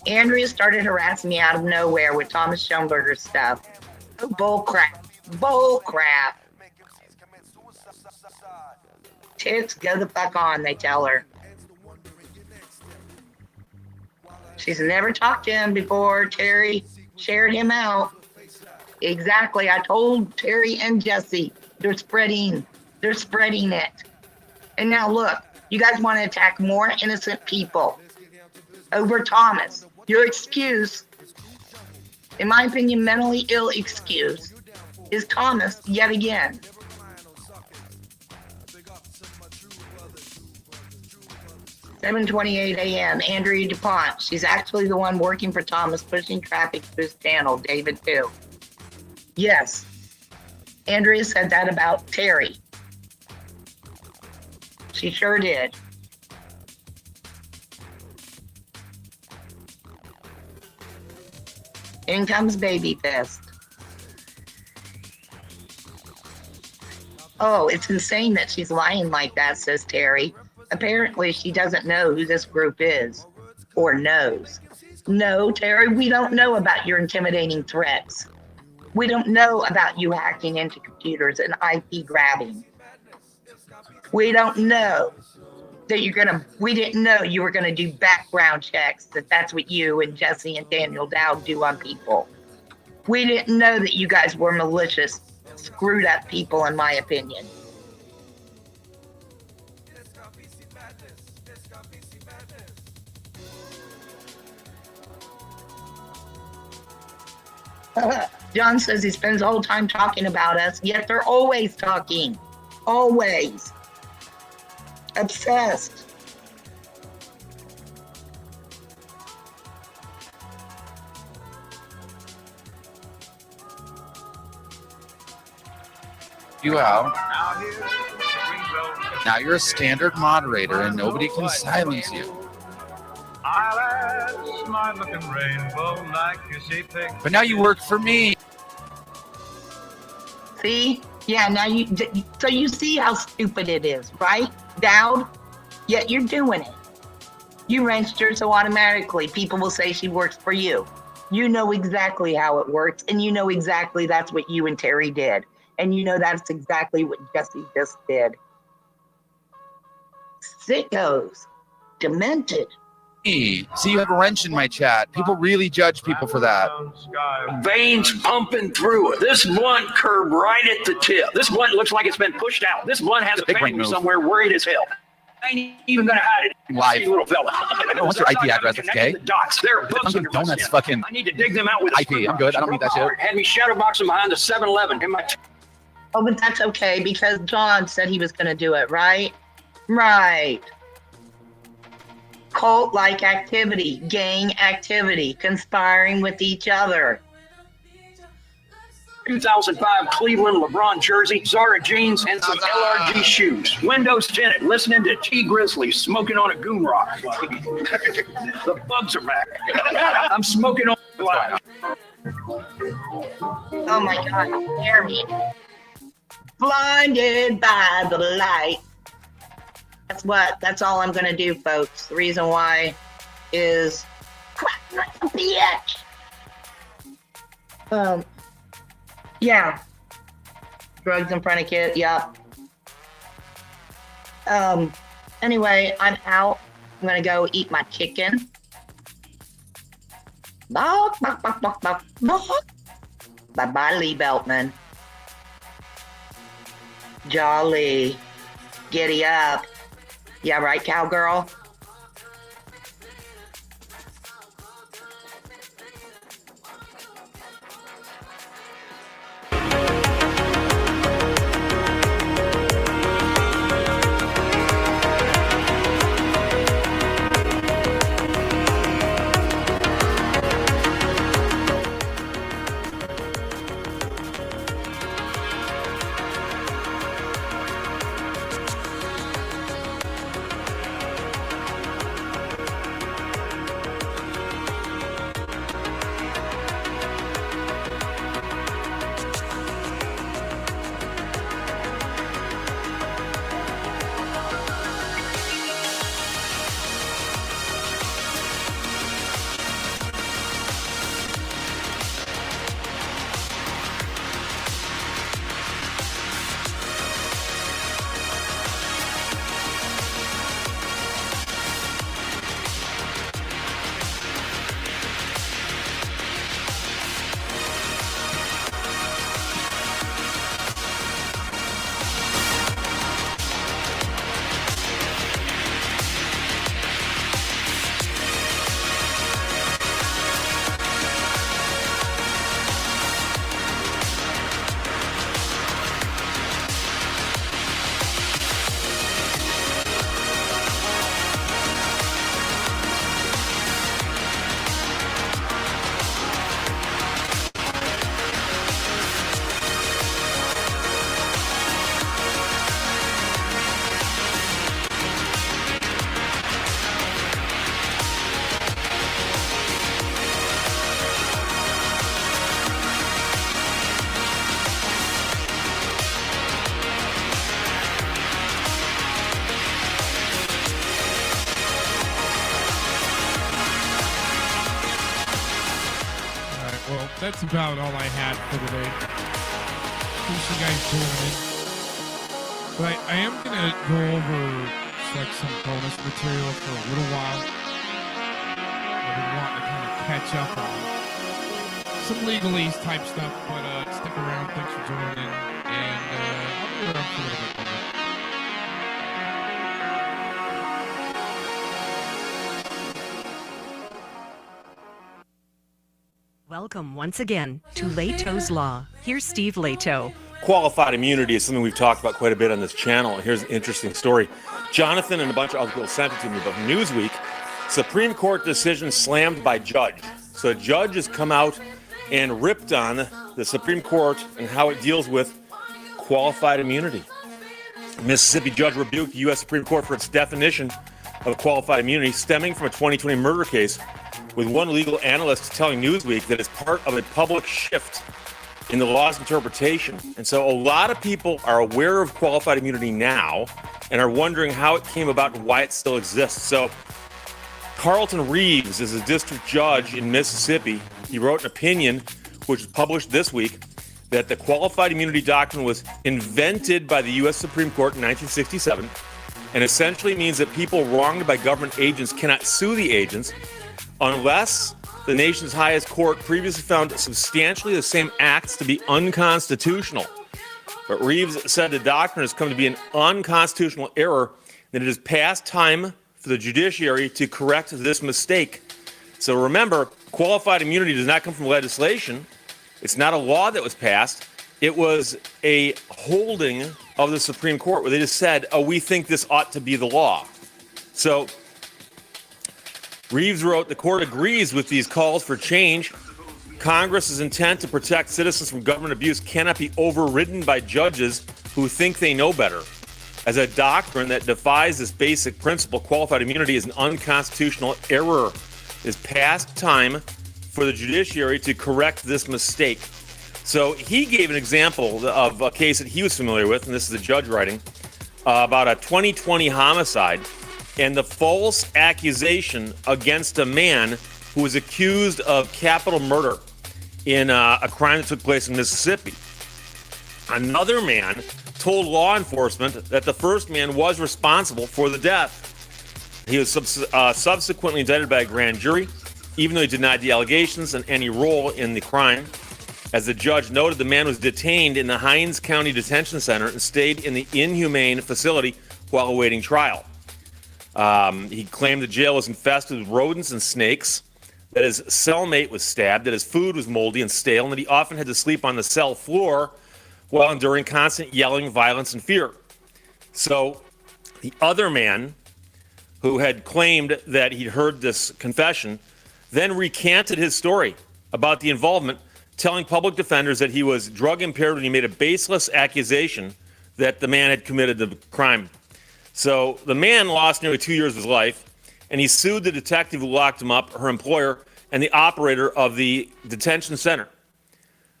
Andrea started harassing me out of nowhere with Thomas Schoenberger's stuff. Oh, bull crap. Bull crap. Tits, go the fuck on, they tell her. She's never talked to him before. Terry shared him out. Exactly. I told Terry and Jesse. They're spreading it. And now look, you guys want to attack more innocent people over Thomas. Your excuse, in my opinion, mentally ill excuse, is Thomas yet again. "7:28 a.m. Andrea DuPont. She's actually the one working for Thomas, pushing traffic to his channel, David too." Yes. Andrea said that about Terry. She sure did. In comes Baby Fist. Oh, it's insane that she's lying like that, says Terry. Apparently, she doesn't know who this group is, or knows. No, Terry, we don't know about your intimidating threats. We don't know about you hacking into computers and IP grabbing. We don't know that we didn't know you were gonna do background checks, that's what you and Jesse and Daniel Dowd do on people. We didn't know that you guys were malicious, screwed up people, in my opinion. John says he spends the whole time talking about us, yet they're always talking. Always. Obsessed. You out. Now you're a standard moderator and nobody can silence you. But now you work for me. See? Yeah, now so you see how stupid it is, right, Dowd? Yet you're doing it. You register, so automatically people will say she works for you. You know exactly how it works, and you know exactly that's what you and Terry did. And you know that's exactly what Jesse just did. Sickos. Demented. See, you have a wrench in my chat. People really judge people for that. Veins pumping through it. This blunt curved right at the tip. This blunt looks like it's been pushed out. This blunt has a family somewhere worried as hell. I ain't even gonna hide it. Live. You little fella. What's your IP address? It's gay. The dots. There are books under my Donuts skin. fucking I need to dig them out with IP. I'm good. I don't need that shit. Had me shadowboxing behind the 7-Eleven in my. Oh, but that's okay because John said he was going to do it, right? Right. Cult-like activity, gang activity, conspiring with each other. 2005 Cleveland LeBron jersey, Zara jeans, and some LRG shoes. Windows tinted, listening to T Grizzly, smoking on a goon rock. The bugs are back. I'm smoking on black. Oh my God, hear me. Blinded by the light. That's all I'm gonna do, folks. The reason why is crap like a bitch. Yeah. Drugs in front of kids. Yep. Anyway, I'm out. I'm gonna go eat my chicken. Bye bye, Lee Beltman. Jolly. Giddy up. Yeah, right, cowgirl? That's about all I had for today. Appreciate you guys tuning in. But I am going to go over like some bonus material for a little while. I've been wanting to kind of catch up on some legalese type stuff, but stick around. Thanks for joining in. And I'll be around for a little bit longer. Welcome once again to Leto's Law. Here's Steve Leto. Qualified immunity is something we've talked about quite a bit on this channel. Here's an interesting story. Jonathan and a bunch of other people sent it to me, but Newsweek, Supreme Court decision slammed by judge. So a judge has come out and ripped on the Supreme Court and how it deals with qualified immunity. Mississippi judge rebuked the U.S. Supreme Court for its definition of qualified immunity stemming from a 2020 murder case, with one legal analyst telling Newsweek that it's part of a public shift in the law's interpretation. And so a lot of people are aware of qualified immunity now and are wondering how it came about and why it still exists. So Carlton Reeves is a district judge in Mississippi. He wrote an opinion, which was published this week, that the qualified immunity doctrine was invented by the U.S. Supreme Court in 1967 and essentially means that people wronged by government agents cannot sue the agents unless the nation's highest court previously found substantially the same acts to be unconstitutional. But Reeves said the doctrine has come to be an unconstitutional error, and it is past time for the judiciary to correct this mistake. So remember, qualified immunity does not come from legislation. It's not a law that was passed. It was a holding of the Supreme Court where they just said, oh, we think this ought to be the law. So Reeves wrote, the court agrees with these calls for change. Congress's intent to protect citizens from government abuse cannot be overridden by judges who think they know better. As a doctrine that defies this basic principle, qualified immunity is an unconstitutional error. It is past time for the judiciary to correct this mistake. So he gave an example of a case that he was familiar with, and this is the judge writing, about a 2020 homicide and the false accusation against a man who was accused of capital murder in a crime that took place in Mississippi. Another man told law enforcement that the first man was responsible for the death. He was subsequently indicted by a grand jury, even though he denied the allegations and any role in the crime. As the judge noted, the man was detained in the Hines County Detention Center and stayed in the inhumane facility while awaiting trial. He claimed the jail was infested with rodents and snakes, that his cellmate was stabbed, that his food was moldy and stale, and that he often had to sleep on the cell floor while enduring constant yelling, violence, and fear. So the other man, who had claimed that he'd heard this confession, then recanted his story about the involvement, telling public defenders that he was drug impaired when he made a baseless accusation that the man had committed the crime. So the man lost nearly 2 years of his life, and he sued the detective who locked him up, her employer, and the operator of the detention center.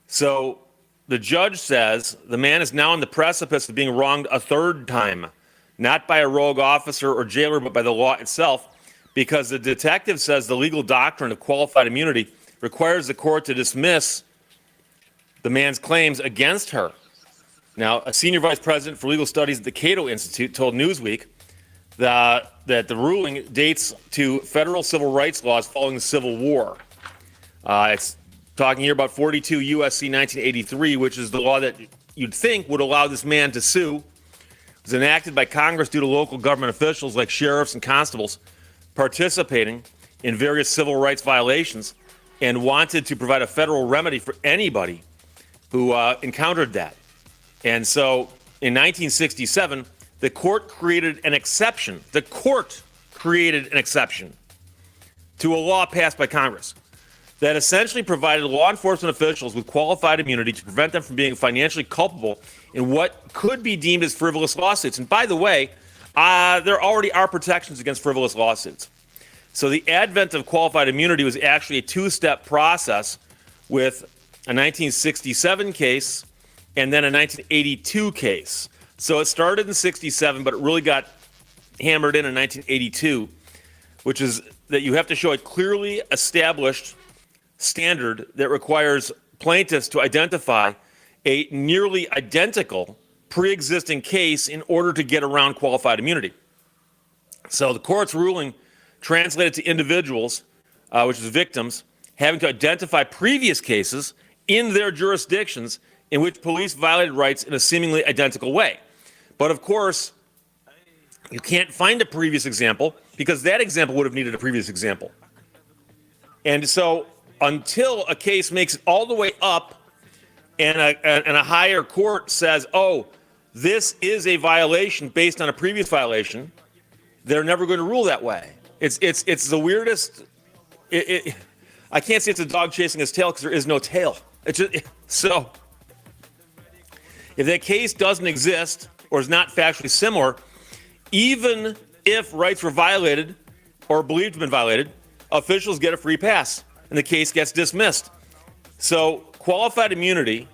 So the judge says the man is now on the precipice of being wronged a third time, not by a rogue officer or jailer, but by the law itself, because the detective says the legal doctrine of qualified immunity requires the court to dismiss the man's claims against her. Now, a senior vice president for legal studies at the Cato Institute told Newsweek that the ruling dates to federal civil rights laws following the Civil War. It's talking here about 42 U.S.C. 1983, which is the law that you'd think would allow this man to sue. It was enacted by Congress due to local government officials like sheriffs and constables participating in various civil rights violations and wanted to provide a federal remedy for anybody who encountered that. And so in 1967, the court created an exception. The court created an exception to a law passed by Congress that essentially provided law enforcement officials with qualified immunity to prevent them from being financially culpable in what could be deemed as frivolous lawsuits. And by the way, there already are protections against frivolous lawsuits. So the advent of qualified immunity was actually a two-step process with a 1967 case and then a 1982 case. So it started in 67, but it really got hammered in 1982, which is that you have to show a clearly established standard that requires plaintiffs to identify a nearly identical pre-existing case in order to get around qualified immunity. So the court's ruling translated to individuals, which is victims, having to identify previous cases in their jurisdictions in which police violated rights in a seemingly identical way. But of course, you can't find a previous example because that example would have needed a previous example. And so until a case makes it all the way up and a higher court says, oh, this is a violation based on a previous violation, they're never going to rule that way. It's the weirdest. I can't say it's a dog chasing its tail because there is no tail. So if that case doesn't exist or is not factually similar, even if rights were violated or believed to have been violated, officials get a free pass and the case gets dismissed. So qualified immunity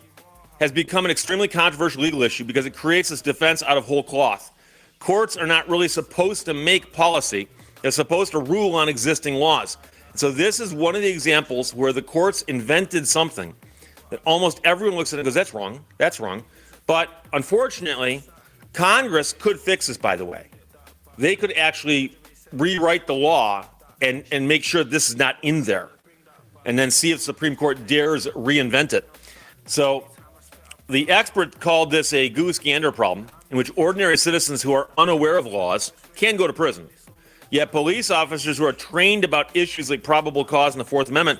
has become an extremely controversial legal issue because it creates this defense out of whole cloth. Courts are not really supposed to make policy. They're supposed to rule on existing laws. So this is one of the examples where the courts invented something that almost everyone looks at it and goes, that's wrong, that's wrong. But unfortunately, Congress could fix this, by the way. They could actually rewrite the law and make sure this is not in there and then see if the Supreme Court dares reinvent it. So the expert called this a goose gander problem in which ordinary citizens who are unaware of laws can go to prison. Yet police officers who are trained about issues like probable cause and the Fourth Amendment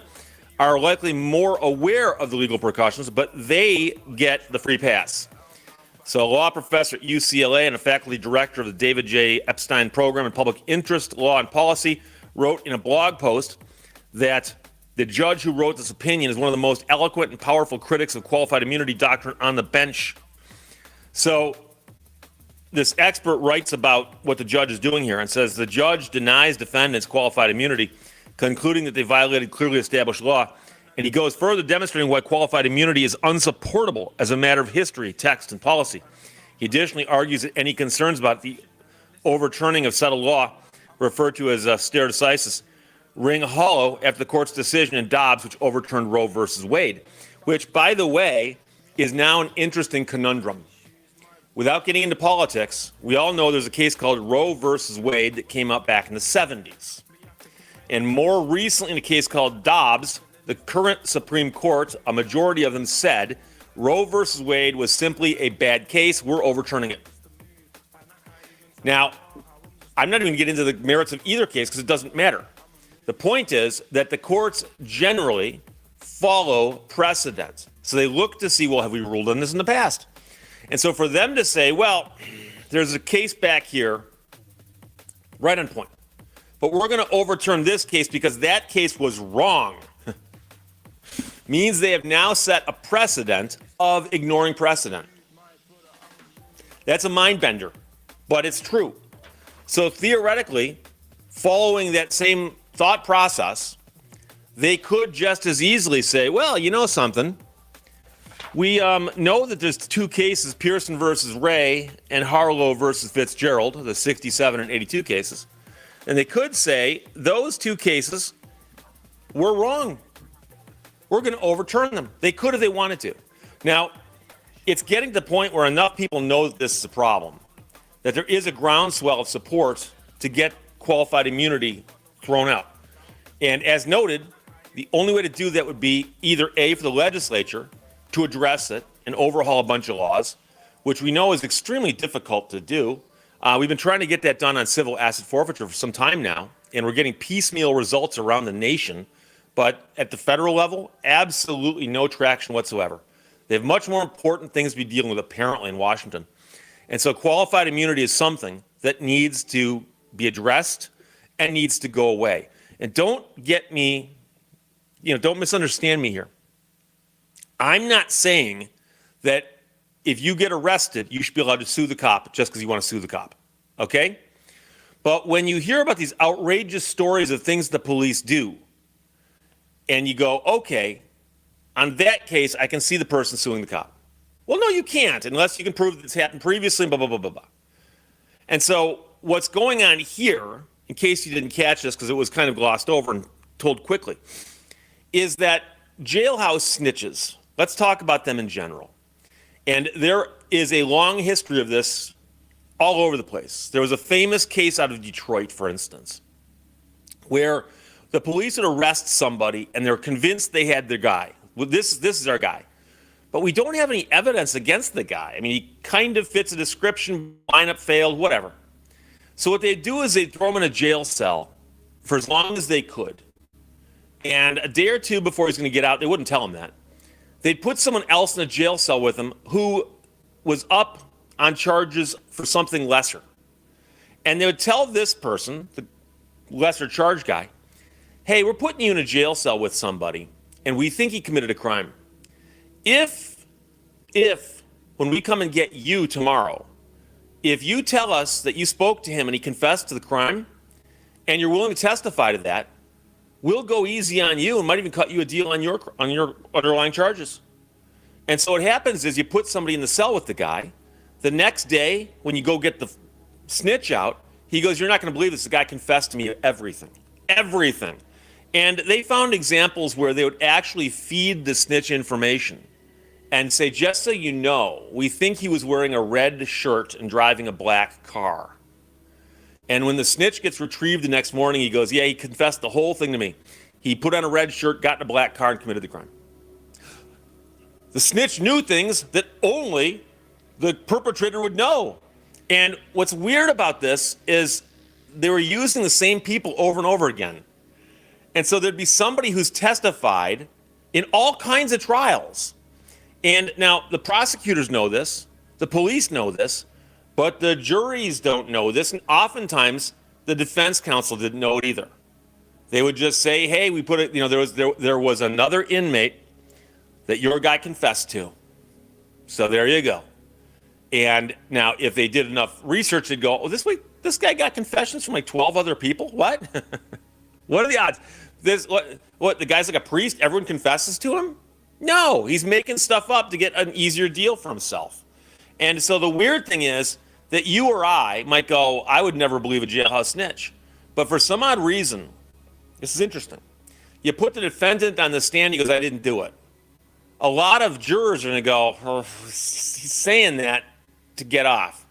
are likely more aware of the legal precautions, but they get the free pass. So a law professor at UCLA and a faculty director of the David J. Epstein Program in Public Interest, Law, and Policy wrote in a blog post that the judge who wrote this opinion is one of the most eloquent and powerful critics of qualified immunity doctrine on the bench. So this expert writes about what the judge is doing here and says the judge denies defendants qualified immunity, concluding that they violated clearly established law. And he goes further, demonstrating why qualified immunity is unsupportable as a matter of history, text, and policy. He additionally argues that any concerns about the overturning of settled law, referred to as stare decisis, ring hollow after the court's decision in Dobbs, which overturned Roe versus Wade, which, by the way, is now an interesting conundrum. Without getting into politics, we all know there's a case called Roe versus Wade that came up back in the 70s. And more recently, in a case called Dobbs, the current Supreme Court, a majority of them said Roe versus Wade was simply a bad case. We're overturning it. Now, I'm not even going to get into the merits of either case because it doesn't matter. The point is that the courts generally follow precedent. So they look to see, well, have we ruled on this in the past? And so for them to say, well, there's a case back here, right on point. But we're going to overturn this case because that case was wrong, means they have now set a precedent of ignoring precedent. That's a mind bender, but it's true. So theoretically, following that same thought process, they could just as easily say, well, you know something? We know that there's two cases, Pearson versus Ray and Harlow versus Fitzgerald, the 67 and 82 cases. And they could say those two cases were wrong. We're going to overturn them. They could if they wanted to. Now, it's getting to the point where enough people know that this is a problem, that there is a groundswell of support to get qualified immunity thrown out. And as noted, the only way to do that would be either A, for the legislature to address it and overhaul a bunch of laws, which we know is extremely difficult to do. We've been trying to get that done on civil asset forfeiture for some time now, and we're getting piecemeal results around the nation. But at the federal level, absolutely no traction whatsoever. They have much more important things to be dealing with, apparently, in Washington. And so qualified immunity is something that needs to be addressed and needs to go away. And don't get me, don't misunderstand me here. I'm not saying that if you get arrested, you should be allowed to sue the cop just because you want to sue the cop, okay? But when you hear about these outrageous stories of things the police do, and you go, okay, on that case, I can see the person suing the cop. Well, no, you can't unless you can prove that it's happened previously, blah, blah, blah, blah, blah. And so what's going on here, in case you didn't catch this because it was kind of glossed over and told quickly, is that jailhouse snitches, let's talk about them in general. And there is a long history of this all over the place. There was a famous case out of Detroit, for instance, where the police would arrest somebody and they're convinced they had their guy. Well, this is our guy. But we don't have any evidence against the guy. I mean, he kind of fits a description, lineup failed, whatever. So what they do is they throw him in a jail cell for as long as they could. And a day or two before he's going to get out, they wouldn't tell him that. They'd put someone else in a jail cell with him who was up on charges for something lesser. And they would tell this person, the lesser charge guy, hey, we're putting you in a jail cell with somebody, and we think he committed a crime. If when we come and get you tomorrow, if you tell us that you spoke to him and he confessed to the crime, and you're willing to testify to that, we'll go easy on you and might even cut you a deal on your underlying charges. And so what happens is you put somebody in the cell with the guy. The next day, when you go get the snitch out, he goes, you're not going to believe this. The guy confessed to me everything. Everything. And they found examples where they would actually feed the snitch information and say, just so you know, we think he was wearing a red shirt and driving a black car. And when the snitch gets retrieved the next morning, he goes, yeah, he confessed the whole thing to me. He put on a red shirt, got in a black car, and committed the crime. The snitch knew things that only the perpetrator would know. And what's weird about this is they were using the same people over and over again. And so there'd be somebody who's testified in all kinds of trials. And now the prosecutors know this, the police know this, but the juries don't know this, and oftentimes the defense counsel didn't know it either. They would just say, hey, we put it, there was another inmate that your guy confessed to. So there you go. And now if they did enough research, they'd go, oh, this guy got confessions from like 12 other people? What? What are the odds? What, the guy's like a priest? Everyone confesses to him? No, he's making stuff up to get an easier deal for himself. And so the weird thing is that you or I might go, I would never believe a jailhouse snitch. But for some odd reason, this is interesting. You put the defendant on the stand, he goes, I didn't do it. a lot of jurors are going to go, oh, he's saying that to get off.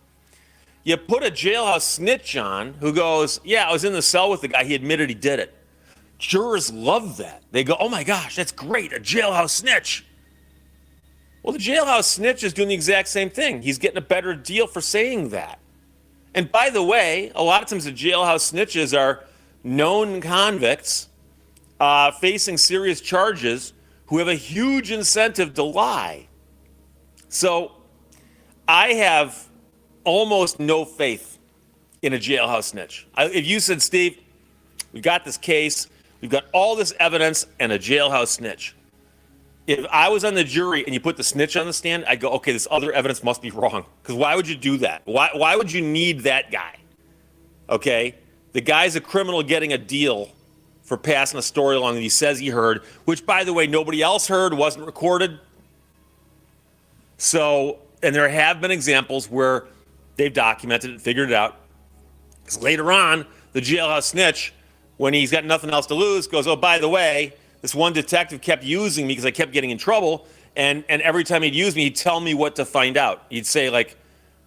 You put a jailhouse snitch on who goes, yeah, I was in the cell with the guy. He admitted he did it. Jurors love that. They go, oh my gosh, that's great, a jailhouse snitch. Well, the jailhouse snitch is doing the exact same thing. He's getting a better deal for saying that. And by the way, a lot of times the jailhouse snitches are known convicts facing serious charges who have a huge incentive to lie. So I have almost no faith in a jailhouse snitch. If you said, Steve, we've got this case, we've got all this evidence, and a jailhouse snitch. If I was on the jury and you put the snitch on the stand, I'd go, okay, this other evidence must be wrong. Because why would you do that? Why would you need that guy? Okay? The guy's a criminal getting a deal for passing a story along that he says he heard, which, by the way, nobody else heard, wasn't recorded. So, and there have been examples where they've documented it, figured it out. Because later on, the jailhouse snitch, when he's got nothing else to lose, goes, oh, by the way, this one detective kept using me because I kept getting in trouble, and every time he'd use me, he'd tell me what to find out. He'd say, like,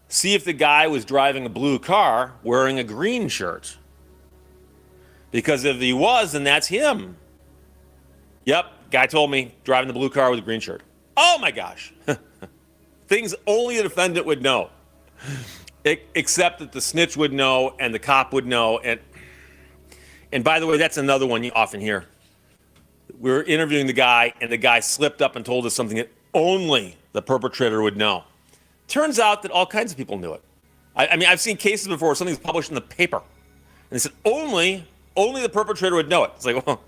see if the guy was driving a blue car wearing a green shirt. Because if he was, then that's him. Yep, guy told me, driving the blue car with a green shirt. Oh my gosh. Things only the defendant would know. Except that the snitch would know and the cop would know. And by the way, that's another one you often hear. We were interviewing the guy, and the guy slipped up and told us something that only the perpetrator would know. Turns out that all kinds of people knew it. I mean, I've seen cases before where something's published in the paper, and they said only the perpetrator would know it. It's like, well,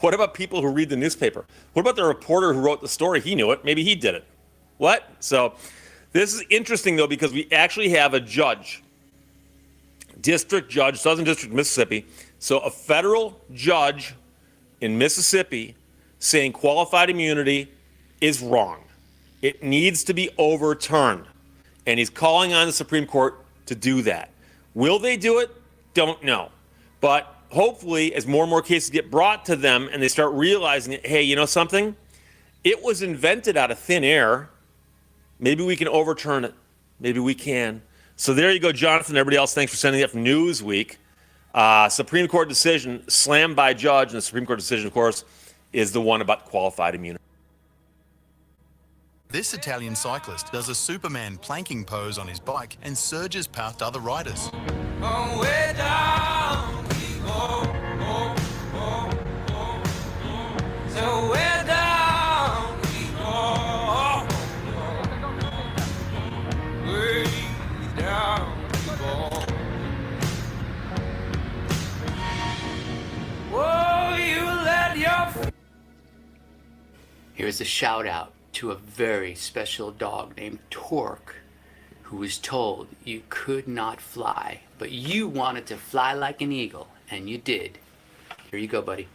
what about people who read the newspaper? What about the reporter who wrote the story? He knew it. Maybe he did it. What? So this is interesting, though, because we actually have a judge, district judge, Southern District, Mississippi. So a federal judge in Mississippi saying qualified immunity is wrong. It needs to be overturned. And he's calling on the Supreme Court to do that. Will they do it? Don't know. But hopefully, as more and more cases get brought to them and they start realizing, hey, you know something? It was invented out of thin air. Maybe we can overturn it. Maybe we can. So there you go, Jonathan. Everybody else, thanks for sending that from Newsweek. Supreme Court decision slammed by judge, and the Supreme Court decision, of course, is the one about qualified immunity. This Italian cyclist does a Superman planking pose on his bike and surges past other riders. Oh, way down we go, so way down we go, way down we go. Oh, you let your... Here's a shout out to a very special dog named Torque, who was told you could not fly, but you wanted to fly like an eagle, and you did. Here you go, buddy.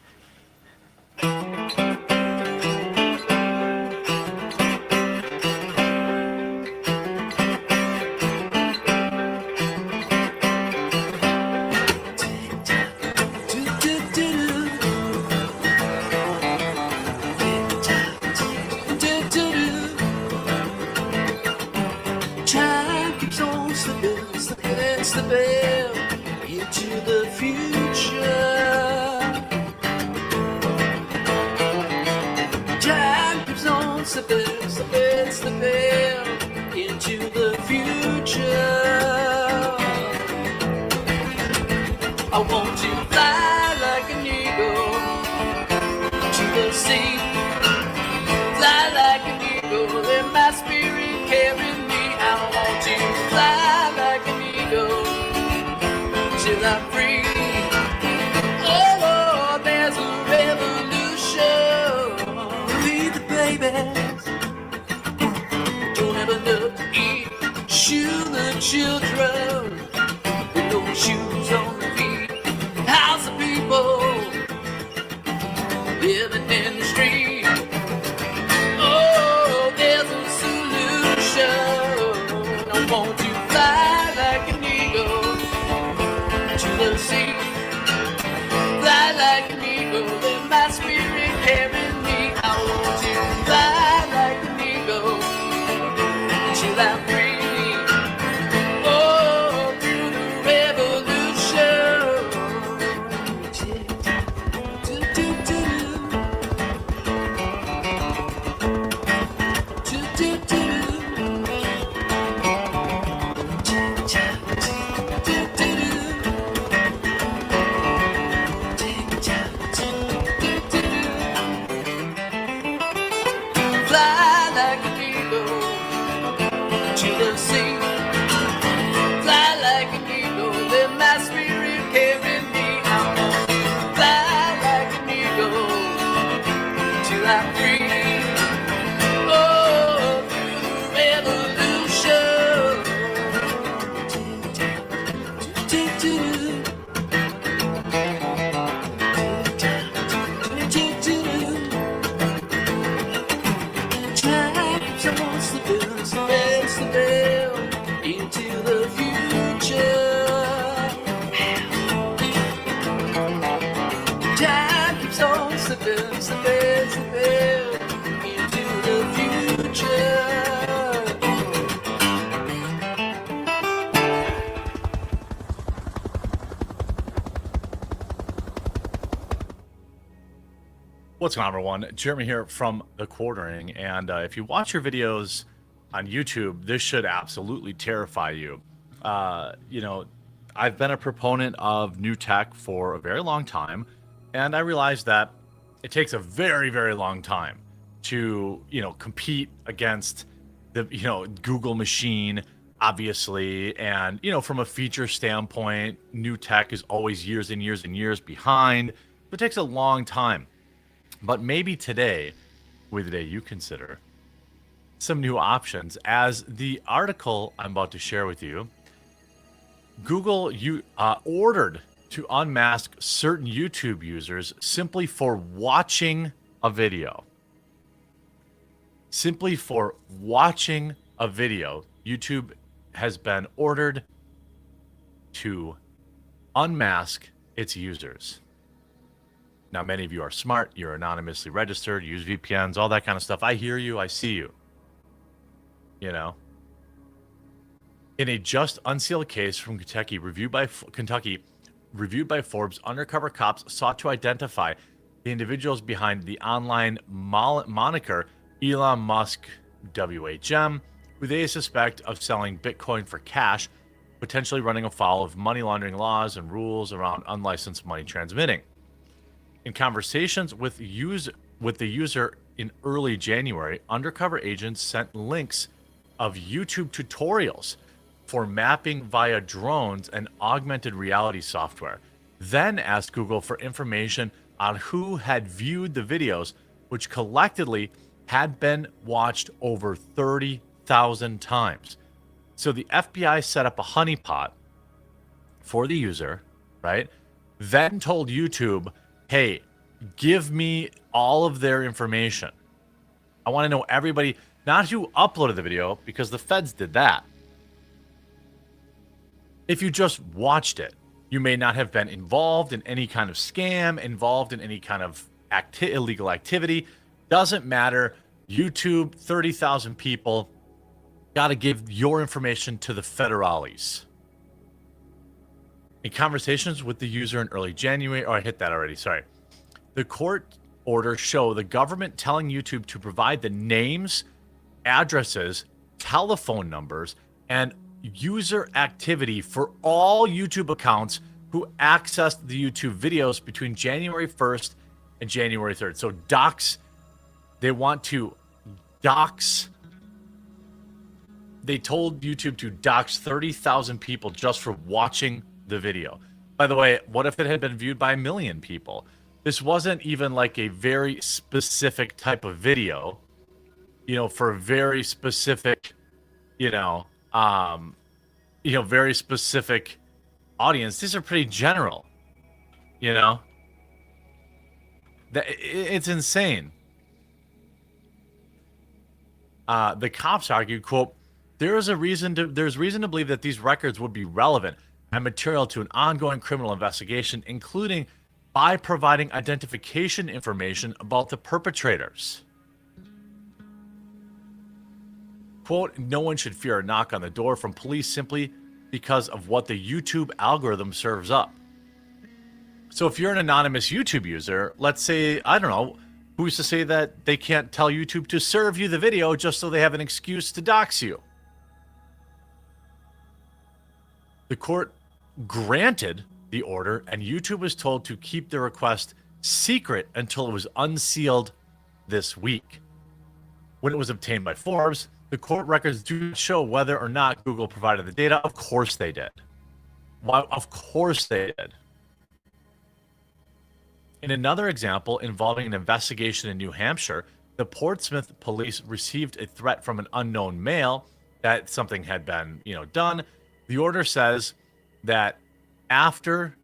The bell into the future. Time keeps on slipping the bell into the future. I want to fly like an eagle to the sea. Fly like an eagle, let my spirit carry me. I want to fly like an eagle till I'm free. Oh, there's a revolution. Lead the babies, don't have enough to eat. Shoe the children with no shoes on their feet. House of people living in the street. Oh, there's a solution. I want to fly like an eagle to the sea. Fly like an eagle, let my spirit carry me. I want to fly like to the sea. Fly like an eagle, let my spirit carry me. Fly like an eagle till I'm free. Oh, through the revolution. Into the future. Time keeps on slipping, slipping, slipping into the future. What's going on, everyone? Jeremy here from The Quartering, and if you watch your videos on YouTube, this should absolutely terrify you. You know, I've been a proponent of new tech for a very long time, and I realized that it takes a very, very long time to, you know, compete against the, you know, Google machine, obviously, and, you know, from a feature standpoint, new tech is always years and years and years behind. It takes a long time. But maybe today, with the day you consider, some new options. As the article I'm about to share with you, Google ordered to unmask certain YouTube users simply for watching a video. Simply for watching a video, YouTube has been ordered to unmask its users. Now, many of you are smart, you're anonymously registered, use VPNs, all that kind of stuff. I hear you, I see you. You know, in a just unsealed case from Kentucky, reviewed by Forbes, undercover cops sought to identify the individuals behind the online moniker Elon Musk WHM, who they suspect of selling Bitcoin for cash, potentially running afoul of money laundering laws and rules around unlicensed money transmitting. In conversations with the user in early January, undercover agents sent links of YouTube tutorials for mapping via drones and augmented reality software, then asked Google for information on who had viewed the videos, which collectively had been watched over 30,000 times. So the FBI set up a honeypot for the user, right? Then told YouTube, hey, give me all of their information. I want to know everybody, not who uploaded the video, because the feds did that. If you just watched it, you may not have been involved in any kind of scam, involved in any kind of illegal activity. Doesn't matter. YouTube, 30,000 people, got to give your information to the federales. In conversations with the user in early January, I hit that already, sorry. The court orders show the government telling YouTube to provide the names, addresses, telephone numbers, and user activity for all YouTube accounts who accessed the YouTube videos between January 1st and January 3rd. So dox, they want to dox. They told YouTube to dox 30,000 people just for watching the video. By the way, what if it had been viewed by 1 million people? This wasn't even like a very specific type of video, you know, for a very specific, very specific audience. These are pretty general, you know. It's insane. The cops argued, quote, there's reason to believe that these records would be relevant and material to an ongoing criminal investigation, including by providing identification information about the perpetrators. Quote, no one should fear a knock on the door from police simply because of what the YouTube algorithm serves up. So if you're an anonymous YouTube user, let's say, I don't know, who's to say that they can't tell YouTube to serve you the video just so they have an excuse to dox you? The court granted the order, and YouTube was told to keep the request secret until it was unsealed this week. When it was obtained by Forbes, The court records do show whether or not Google provided the data. Of course they did. Why? Of course they did. In another example involving an investigation in New Hampshire, the Portsmouth police received a threat from an unknown male that something had been, done. The order says that after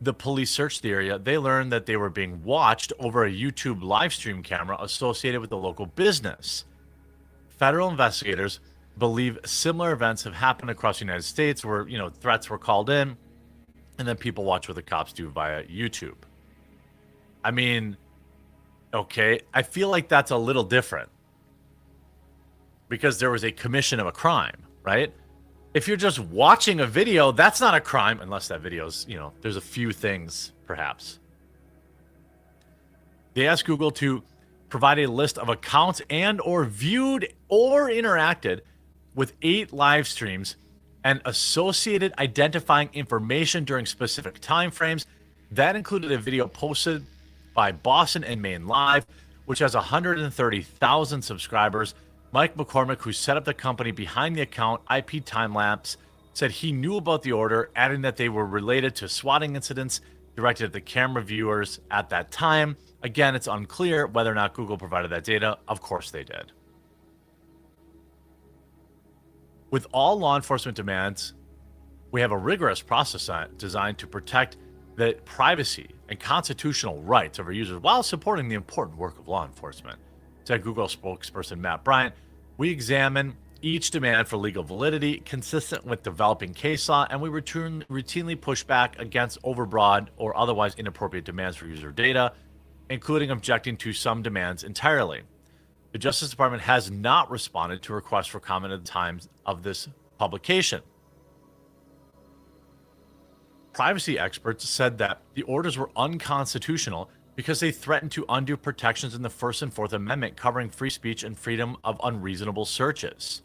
the police searched the area, they learned that they were being watched over a YouTube live stream camera associated with the local business. Federal investigators believe similar events have happened across the United States where, threats were called in and then people watch what the cops do via YouTube. I mean, okay, I feel like that's a little different because there was a commission of a crime, right? If you're just watching a video, that's not a crime unless that video's, there's a few things perhaps. They asked Google to provide a list of accounts and or viewed or interacted with 8 live streams and associated identifying information during specific time frames. That included a video posted by Boston and Maine Live, which has 130,000 subscribers. Mike McCormick, who set up the company behind the account, IP Timelapse, said he knew about the order, adding that they were related to swatting incidents directed at the camera viewers at that time. Again, it's unclear whether or not Google provided that data. Of course they did. With all law enforcement demands, we have a rigorous process designed to protect the privacy and constitutional rights of our users while supporting the important work of law enforcement. Said Google spokesperson Matt Bryant, we examine each demand for legal validity consistent with developing case law, and we routinely push back against overbroad or otherwise inappropriate demands for user data, including objecting to some demands entirely. The Justice Department has not responded to requests for comment at the time of this publication. Privacy experts said that the orders were unconstitutional because they threatened to undo protections in the First and Fourth Amendment covering free speech and freedom of unreasonable searches.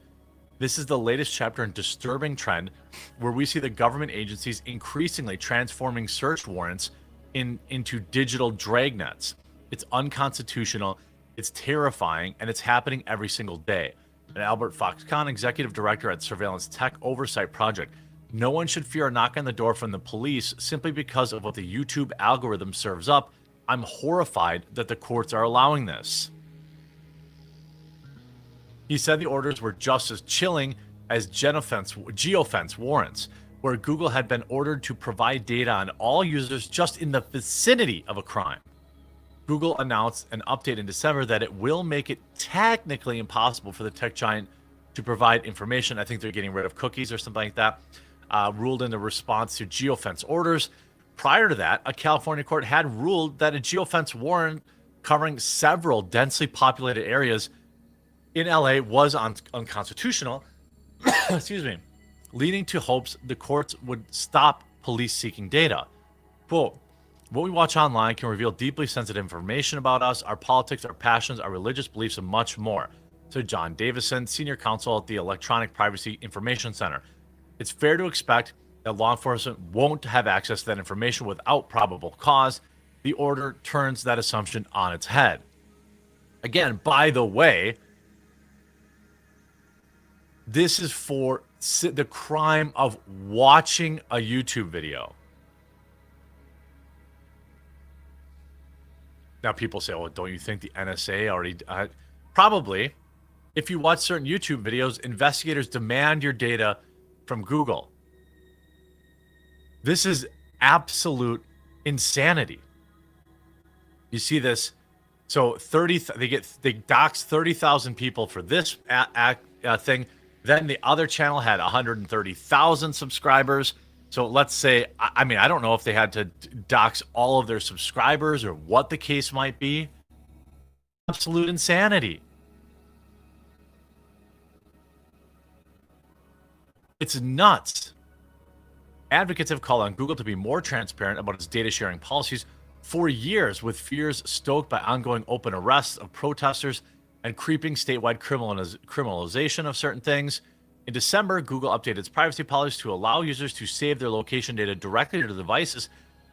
This is the latest chapter in disturbing trend where we see the government agencies increasingly transforming search warrants into digital dragnets. It's unconstitutional, it's terrifying, and it's happening every single day. And Albert Foxconn, executive director at Surveillance Tech Oversight Project, no one should fear a knock on the door from the police simply because of what the YouTube algorithm serves up. I'm horrified that the courts are allowing this. He said the orders were just as chilling as geofence warrants, where Google had been ordered to provide data on all users just in the vicinity of a crime. Google announced an update in December that it will make it technically impossible for the tech giant to provide information. I think they're getting rid of cookies or something like that. Ruled in the response to geofence orders. Prior to that, a California court had ruled that a geofence warrant covering several densely populated areas in LA was unconstitutional, excuse me, leading to hopes the courts would stop police seeking data. Quote, what we watch online can reveal deeply sensitive information about us, our politics, our passions, our religious beliefs, and much more, said John Davison, senior counsel at the Electronic Privacy Information Center. It's fair to expect that law enforcement won't have access to that information without probable cause. The order turns that assumption on its head. Again, by the way, this is for the crime of watching a YouTube video. Now, people say, well, don't you think the NSA already... probably. If you watch certain YouTube videos, investigators demand your data from Google. This is absolute insanity. You see this. So they dox 30,000 people for this thing. Then the other channel had 130,000 subscribers. So let's say, I mean, I don't know if they had to dox all of their subscribers or what the case might be. Absolute insanity. It's nuts. Advocates have called on Google to be more transparent about its data sharing policies for years, with fears stoked by ongoing open arrests of protesters and creeping statewide criminalization of certain things. In December, Google updated its privacy policies to allow users to save their location data directly to devices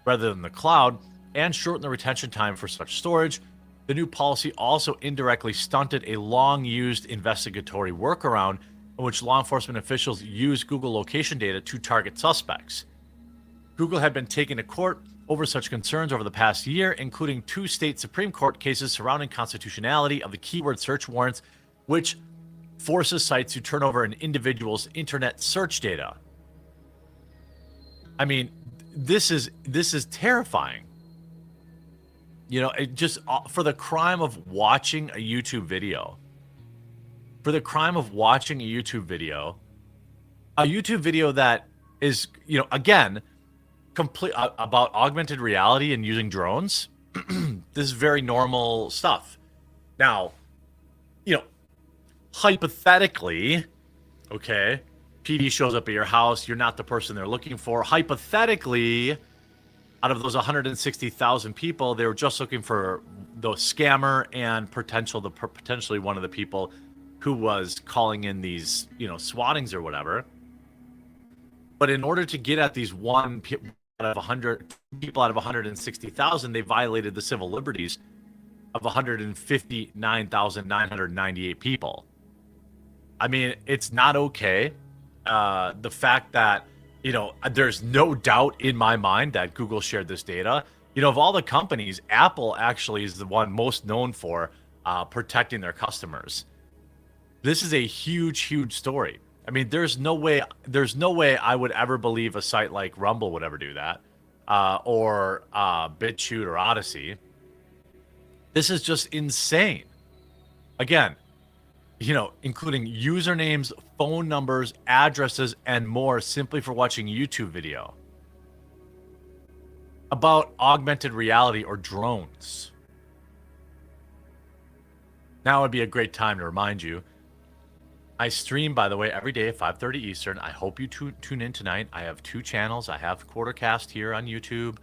rather than the cloud and shorten the retention time for such storage. The new policy also indirectly stunted a long-used investigatory workaround in which law enforcement officials use Google location data to target suspects. Google had been taken to court over such concerns over the past year, including 2 state Supreme Court cases surrounding constitutionality of the keyword search warrants, which forces sites to turn over an individual's internet search data. I mean, this is terrifying. You know, it just for the crime of watching a YouTube video. For the crime of watching a YouTube video that is, you know, again, complete about augmented reality and using drones. This is very normal stuff. Now, you know, hypothetically, okay, PD shows up at your house, you're not the person they're looking for. Hypothetically, out of those 160,000 people, they were just looking for the scammer and potentially one of the people who was calling in these, you know, swattings or whatever. But in order to get at these one out of 100 people out of 160,000, they violated the civil liberties of 159,998 people. I mean, it's not okay. The fact that, you know, there's no doubt in my mind that Google shared this data. You know, of all the companies, Apple actually is the one most known for protecting their customers. This is a huge, huge story. I mean, there's no way I would ever believe a site like Rumble would ever do that, or BitChute or Odyssey. This is just insane. Again, you know, including usernames, phone numbers, addresses, and more simply for watching YouTube video about augmented reality or drones. Now would be a great time to remind you, I stream, by the way, every day at 5:30 Eastern. I hope you tune in tonight. I have 2 channels. I have Quartercast here on YouTube,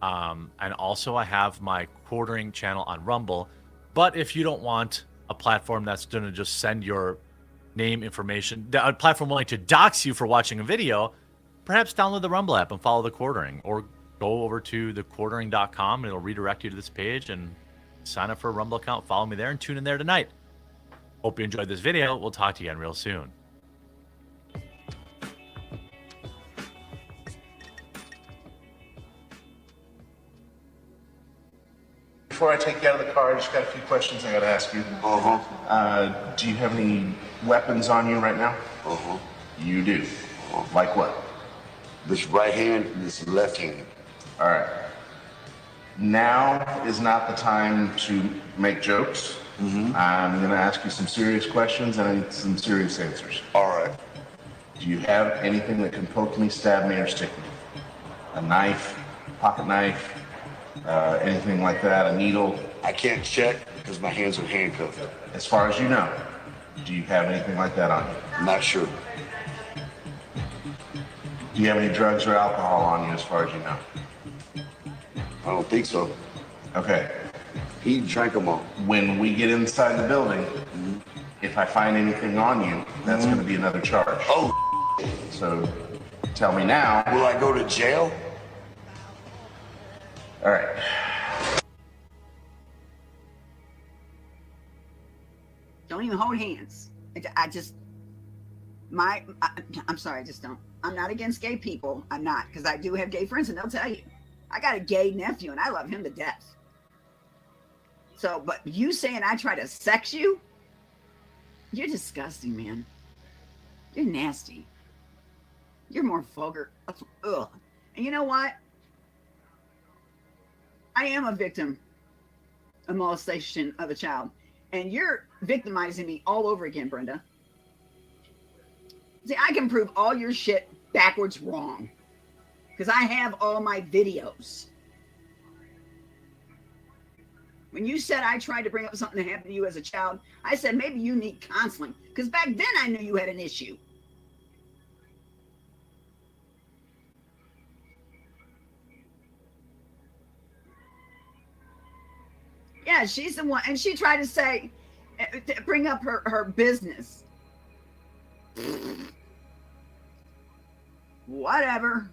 and also I have my quartering channel on Rumble. But if you don't want a platform that's going to just send your name information, a platform willing to dox you for watching a video, perhaps download the Rumble app and follow the quartering, or go over to thequartering.com and it'll redirect you to this page and sign up for a Rumble account. Follow me there and tune in there tonight. Hope you enjoyed this video. We'll talk to you again real soon. Before I take you out of the car, I just got a few questions I gotta ask you. Do you have any weapons on you right now? You do. Like what? This right hand and this left hand. All right. Now is not the time to make jokes. I'm gonna ask you some serious questions and I need some serious answers. All right. Do you have anything that can poke me, stab me, or stick me? A knife, pocket knife, anything like that, a needle? I can't check because my hands are handcuffed. As far as you know, do you have anything like that on you? I'm not sure. Do you have any drugs or alcohol on you as far as you know? I don't think so. Okay. He drank them all. When we get inside the building, if I find anything on you, that's going to be another charge. Oh. So tell me now. Will I go to jail? All right. Don't even hold hands. I'm sorry, I just don't. I'm not against gay people. I'm not, because I do have gay friends and they'll tell you. I got a gay nephew and I love him to death. So, but you saying I try to sex you? You're disgusting, man. You're nasty. You're more vulgar. Ugh. And you know what? I am a victim of molestation of a child. And you're victimizing me all over again, Brenda. See, I can prove all your shit backwards wrong. Because I have all my videos. When you said I tried to bring up something that happened to you as a child, I said maybe you need counseling. Because back then I knew you had an issue. Yeah, she's the one. And she tried to say, bring up her business. Whatever.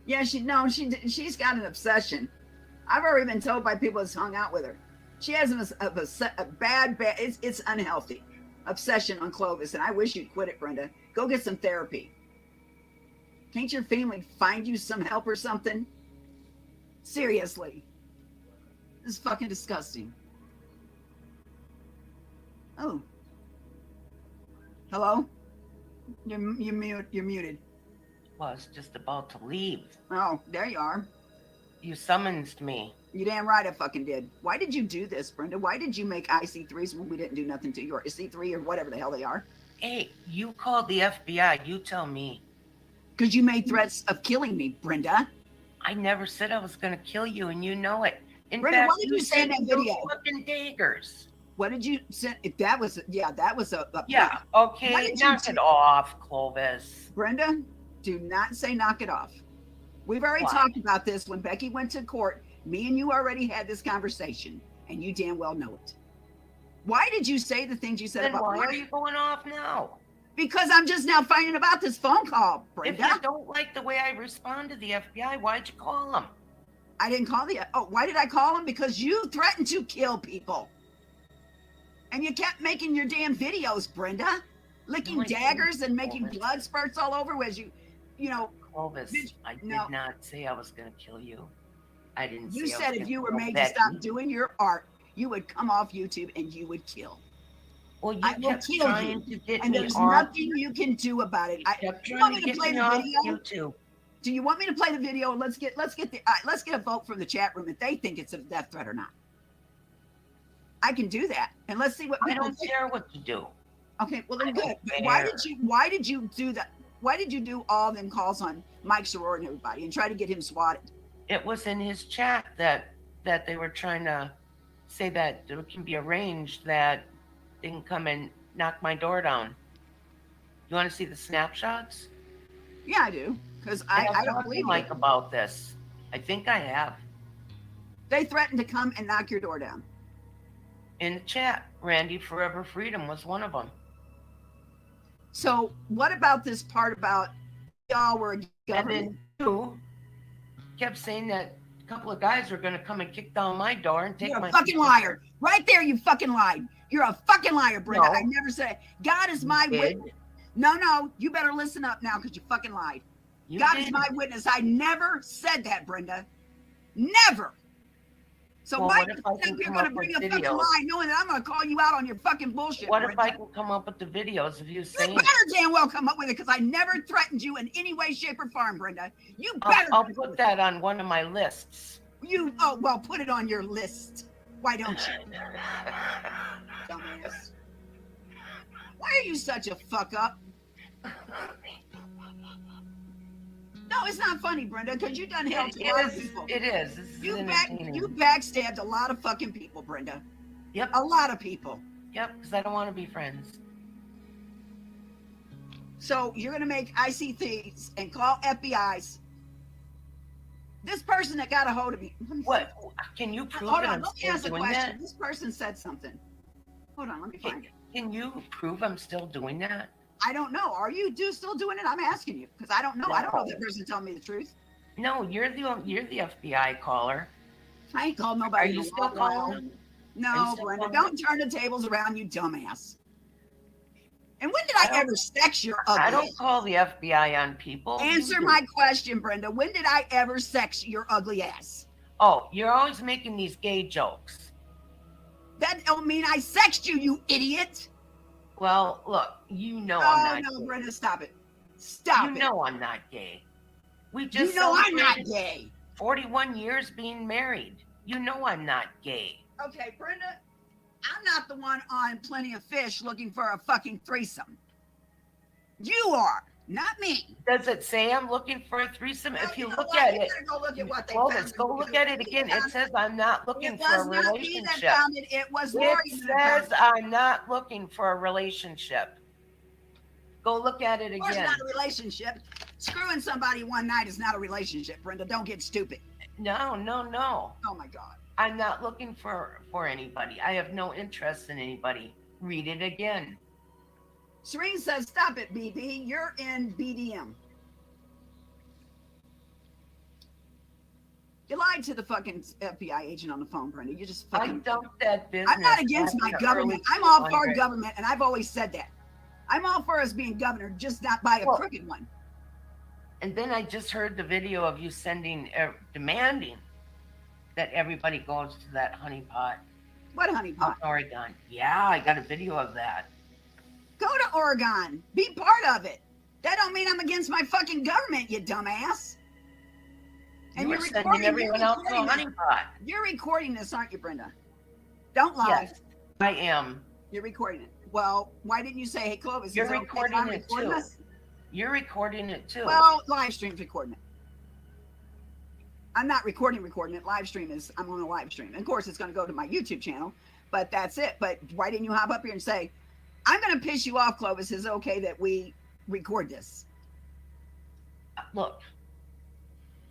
Yeah, she's got an obsession. I've already been told by people that's hung out with her. She has a bad, it's unhealthy obsession on Clovis, and I wish you'd quit it, Brenda. Go get some therapy. Can't your family find you some help or something? Seriously. This is fucking disgusting. Oh. Hello? You're muted. Was just about to leave. Oh, there you are. You summoned me. You damn right I fucking did. Why did you do this, Brenda? Why did you make IC3s when we didn't do nothing to you, or C3 or whatever the hell they are? Hey, you called the FBI. You tell me. Because you made threats of killing me, Brenda. I never said I was going to kill you, and you know it. In Brenda, fact, what did you say in that video? Fucking daggers. What did you send? If that was, that was a yeah. Okay, knock it off, Clovis. Brenda, do not say knock it off. We've already talked about this when Becky went to court. Me and you already had this conversation, and you damn well know it. Why did you say the things you said Then about why are you going off now? Because I'm just now finding about this phone call, Brenda. If you don't like the way I respond to the FBI, why'd you call them? I didn't call why did I call them? Because you threatened to kill people. And you kept making your damn videos, Brenda. Licking daggers and making blood spurts all over as you know. Clovis, I did not say I was going to kill you. I didn't You say said if you were made to stop doing your art, you would come off YouTube and you would kill. Well, you I will kept kill trying you, to get and me there's off. nothing you can do about it. You kept You trying want to me to get play me the off video? YouTube. Do you want me to play the video? Let's get a vote from the chat room if they think it's a death threat or not. I can do that, and let's see what I people don't think. care what you do. Okay, well then I good. don't But why care. did you do that? Why did you do all them calls on Mike Soror and everybody and try to get him swatted? It was in his chat that they were trying to say that it can be arranged that they can come and knock my door down. You want to see the snapshots? Yeah, I do, because I don't believe Mike you. about this. I think I have. They threatened to come and knock your door down. In the chat, Randy Forever Freedom was one of them. So what about this part about y'all were a And government? then you kept saying that a couple of guys were going to come and kick down my door and take You're my a fucking liar. Right there, you fucking lied. You're a fucking liar, Brenda. No. I never said God is my did. witness. No, you better listen up now because you fucking lied. God is did. my witness. I never said that, Brenda. Never. So Well, why what if I can you're come gonna up bring with a fucking videos? lie knowing that I'm gonna call you out on your fucking bullshit? What if Brenda? I can come up with the videos of you You saying better damn well come up with it because I never threatened you in any way, shape, or form, Brenda. You better. I'll put that on one of my lists. Well, put it on your list. Why don't you? Dumbass. Why are you such a fuck up? No, it's not funny, Brenda, because you done helped a lot of people. It is. This is You entertaining. backstabbed a lot of fucking people, Brenda. Yep. A lot of people. Yep, because I don't want to be friends. So you're gonna make IC3s and call FBIs. This person that got a hold of me. What? Can you prove Hold that on, I'm let me still ask a doing question. that? This person said something. Hold on, let me find it. Can you prove I'm still doing that? I don't know. Are you still doing it? I'm asking you because I don't know. I don't know if that person telling me the truth. No, you're the FBI caller. I ain't called nobody. Are in you a still long while. calling? Are you No, still Brenda, calling? don't turn the tables around, you dumbass. And when did I ever sex your ugly? I don't call the FBI on people. Answer You do. my question, Brenda. When did I ever sex your ugly ass? Oh, you're always making these gay jokes. That don't mean I sexed you, you idiot. Well, look, you know I'm not no, gay. Brenda, stop it. Stop You it. know I'm not gay. We just You know I'm not celebrated gay. 41 years being married. You know I'm not gay. Okay, Brenda, I'm not the one on Plenty of Fish looking for a fucking threesome. You are, not me. Does it say I'm looking for a threesome? If you know look what? at You it, better go look at what they well, found. let's go look at it again. It says I'm not looking It for a was not me that relationship. found it. It was Morgan It that says found it. I'm not looking for a relationship. Go look at it Of course, again. not a relationship. Screwing somebody one night is not a relationship, Brenda. Don't get stupid. No, no, no. Oh my God. I'm not looking for anybody. I have no interest in anybody. Read it again. Serene says, stop it, BB. You're in BDM. You lied to the fucking FBI agent on the phone, Brenda. You just fucking. I dumped that business. I'm not against my back in the government. early I'm all for 200s. government, and I've always said that. I'm all for us being governor, just not by a crooked one. And then I just heard the video of you demanding that everybody goes to that honeypot. What honeypot? Oregon. Yeah, I got a video of that. Go to Oregon. Be part of it. That don't mean I'm against my fucking government, you dumbass. And You you're were sending recording, everyone out to a honeypot. You're recording this, aren't you, Brenda? Don't lie. Yes, I am. You're recording it. Well, why didn't you say, hey, Clovis, You're is it okay if recording I'm it recording too. this? You're recording it too. Well, live stream's recording it. I'm not recording it. Live stream is, I'm on a live stream. And of course, it's going to go to my YouTube channel, but that's it. But why didn't you hop up here and say, I'm going to piss you off, Clovis, is it okay that we record this? Look,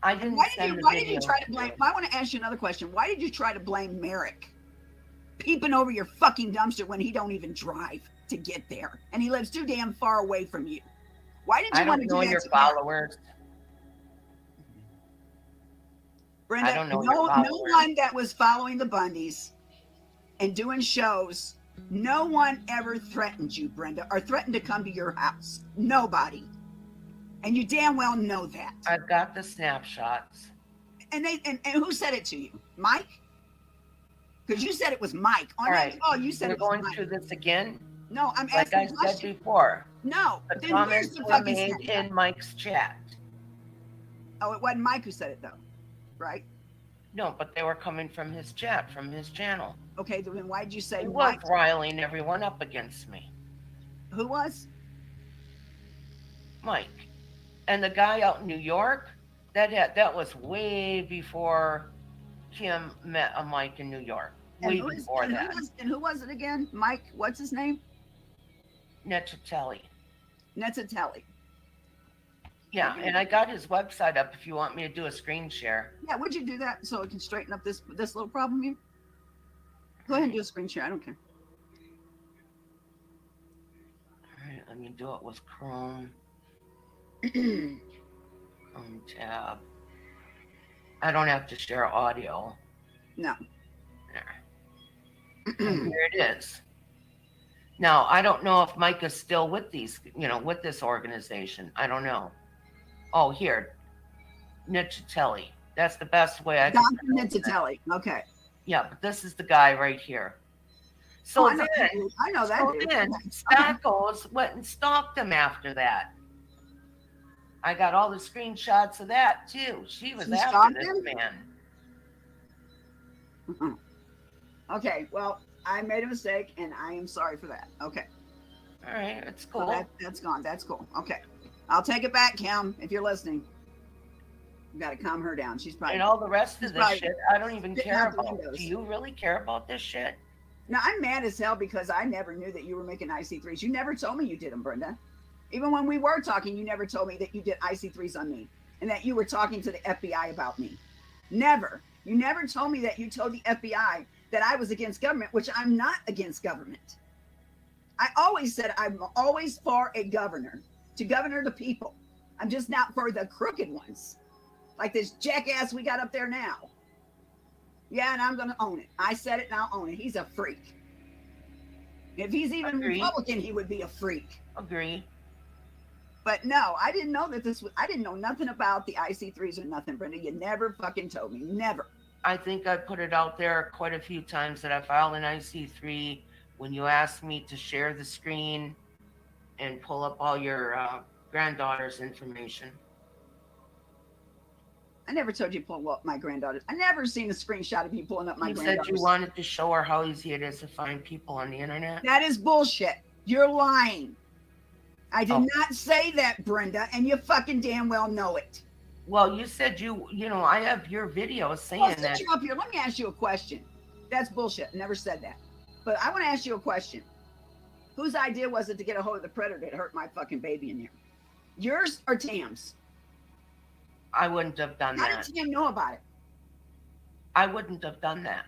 I didn't Why send did the you video. try to blame, I want to ask you another question. Why did you try to blame Merrick peeping over your fucking dumpster when he don't even drive to get there? And he lives too damn far away from you. Why did you I want don't to know do that your to Merrick? followers. Brenda, I don't know no your followers. one that was following the Bundys and doing shows, no one ever threatened you, Brenda, or threatened to come to your house. Nobody. And you damn well know that. I've got the snapshots. And who said it to you? Mike? Because you said it was Mike. On All that right, call, you said we're it was going Mike. through this again. No, I'm Like asking I a said question. before. No, The then where's comments the were fucking made snapshot? in Mike's chat. Oh, it wasn't Mike who said it though, right? No, but they were coming from his chat, from his channel. Okay, then why did you say He was Mike? riling everyone up against me. Who was? Mike. And the guy out in New York, that was way before Kim met a Mike in New York. And Way who is- before and that. who was it again? Mike, what's his name? Netchatelli. Netzatelli. Yeah, and I got his website up if you want me to do a screen share. Yeah, would you do that so it can straighten up this little problem here? Go ahead and do a screen share. I don't care. All right, let me do it with Chrome. Chrome tab. I don't have to share audio. No. There. Here it is. Now, I don't know if Mike is still with these, with this organization. I don't know. Oh, here. Netchatelli. That's the best way I can. Dr. Netzatelli. Okay. Yeah, but this is the guy right here. So I know then, that dude. I know that so dude. then Spackles went and stalked him after that. I got all the screenshots of that too. She was She after stalked this him? man. Okay, well, I made a mistake and I am sorry for that. Okay. All right, it's So cool. that's gone. That's cool. Okay. I'll take it back, Kim, if you're listening. You got to calm her down. She's probably. And all the rest of she's this probably shit, I don't even spitting care out the about. windows. Do you really care about this shit? Now, I'm mad as hell because I never knew that you were making IC3s. You never told me you did them, Brenda. Even when we were talking, you never told me that you did IC3s on me and that you were talking to the FBI about me. Never. You never told me that you told the FBI that I was against government, which I'm not against government. I always said I'm always for a governor, to governor the people. I'm just not for the crooked ones. Like this jackass we got up there now. Yeah, and I'm going to own it. I said it and I'll own it. He's a freak. If he's even Agree. Republican, he would be a freak. Agree. But no, I didn't know that this was, I didn't know nothing about the IC3s or nothing, Brenda. You never fucking told me. Never. I think I put it out there quite a few times that I filed an IC3 when you asked me to share the screen and pull up all your granddaughter's information. I never told you to pull up my granddaughter. I never seen a screenshot of you pulling up my You said granddaughter. you wanted to show her how easy it is to find people on the internet. That is bullshit. You're lying. I did Oh. not say that, Brenda, and you fucking damn well know it. Well, you said I have your video saying Well, that. since you're up here, let me ask you a question. That's bullshit. I never said that. But I want to ask you a question. Whose idea was it to get a hold of the predator that hurt my fucking baby in there? Yours or Tam's? I wouldn't have done How that. did Tam know about it? I wouldn't have done that.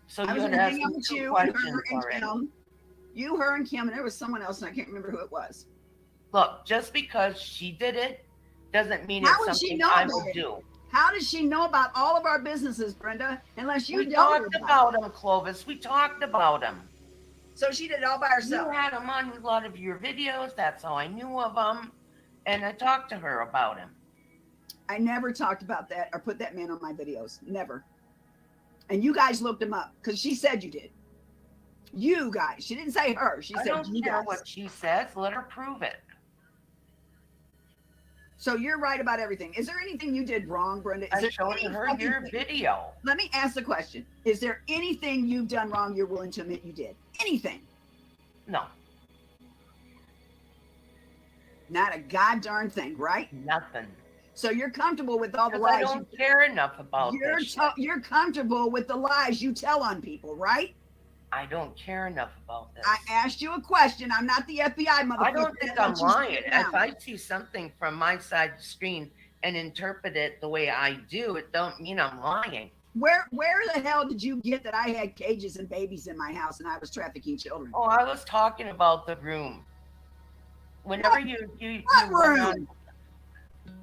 So I you was had going to asked hang out me with 2 you and questions her and already. Kim. You, her, and Kim, and there was someone else, and I can't remember who it was. Look, just because she did it doesn't mean How it's would she something know I about would it? do. How does she know about all of our businesses, Brenda? Unless you We told her talked about them, Clovis. We talked about them. So she did it all by herself. You had them on a lot of your videos. That's how I knew of them. And I talked to her about him. I never talked about that or put that man on my videos. Never. And you guys looked him up because she said you did. You guys. She didn't say her. She I said don't you care guys. what she says. Let her prove it. So you're right about everything. Is there anything you did wrong, Brenda? Is I there showed any her fucking your thing- video. Let me ask the question. Is there anything you've done wrong you're willing to admit you did? Anything? No. Not a goddamn thing, right? Nothing. So you're comfortable with all the Because I lies. don't care enough about You're this. you're comfortable with the lies you tell on people, right? I don't care enough about this. I asked you a question. I'm not the FBI, motherfucker. I don't think that I'm lets you lying. sit down. If I see something from my side of the screen and interpret it the way I do, it don't mean I'm lying. Where the hell did you get that I had cages and babies in my house and I was trafficking children? Oh, I was talking about the room. Whenever you what went room?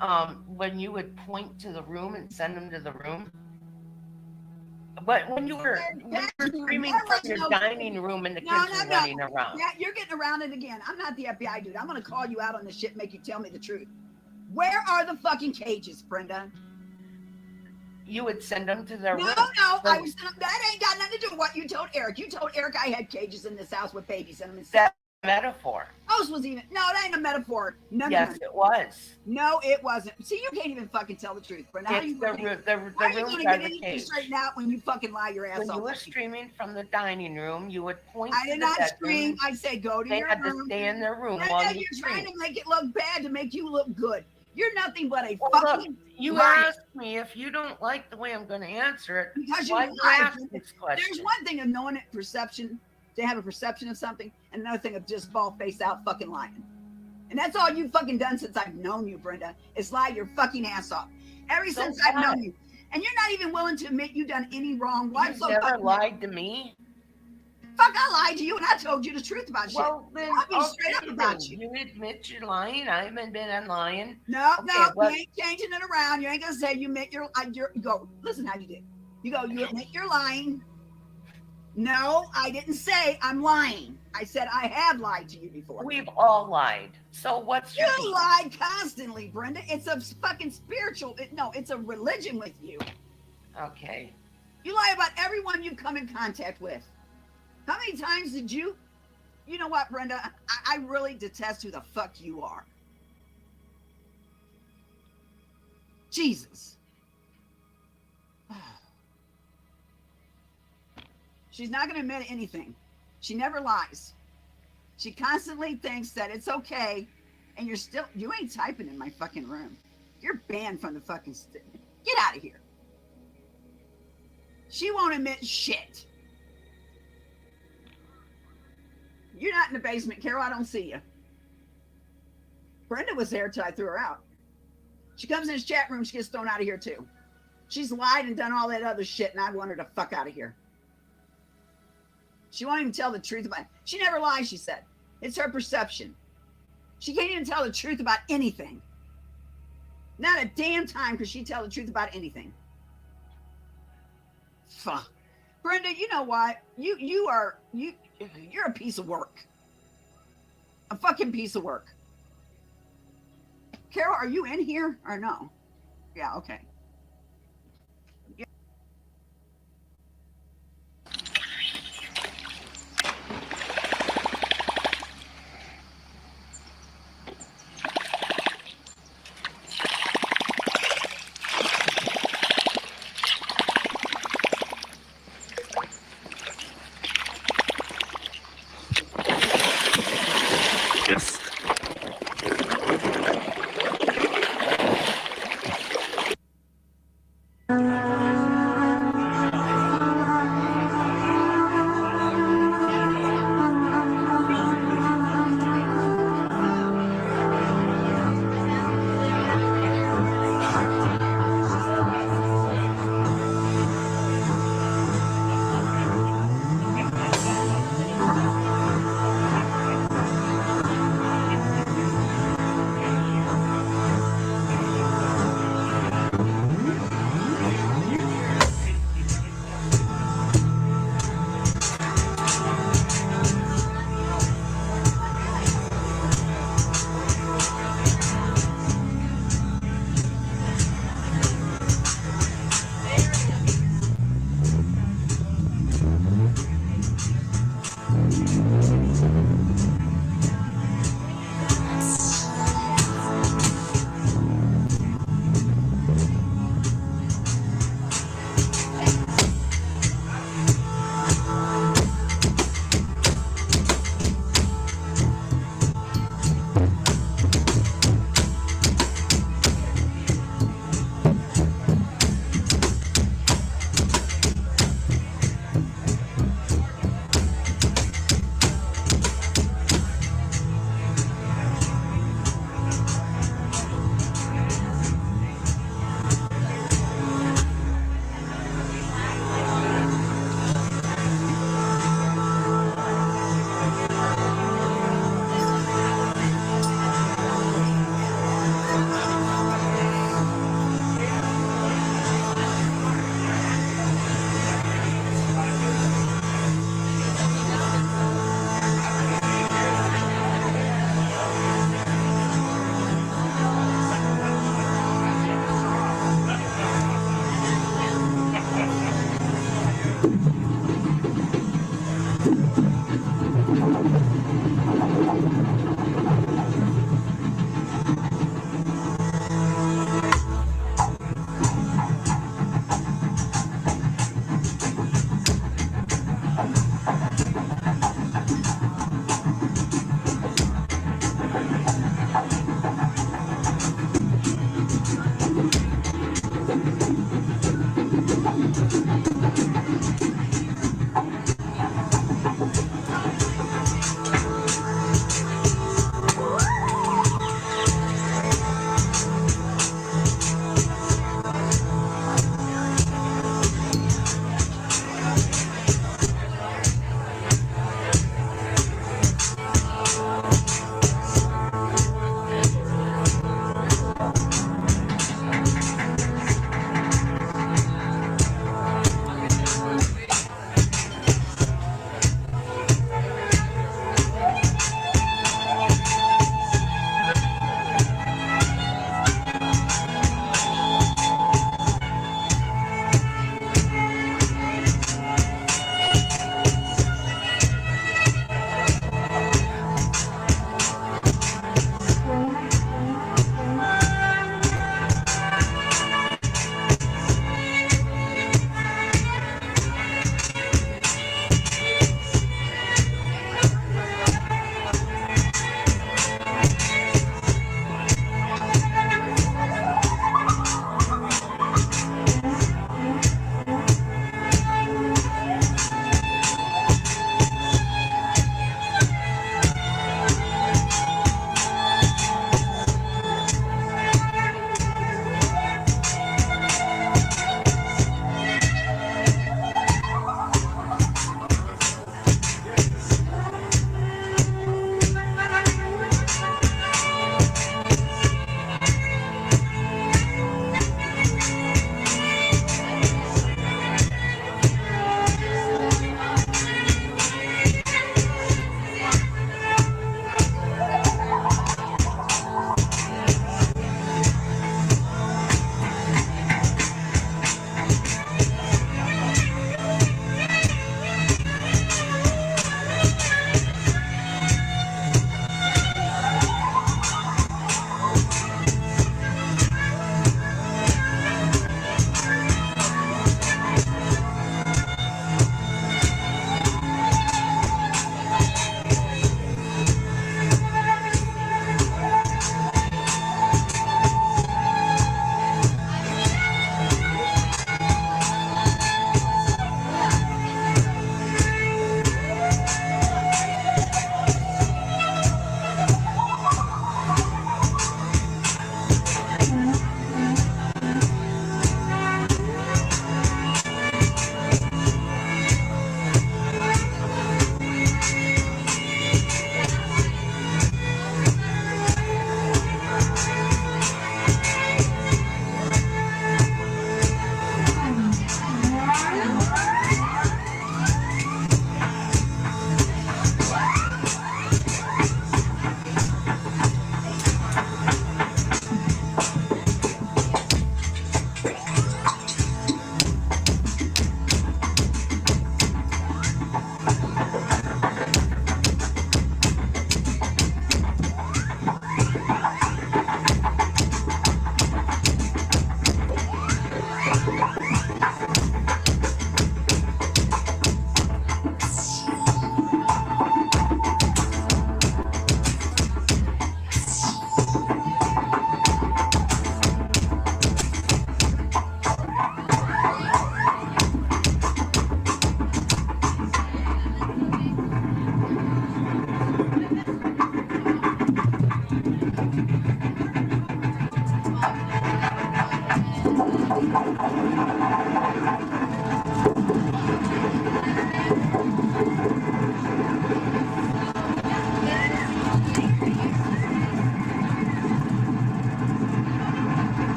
on, when you would point to the room and send them to the room. But when you were screaming from your dining room and the kids were running around. Yeah, you're getting around it again. I'm not the FBI dude. I'm gonna call you out on this shit and make you tell me the truth. Where are the fucking cages, Brenda? You would send them to their room. No, I was that ain't got nothing to do with what you told Eric. You told Eric I had cages in this house with babies in them. And that metaphor. Those was even that ain't a metaphor. No, Yes, it was. No, it wasn't. See, you can't even fucking tell the truth, Brenda. How It's you the gonna- room- the how are you rooms gonna are get the anything cage. straightened out when you fucking lie your ass When off? you were streaming from the dining room, you would point I to did the not bedroom. scream. I said go to They your had to room. stay in their room Brenda, while you you're trying streamed. to make it look bad to make you look good. You're nothing but a Well, fucking look, you liar. asked me if you don't like the way I'm going to answer it. Because you why lied. you ask this question? There's one thing of knowing it, perception, to have a perception of something, and another thing of just ball face out fucking lying. And that's all you've fucking done since I've known you, Brenda, is lie your fucking ass off. Ever So since I've what? known you. And you're not even willing to admit you've done any wrong. Why You've so never fucking lied to me. Fuck, I lied to you and I told you the truth about shit. Well, then, I'll be straight up okay, about then. you. You admit you're lying. I haven't been lying. No, Okay, no, but- you ain't changing it around. You ain't gonna say you admit you go. Listen how you did. You go. You admit you're lying. No, I didn't say I'm lying. I said I have lied to you before. We've all lied. So what's your You beef? lied constantly, Brenda. It's a fucking spiritual. No, it's a religion with you. Okay. You lie about everyone you come in contact with. How many times did you? You know what, Brenda? I really detest who the fuck you are. Jesus. She's not going to admit anything. She never lies. She constantly thinks that it's okay, and you ain't typing in my fucking room. You're banned from the fucking get out of here. She won't admit shit. You're not in the basement, Carol. I don't see you. Brenda was there till I threw her out. She comes in his chat room, she gets thrown out of here too. She's lied and done all that other shit, and I want her to fuck out of here. She won't even tell the truth about it. She never lies, she said. It's her perception. She can't even tell the truth about anything. Not a damn time could she tell the truth about anything. Fuck. Brenda, you know what? You're a piece of work. A fucking piece of work. Carol, are you in here or no? Yeah, okay.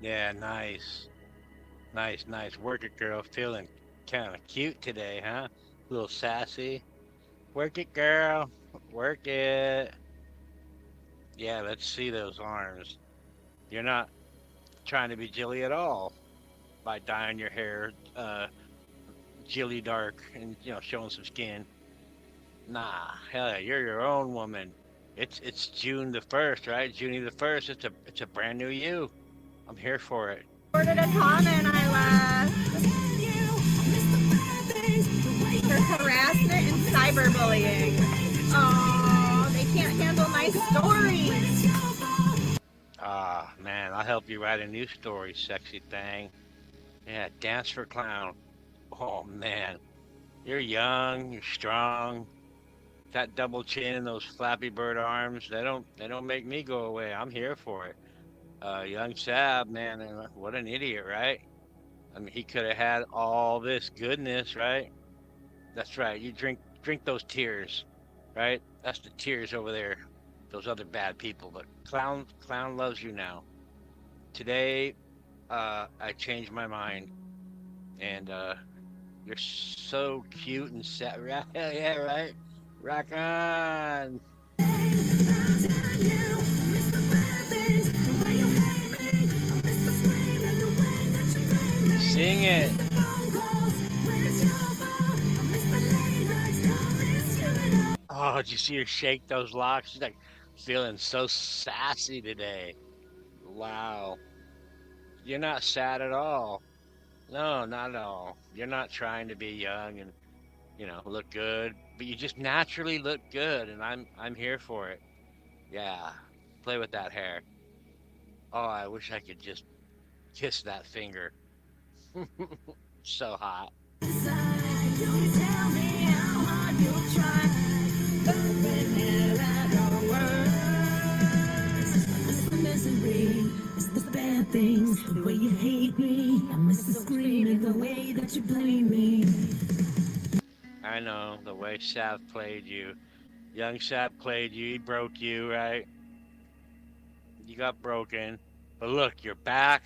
Yeah, nice. Nice, nice. Work it, girl. Feeling kind of cute today, huh? A little sassy. Work it, girl. Work it. Yeah, let's see those arms. You're not trying to be Jilly at all by dyeing your hair Jilly dark and, you know, showing some skin. Nah, hell yeah, you're your own woman. It's June the 1st, right? June the 1st. It's a brand new you. I'm here for it. Ordered a comment I left. For harassment and cyberbullying. Oh, they can't handle my stories. Ah, man, I'll help you write a new story, sexy thing. Yeah, dance for clown. Oh man, you're young, you're strong. That double chin and those Flappy Bird arms, they don't make me go away. I'm here for it. Young Sab, man, what an idiot, right? I mean, he could have had all this goodness, right? That's right. You drink those tears, right? That's the tears over there. Those other bad people. But clown loves you now. Today, I changed my mind. And you're so cute and sad. Yeah, right. Rock on. Sing it. Oh, did you see her shake those locks? She's like feeling so sassy today. Wow. You're not sad at all. No, not at all. You're not trying to be young and, look good, but you just naturally look good, and I'm here for it. Yeah. Play with that hair. Oh, I wish I could just kiss that finger. So hot. It's the bad things, the way you hate me. I miss the screaming, the way that you blame me. I know, the way Sav played you. Young Sav played you, he broke you, right? You got broken. But look, you're back.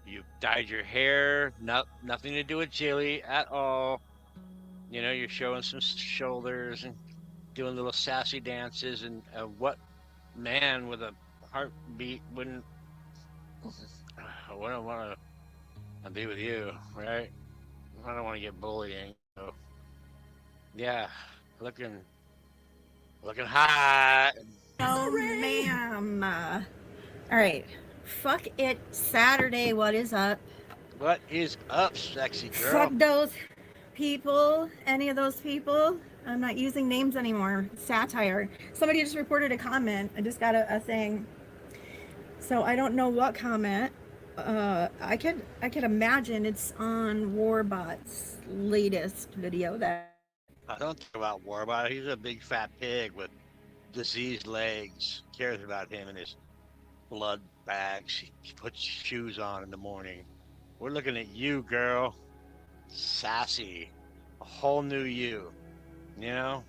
You dyed your hair. Nothing to do with Jilly at all. You're showing some shoulders and doing little sassy dances. And what man with a heartbeat wouldn't want to be with you, right? I don't want to get bullying. So, yeah, looking hot. Oh, ma'am. All right. Fuck it. Saturday. What is up? What is up, sexy girl? Fuck those people. Any of those people. I'm not using names anymore. Satire. Somebody just reported a comment. I just got a thing. So I don't know what comment. I could imagine it's on Warbot's latest video that. I don't talk about Warbot. He's a big fat pig with diseased legs. Cares about him and his blood bags. He puts shoes on in the morning. We're looking at you, girl. Sassy. A whole new you. Yeah.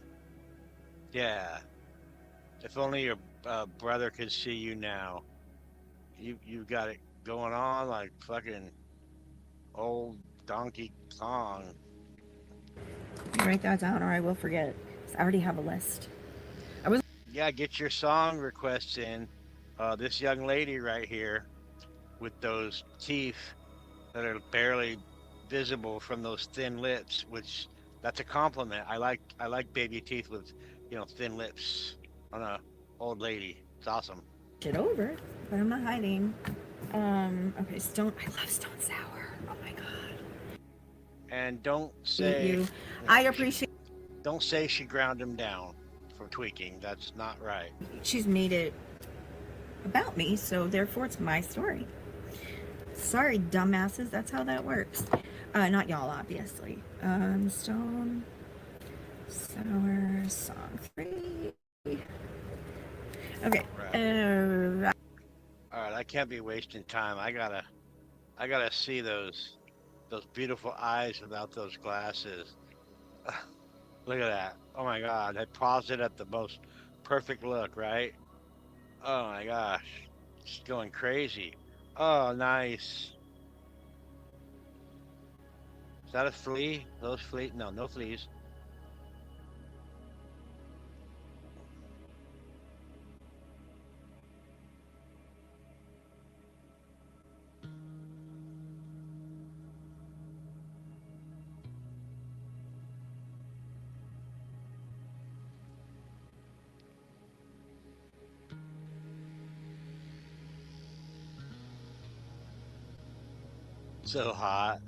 If only your brother could see you now. You got it going on like fucking old Donkey Kong. Write that down or I will forget. I already have a list. Yeah, get your song requests in. This young lady right here with those teeth that are barely visible from those thin lips, which that's a compliment. I like baby teeth with, thin lips on a old lady. It's awesome. Shit over, but I'm not hiding. Okay, I love Stone Sour. Oh my god. And don't say I appreciate. Don't say she ground him down for tweaking. That's not right. She's made it about me, so therefore it's my story. Sorry, dumbasses. That's how that works. Not y'all, obviously. Stone Sour song 3. Okay. All right, I can't be wasting time. I gotta see those beautiful eyes without those glasses. Look at that. Oh my God, I paused it at the most perfect look, right? Oh my gosh, it's going crazy. Oh, nice. Is that a flea? Those flea? No, no fleas. So hot.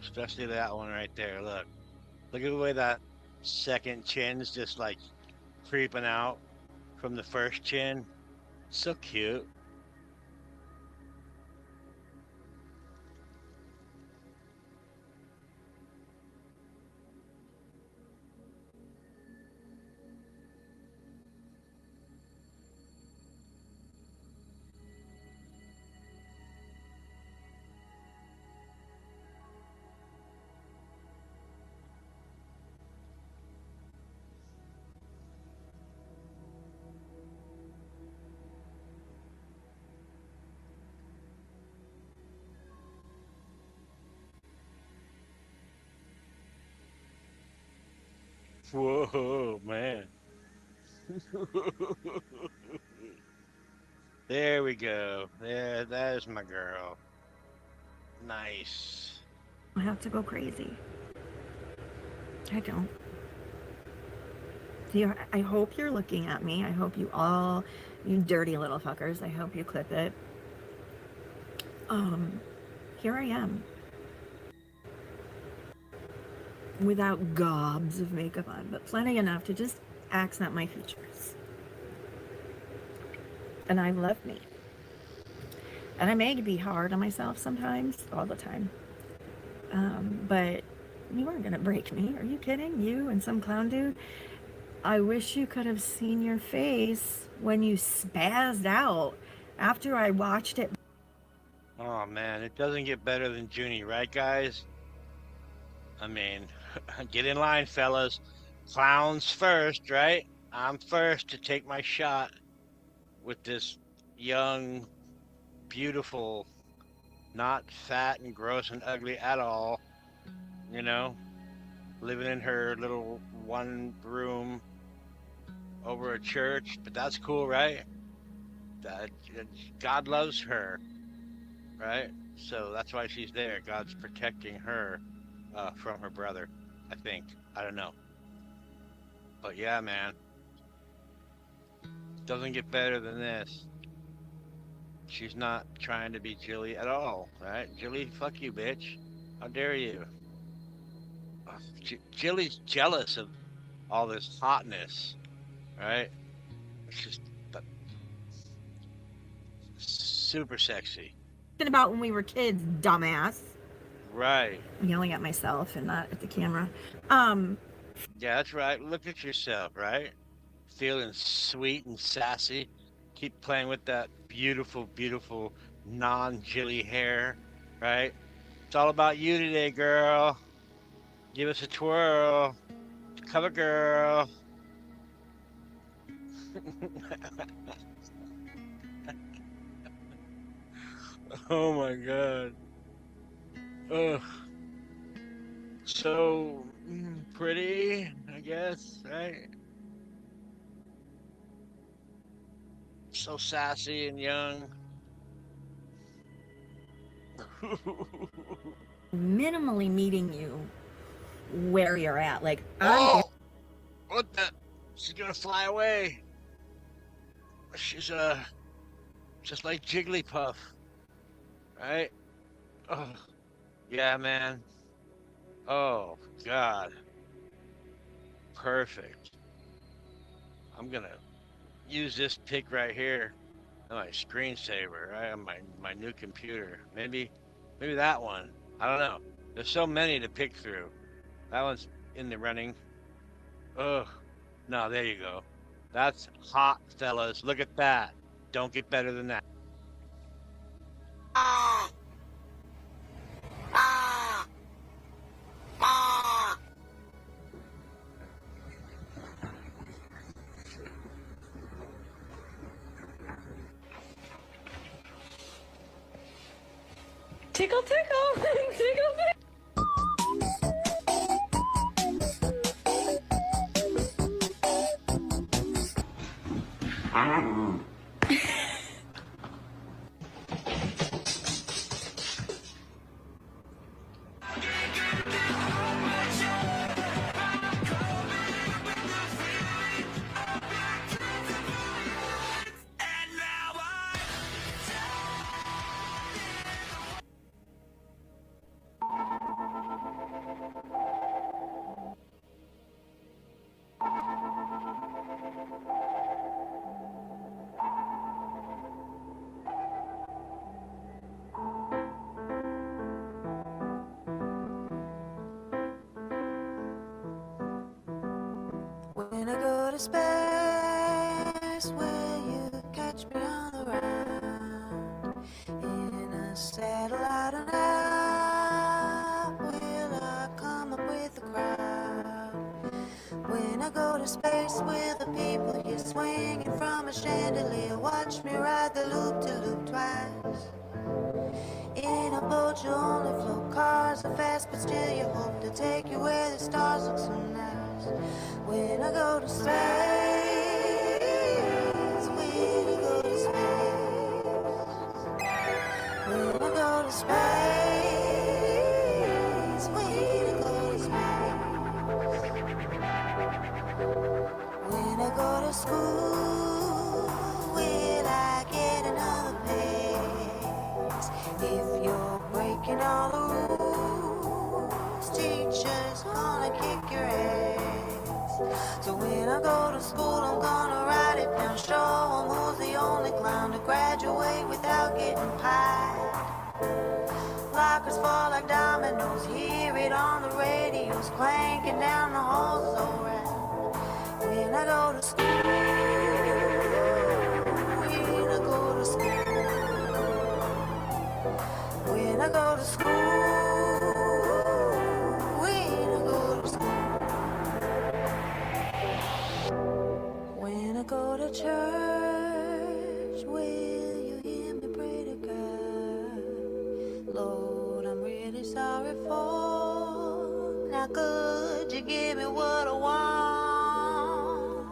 Especially that one right there. Look at the way that second chin's just like creeping out from the first chin. So cute. Whoa, man. There we go. There, there's my girl. Nice. I have to go crazy. I don't. I hope you're looking at me. I hope you all, you dirty little fuckers, I hope you clip it. Here I am. Without gobs of makeup on, but plenty enough to just accent my features. And I love me. And I may be hard on myself sometimes, all the time. But you aren't gonna break me. Are you kidding? You and some clown dude? I wish you could have seen your face when you spazzed out after I watched it. Oh man, it doesn't get better than Junie, right guys? I mean, get in line, fellas. Clowns first, right? I'm first to take my shot with this young, beautiful, not fat and gross and ugly at all, you know, living in her little one room over a church, but that's cool, right? God loves her, right? So that's why she's there. God's protecting her from her brother, I think. I don't know. But yeah, man. Doesn't get better than this. She's not trying to be Jilly at all, right? Jilly, fuck you, bitch. How dare you? Jilly's jealous of all this hotness, right? It's just super sexy. About when we were kids, dumbass. Right. I'm yelling at myself and not at the camera. Yeah, that's right. Look at yourself, right? Feeling sweet and sassy. Keep playing with that beautiful, beautiful non-Jilly hair, right? It's all about you today, girl. Give us a twirl. Cover girl. Oh my god. Ugh. So pretty, I guess, right? So sassy and young. Minimally meeting you where you're at. Like, oh, what the? She's gonna fly away. She's just like Jigglypuff, right? Oh, yeah, man. Oh God, perfect. I'm gonna use this pic right here on my screensaver, right, on my new computer. Maybe that one. I don't know. There's so many to pick through. That one's in the running. Ugh. No, there you go. That's hot, fellas. Look at that. Don't get better than that. Ah! Ah! Ah! Tickle, tickle, tickle, tickle. When I go to space, will you catch me on the ground? In a satellite and out, will I come up with a crowd? When I go to space, will the people hear swinging from a chandelier watch me ride the loop-de-loop twice? In a boat you only float, cars are fast, but still you hope to take you where the stars look so nice. When I go to space, when I go to space, when I go to space, when I go to space, when I go to school, will I get another place? If you're breaking all the rules, teacher's gonna kick your ass. So when I go to school, I'm gonna write it down, show 'em who's the only clown to graduate without getting pied. Lockers fall like dominoes, hear it on the radios, clanking down the halls alright. When I go to school, when I go to school, when I go to school, when I go to school, when I go to church, will you hear me pray to God? Lord, I'm really sorry for. Now could you give me what I want?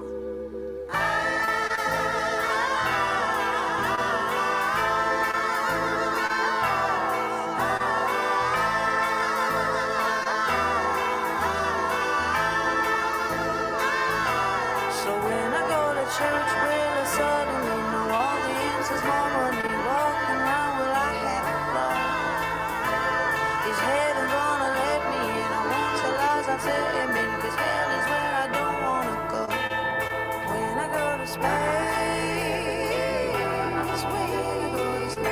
So when I go to church, will I suddenly know all the answers? More money walking around, will I have a flaw? Is heaven gonna let me in? I won't tell lies, I'll tell amen, 'cause hell is where I don't wanna go. When I go to space, when I go to space,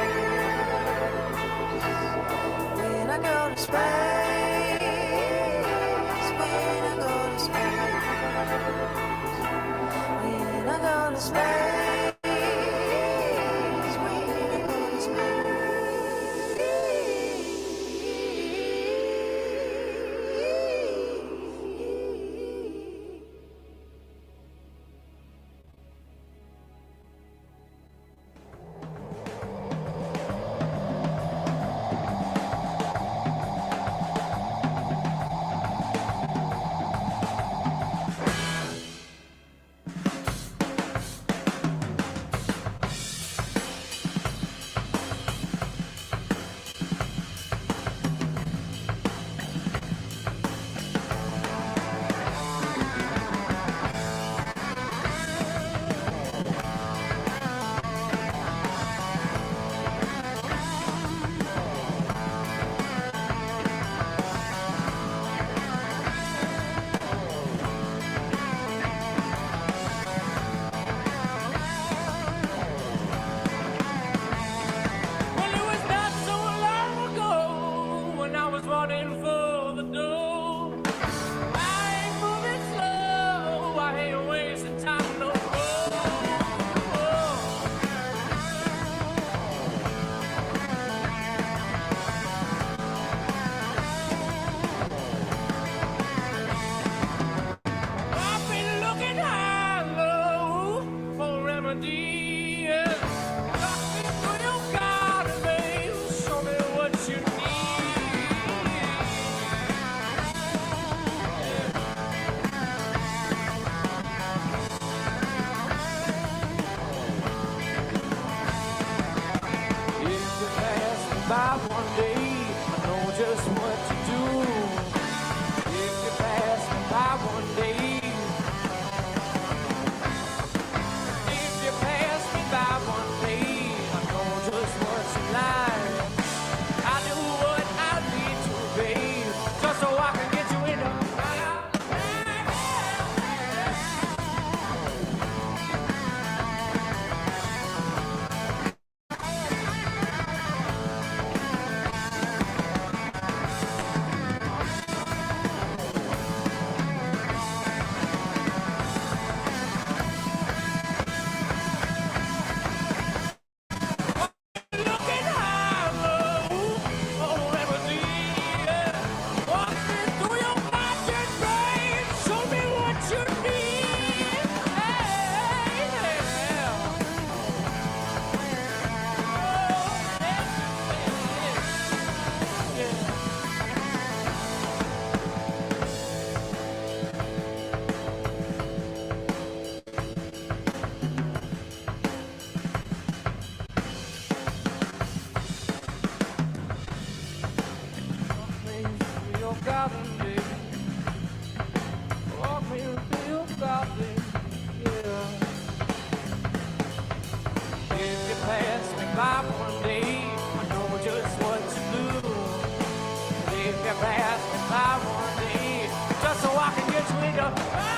when I go to space, when I go to space, when I go to space, when I go to space. Well, it was not so long ago when I was running for the door. I ain't moving slow, I ain't wasting time no more. I've been looking high and low for remedy. Knocking through your garden, babe, show me what you need. If you pass me by one day, I know just what to do. If you pass me by one day, if you pass me by one day, I know just what you like. I do what I need to, babe, just so I can get you in the If you pass me by one day, I know just what to do. If you pass me by one day, just so I can get you in your life.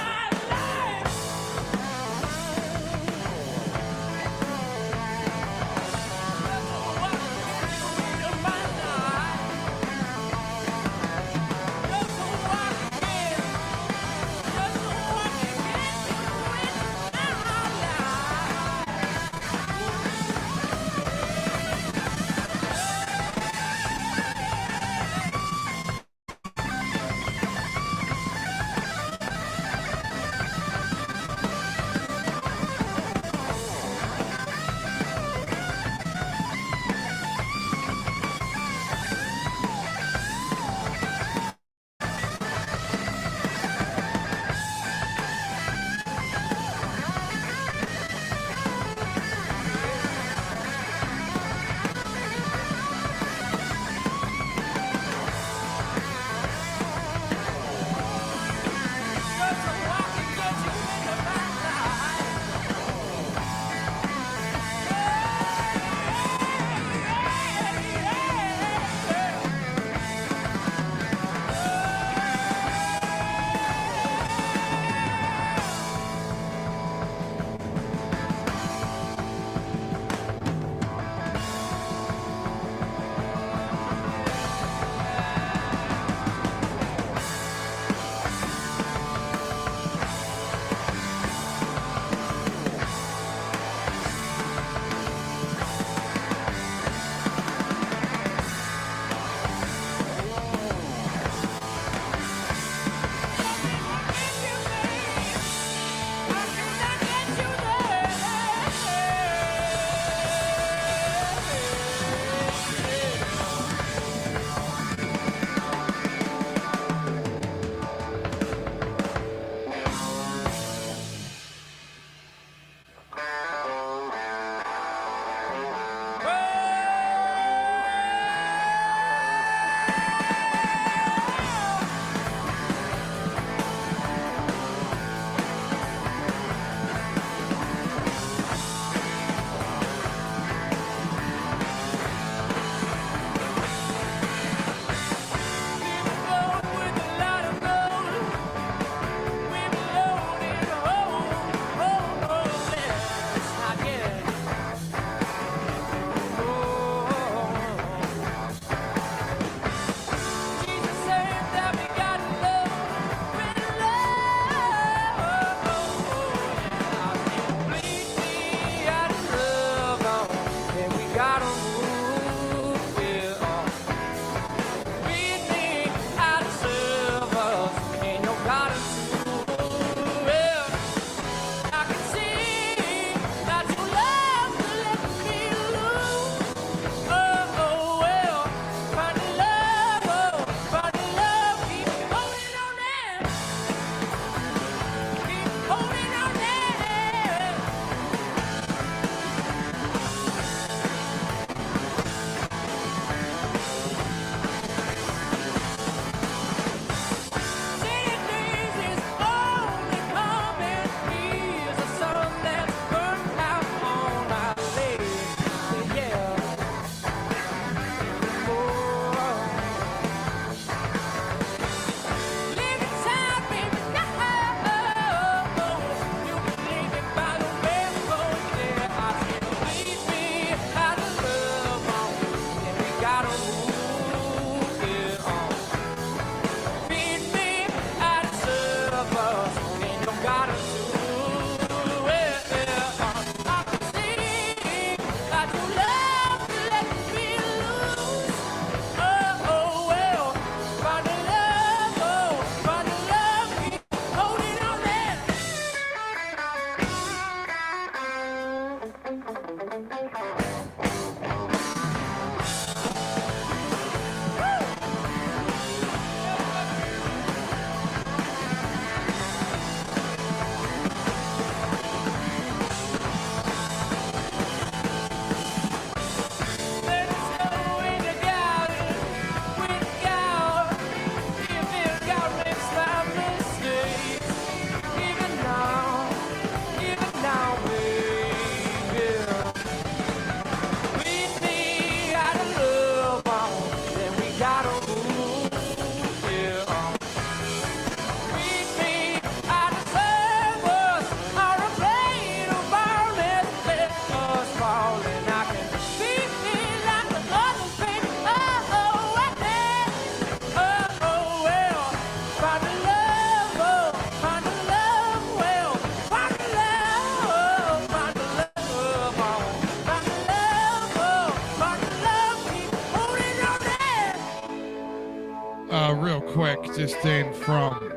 quick, just in from,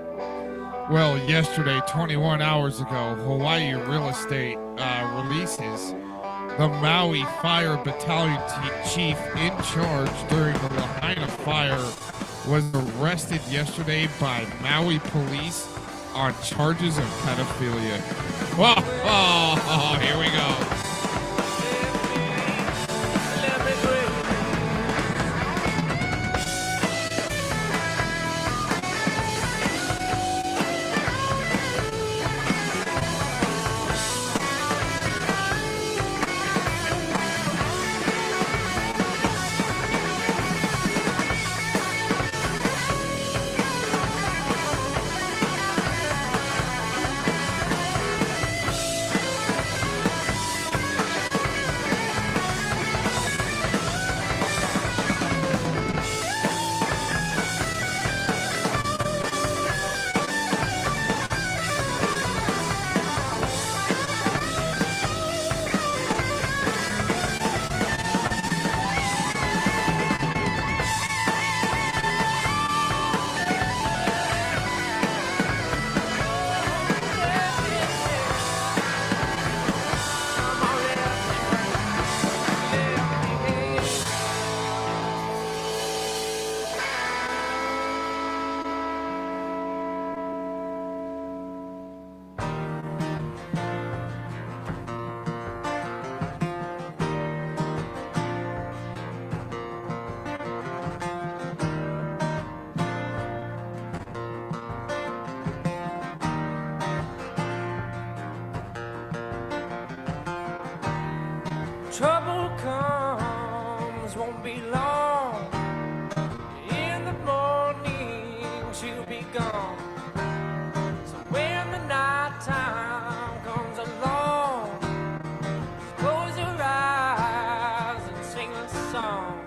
well, yesterday, 21 hours ago, Hawaii Real Estate releases the Maui Fire Battalion chief in charge during the Lahaina fire was arrested yesterday by Maui police on charges of pedophilia. Whoa, oh, here we go. Trouble comes, won't be long. In the morning, she'll be gone. So when the night time comes along, close your eyes and sing a song.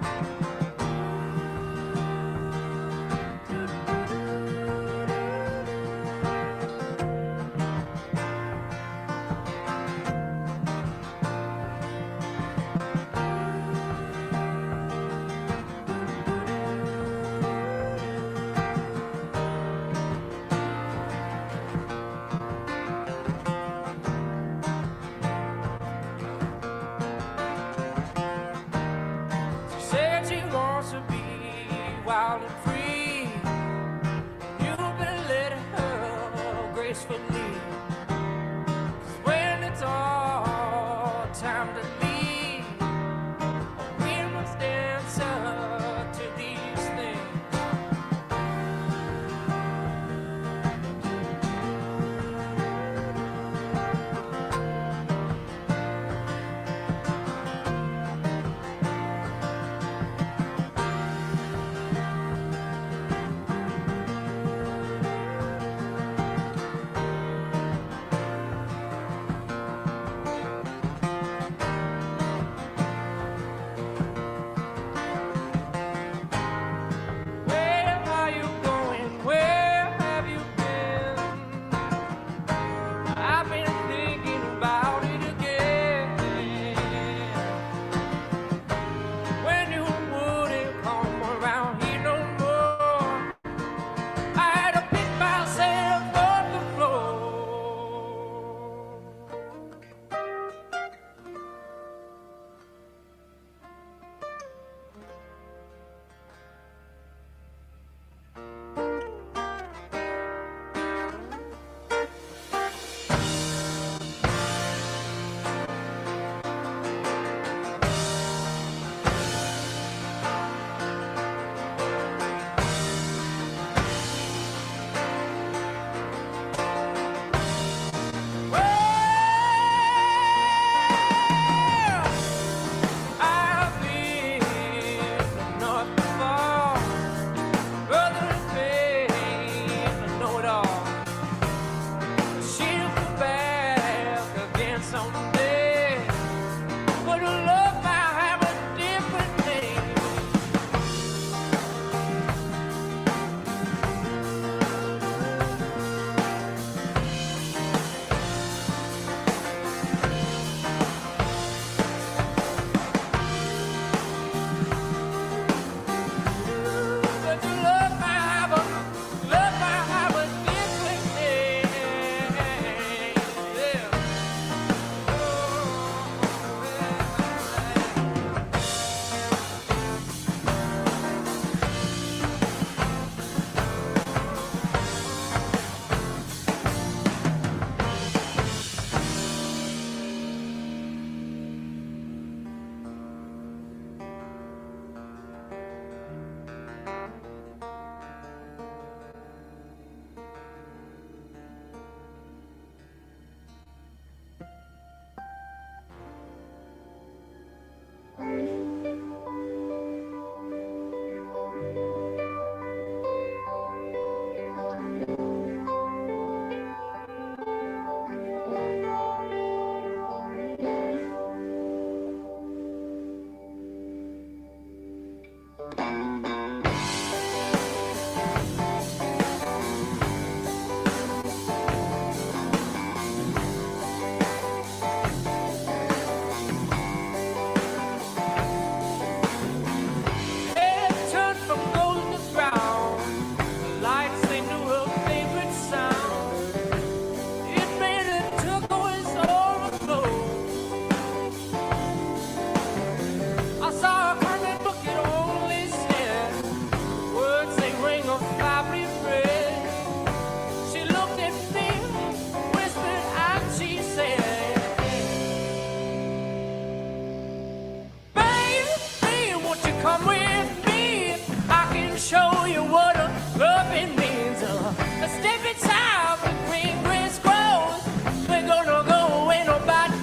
come with me, I can show you what a loving means. A step inside the green grass grows. We're gonna go where nobody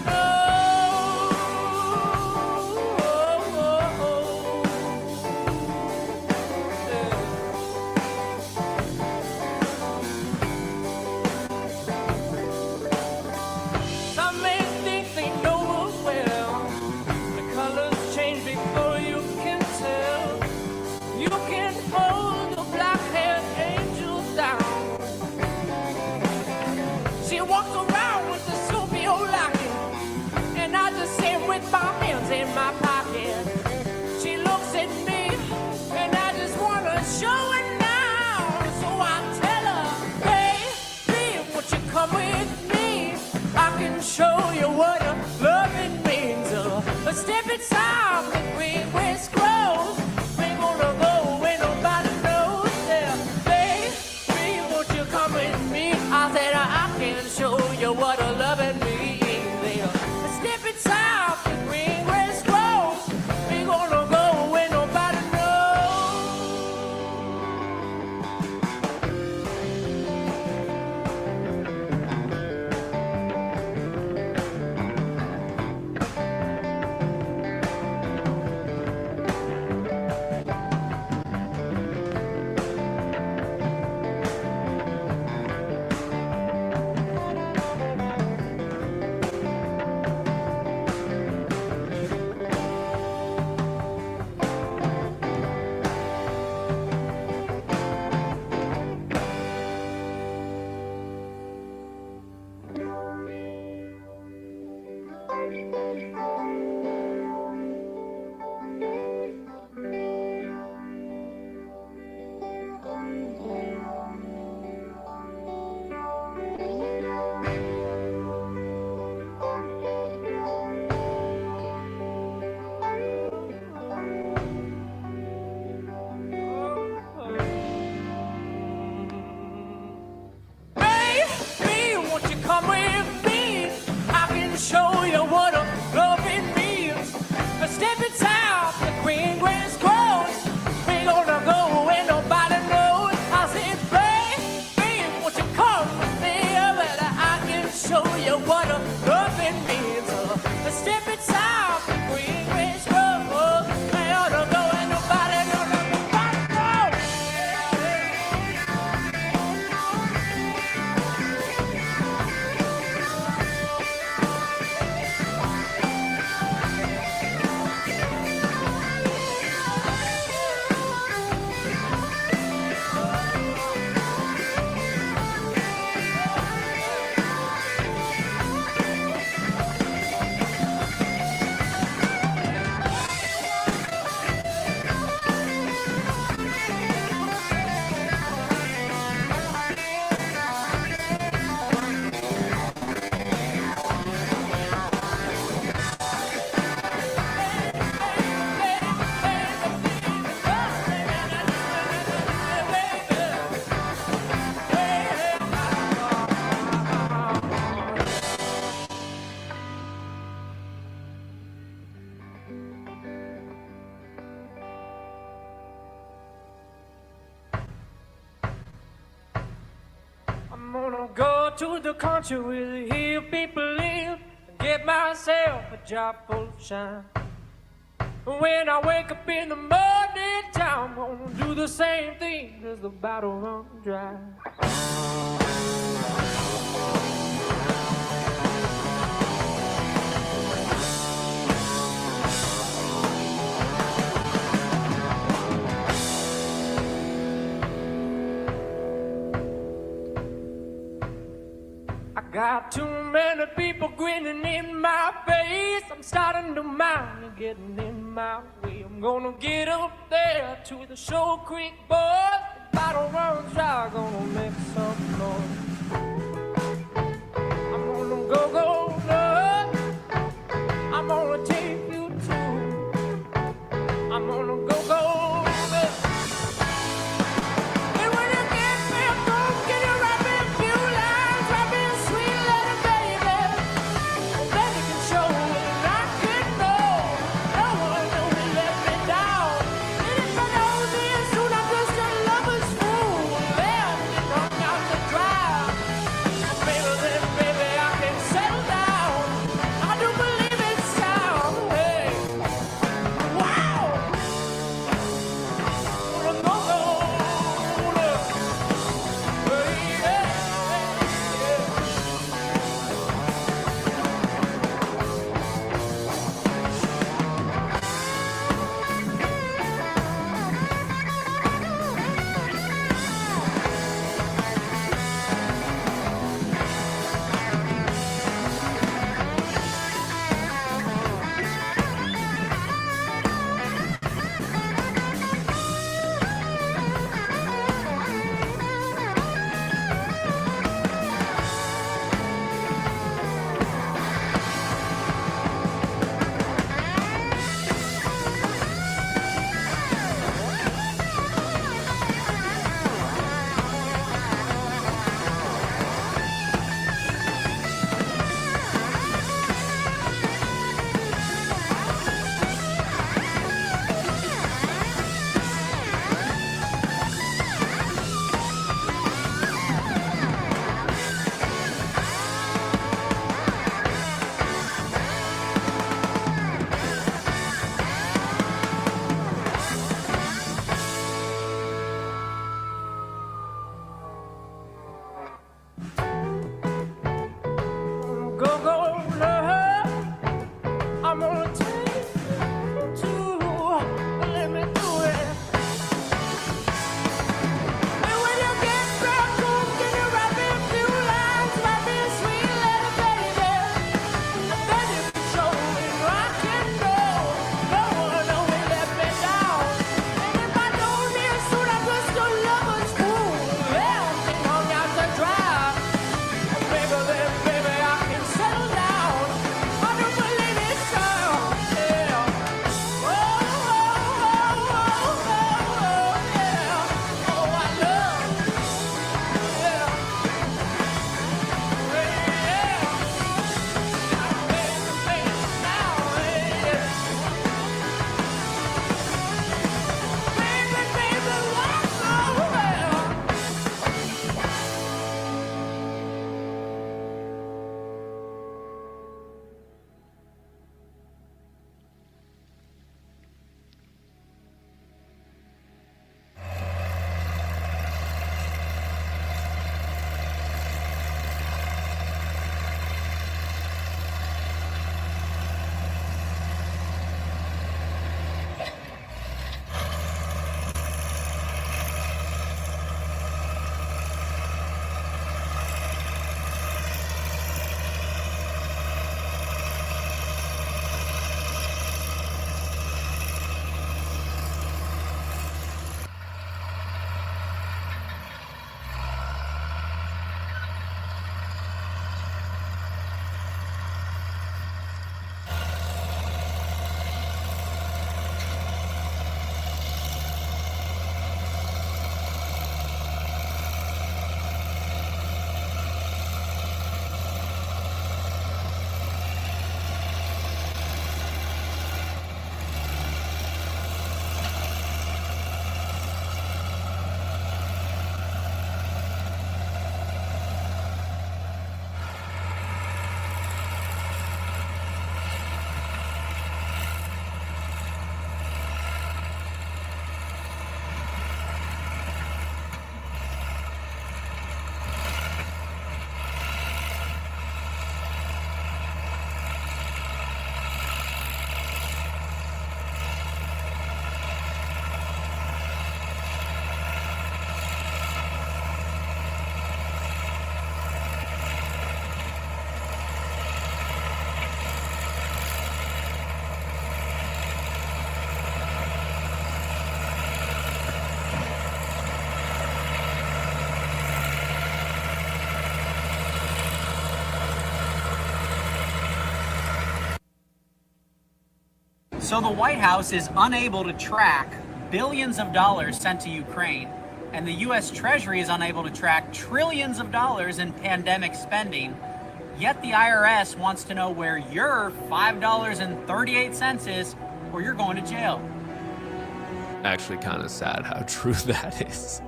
Some may think they know us well. The colors change before you can tell. You can hold the black-haired angel down. She walks around with the Sylvio locket, and I just sit with my hands in my pocket. She looks at me, and I just wanna show it now. So I tell her, hey, won't you come with me? I can show you what a loving means. A step inside the green grass grows. We're gonna go where nobody knows. Yeah, baby, won't you come with me? I said I can show you what a loving means. A step inside the green grass grows. We're gonna go where nobody I'm gonna go to the country where the hill people live and get myself a job full of shine. When I wake up in the morning time, I'm gonna do the same thing as the bottle run dry. Got too many people grinning in my face. I'm starting to mind and getting in my way. I'm gonna get up there to the Shoal Creek boys. The bottle runs dry, gonna make some noise. I'm gonna go nuts. I'm gonna take you to. I'm gonna go nuts. Show, and I can know no one will let me down. So the White House is unable to track billions of dollars sent to Ukraine, and the U.S. Treasury is unable to track trillions of dollars in pandemic spending. Yet the IRS wants to know where your $5.38 is, or you're going to jail. Actually, kind of sad how true that is.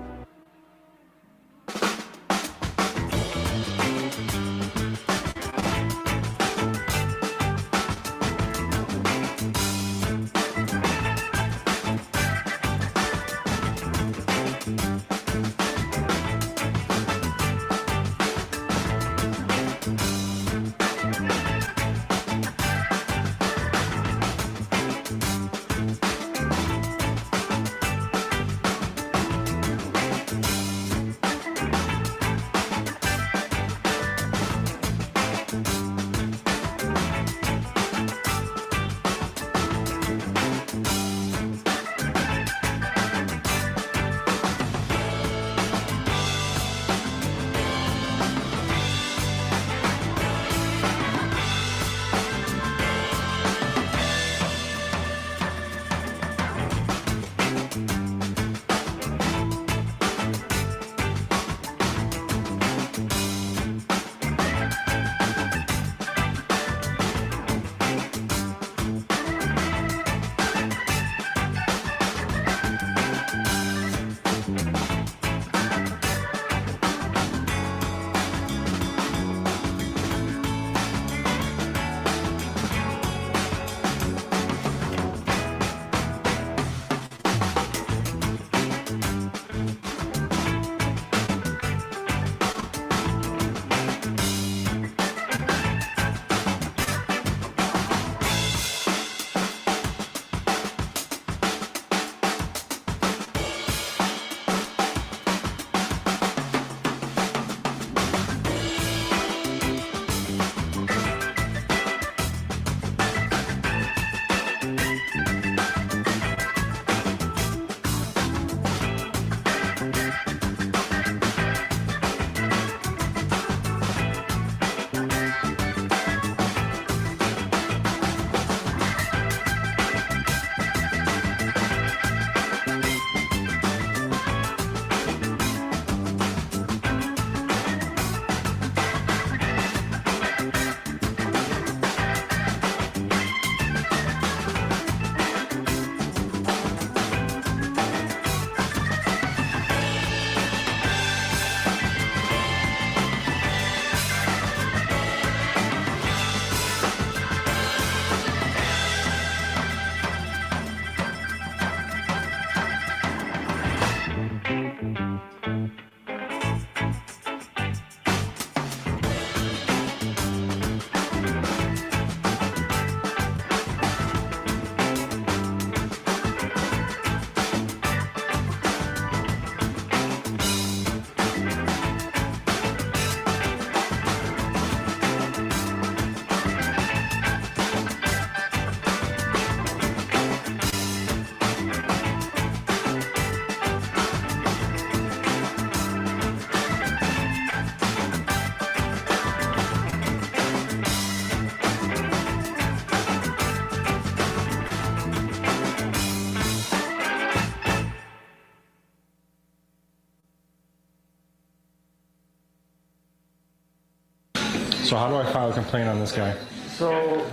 So how do I file a complaint on this guy? So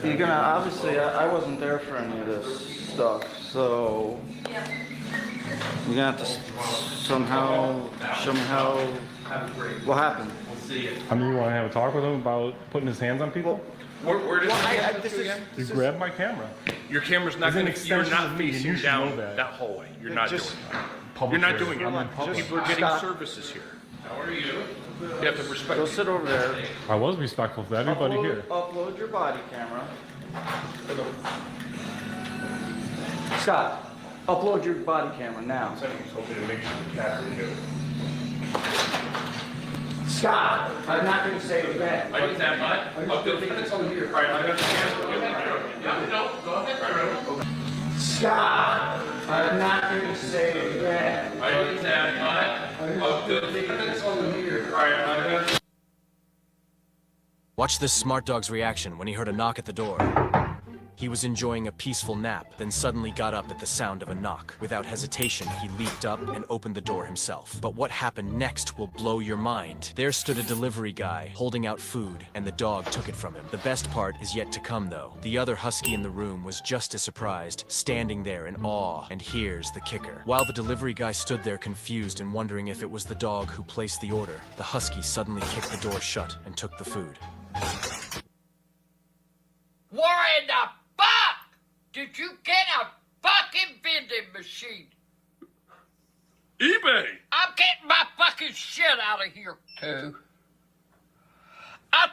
you're gonna, obviously I wasn't there for any of this stuff, so you're gonna have to somehow show me how, what happened. I mean, you want to have a talk with him about putting his hands on people? Where did You grabbed my camera. Your camera's not It's an going to. You're extension not of me, and facing you should down know that. that hallway. You're not doing Just that. You're not doing it. People are getting Stop. services here. How are you? You have to respect. Go sit over there. I was respectful to everybody here. Upload your body camera. Scott, upload your body camera now. Scott, I'm not going to say it again. I did that, bud. I'll do it. It's over here. All right, I got the camera. Yeah, no, go ahead. Scott, I'm not going to say it again. I did that, bud. I'll do it. It's over here. All right, I got. Watch this smart dog's reaction when he heard a knock at the door. He was enjoying a peaceful nap, then suddenly got up at the sound of a knock. Without hesitation, he leaped up and opened the door himself. But what happened next will blow your mind. There stood a delivery guy, holding out food, and the dog took it from him. The best part is yet to come, though. The other husky in the room was just as surprised, standing there in awe. And here's the kicker. While the delivery guy stood there confused and wondering if it was the dog who placed the order, the husky suddenly kicked the door shut and took the food. Where in the fuck did you get a fucking vending machine? eBay. I'm getting my fucking shit out of here, too. $1,000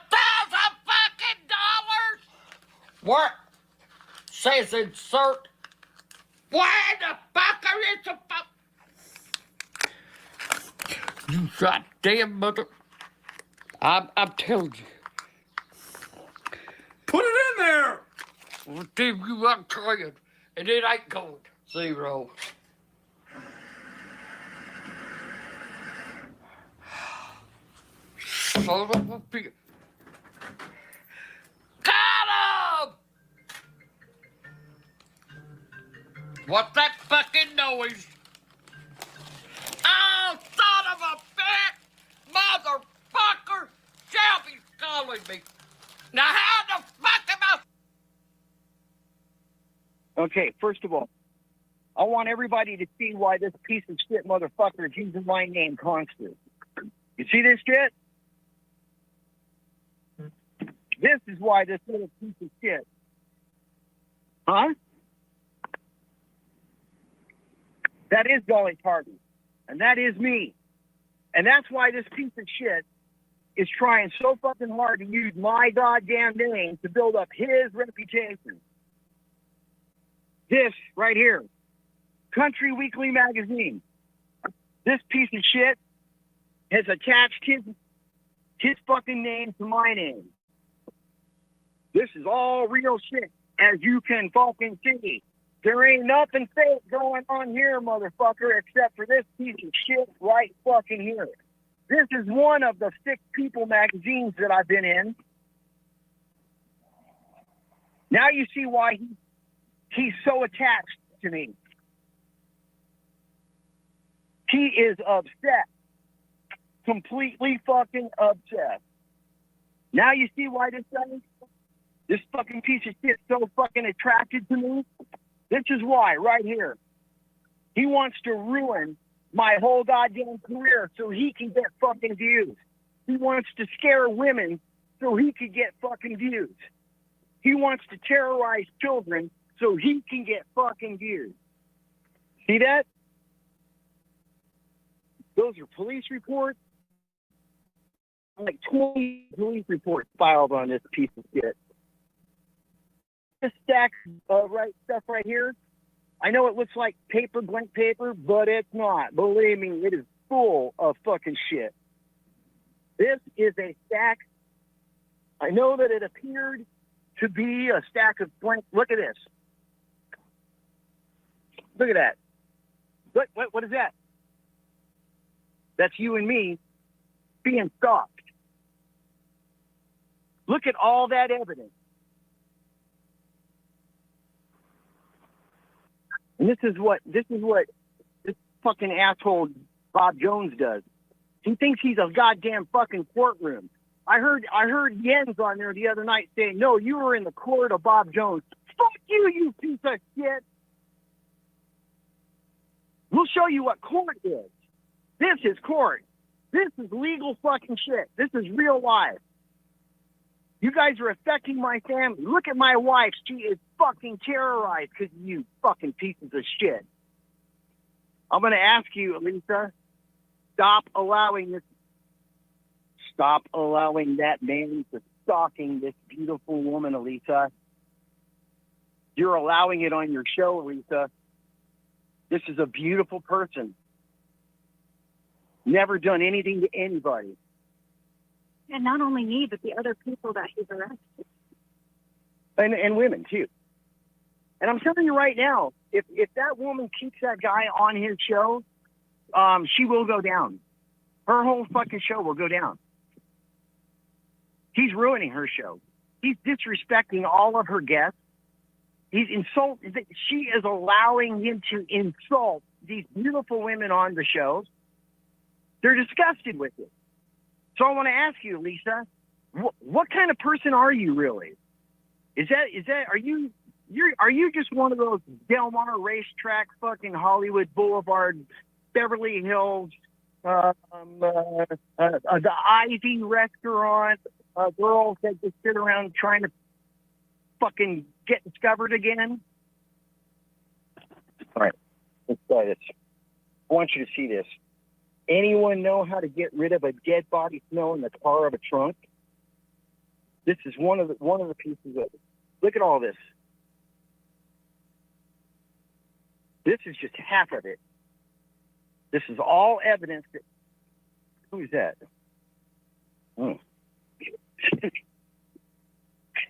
fucking dollars? What? Says insert. Where the fucker is the fuck? You goddamn mother. I'm telling you. Put it in there. Well, damn you, I'm trying, and it ain't going. 0. Son of a bitch. Got him! What's that fucking noise? Oh, son of a bitch! Motherfucker! Shelby's calling me. Now how the fuck am I? Okay, first of all, I want everybody to see why this piece of shit motherfucker is using my name constantly. You see this shit? This is why this little piece of shit. Huh? That is Dolly Parton. And that is me. And that's why this piece of shit is trying so fucking hard to use my goddamn name to build up his reputation. This right here, Country Weekly Magazine. This piece of shit has attached his fucking name to my name. This is all real shit, as you can fucking see. There ain't nothing fake going on here, motherfucker, except for this piece of shit right fucking here. This is one of the 6 People magazines that I've been in. Now you see why he's so attached to me. He is obsessed. Completely fucking obsessed. Now you see why this fucking piece of shit so fucking attracted to me? This is why, right here. He wants to ruin my whole goddamn career so he can get fucking views. He wants to scare women so he can get fucking views. He wants to terrorize children so he can get fucking views. See that? Those are police reports. Like 20 police reports filed on this piece of shit. This stack of stuff right here, I know it looks like paper, blank paper, but it's not. Believe me, it is full of fucking shit. This is a stack. I know that it appeared to be a stack of blank. Look at this. Look at that. What is that? That's you and me being stalked. Look at all that evidence. And this is what this fucking asshole Bob Jones does. He thinks he's a goddamn fucking courtroom. I heard Jens on there the other night saying, "No, you were in the court of Bob Jones." Fuck you, you piece of shit. We'll show you what court is. This is court. This is legal fucking shit. This is real life. You guys are affecting my family. Look at my wife. She is fucking terrorized because of you fucking pieces of shit. I'm going to ask you, Lisa, stop allowing that man to stalking this beautiful woman, Elisa. You're allowing it on your show, Elisa. This is a beautiful person. Never done anything to anybody. And not only me, but the other people that he's arrested. And women, too. And I'm telling you right now, if that woman keeps that guy on his show, she will go down. Her whole fucking show will go down. He's ruining her show. He's disrespecting all of her guests. He's insulted. She is allowing him to insult these beautiful women on the shows. They're disgusted with it. So I want to ask you, Lisa, what kind of person are you really? Are you just one of those Del Mar racetrack, fucking Hollywood Boulevard, Beverly Hills, the Ivy restaurant girls that just sit around trying to fucking get discovered again? All right, let's try this. I want you to see this. Anyone know how to get rid of a dead body smell in the car of a trunk? This is one of the pieces of it. Look at all this. This is just half of it. This is all evidence that. Who's that? Oh.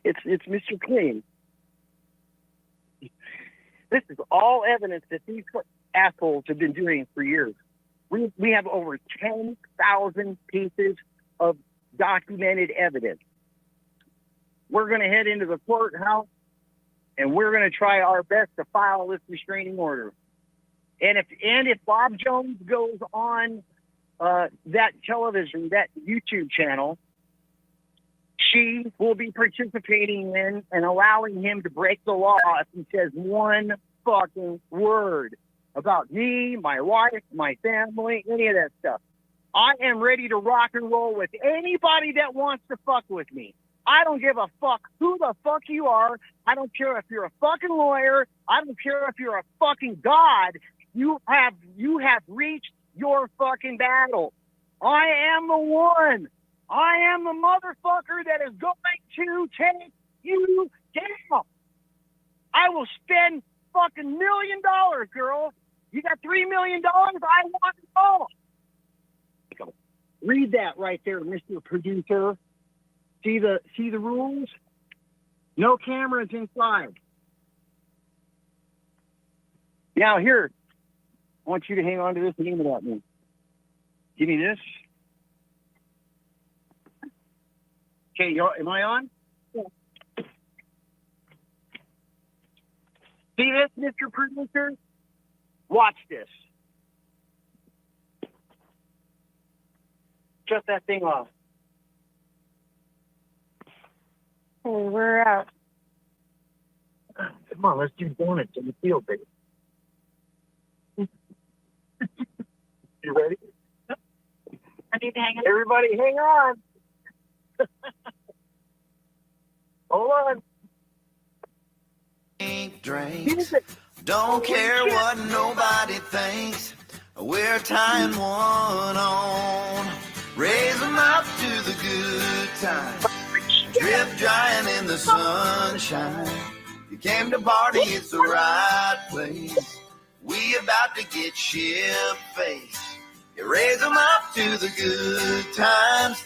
It's Mr. Clean. This is all evidence that these assholes have been doing for years. We have over 10,000 pieces of documented evidence. We're going to head into the courthouse, and we're going to try our best to file this restraining order. And if Bob Jones goes on that television, that YouTube channel, she will be participating in and allowing him to break the law if he says one fucking word about me, my wife, my family, any of that stuff. I am ready to rock and roll with anybody that wants to fuck with me. I don't give a fuck who the fuck you are. I don't care if you're a fucking lawyer. I don't care if you're a fucking god. You have reached your fucking battle. I am the one. I am the motherfucker that is going to take you down. I will spend fucking $1 million, girl. You got $3 million? I want it all. Read that right there, Mr. Producer. See the rules? No cameras inside. Now here, I want you to hang on to this and aim it at me. Give me this. Okay, am I on? Yeah. See this, Mr. Producer? Watch this. Shut that thing off. Oh, we're out. Come on, let's do donuts in the field, baby. You ready? I need to hang on. Everybody, hang on. Hold on. Drinks. Don't care what nobody thinks. We're tying one on. Raise them up to the good time. Drip drying in the sunshine. You came to party, it's the right place. We about to get ship-faced. You raise them up to the good times.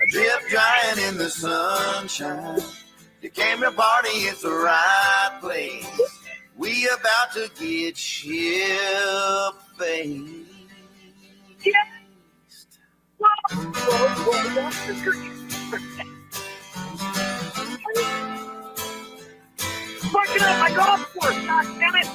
Drip drying in the sunshine. You came to party, it's the right place. We about to get ship-faced. Fucking up my golf course, god damn it!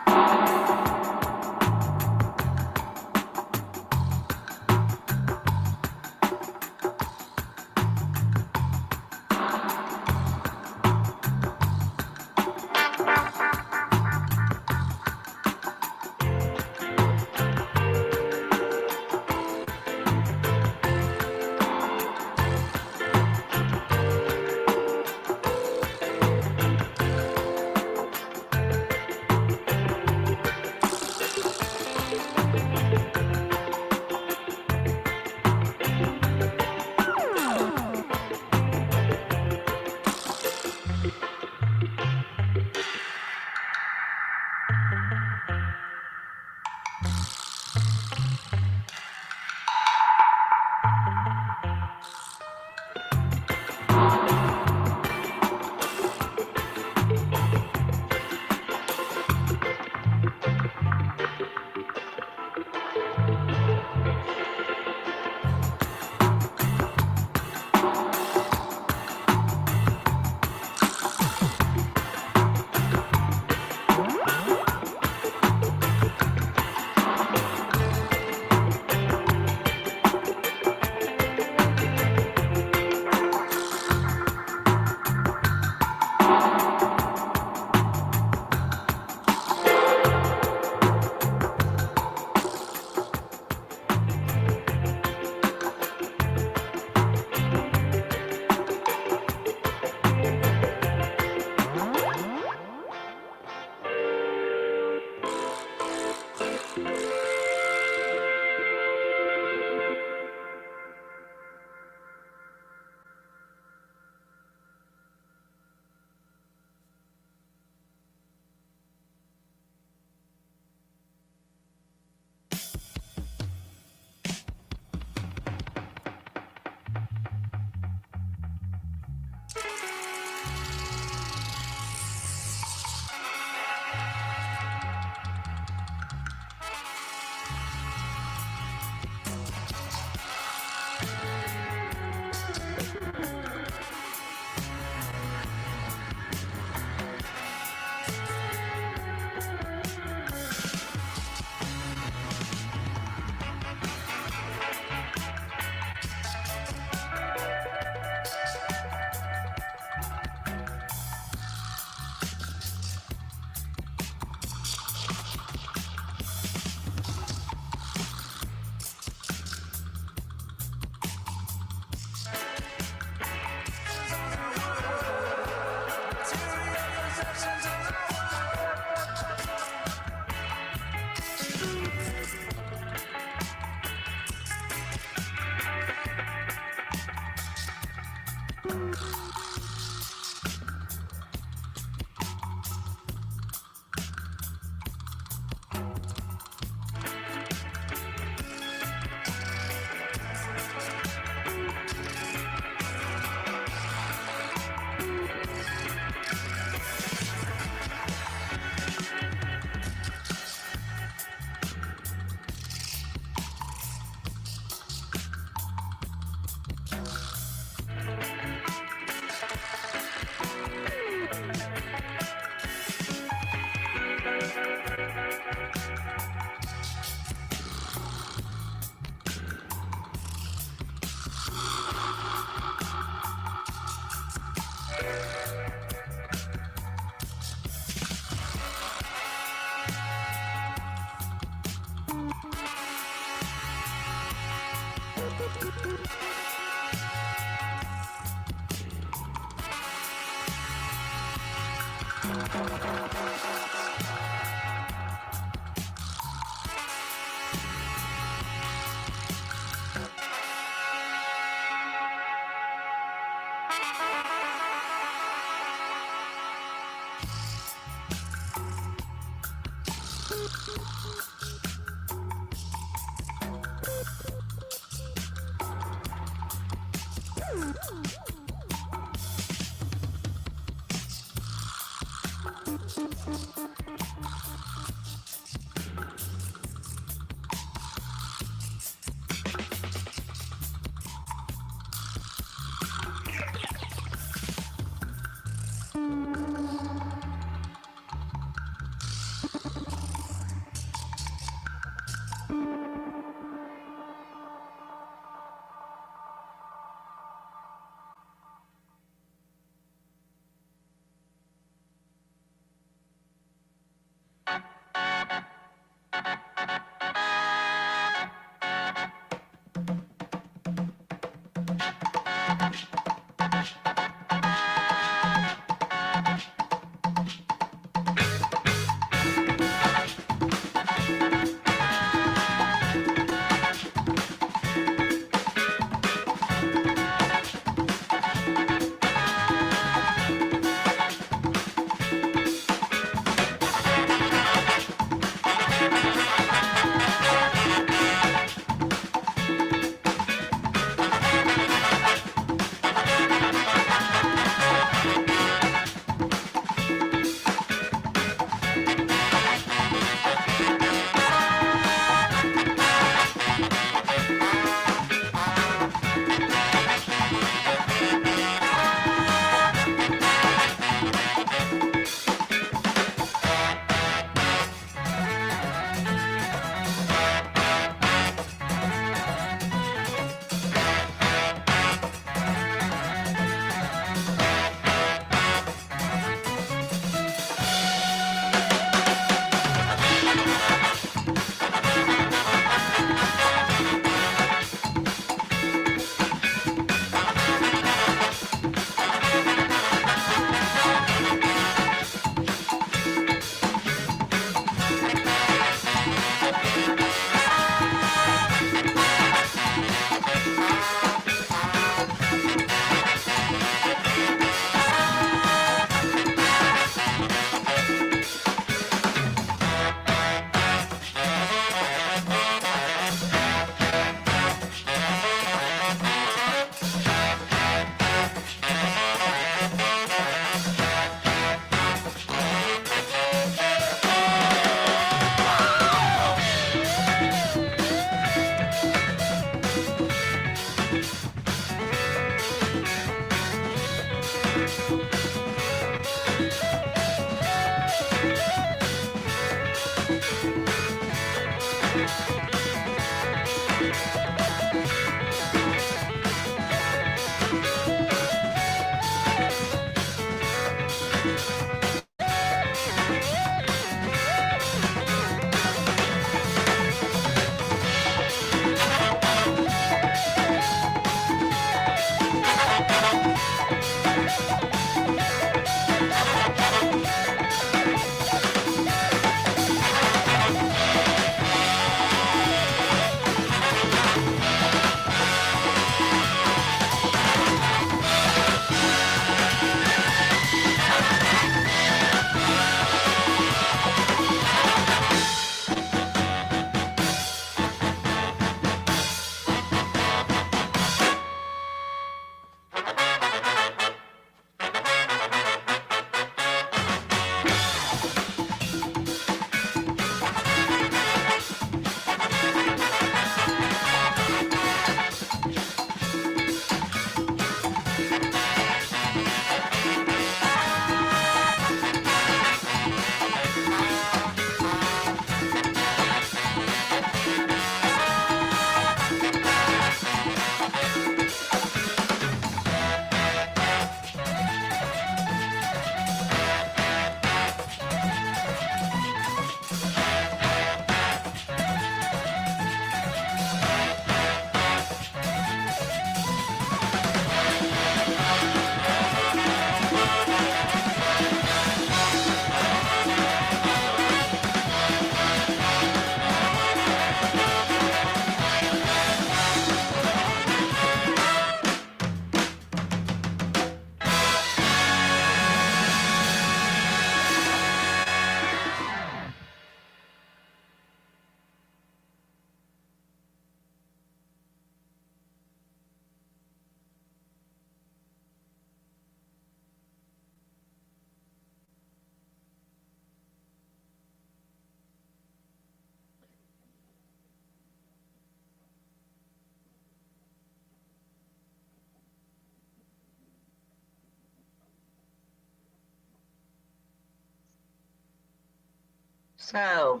So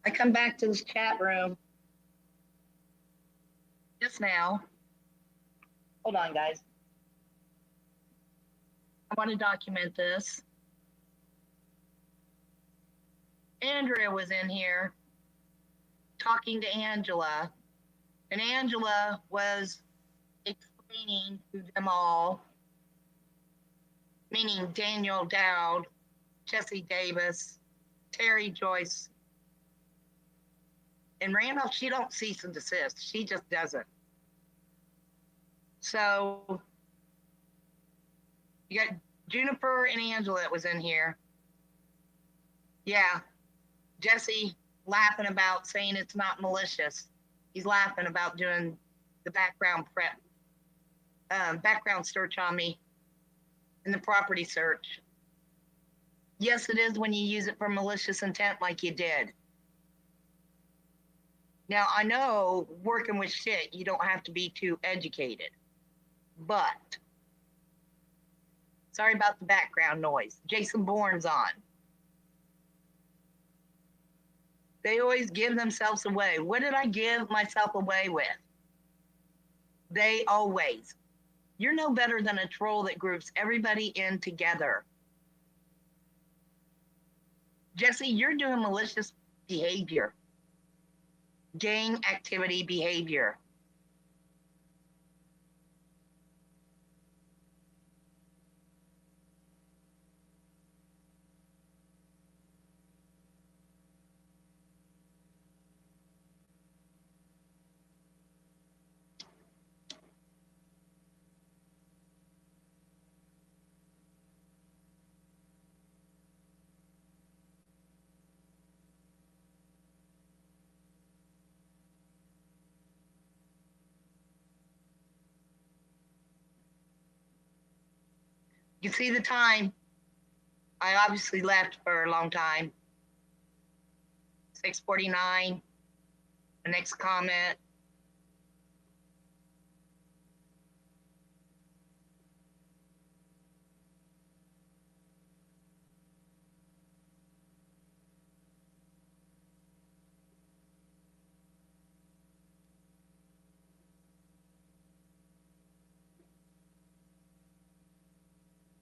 I come back to this chat room just now. Hold on, guys. I want to document this. Andrea was in here talking to Angela, and Angela was explaining to them all, meaning Daniel Dowd, Jesse Davis, Terry Joyce, and Randolph. She don't cease and desist. She just doesn't. So you got Juniper and Angela that was in here. Yeah, Jesse laughing about saying it's not malicious. He's laughing about doing the background search on me in the property search. Yes, it is when you use it for malicious intent like you did. Now, I know working with shit, you don't have to be too educated, but sorry about the background noise. Jason Bourne's on. They always give themselves away. What did I give myself away with? They always. You're no better than a troll that groups everybody in together. Jesse, you're doing malicious behavior. Gang activity behavior. You see the time. I obviously left for a long time. 6:49. The next comment.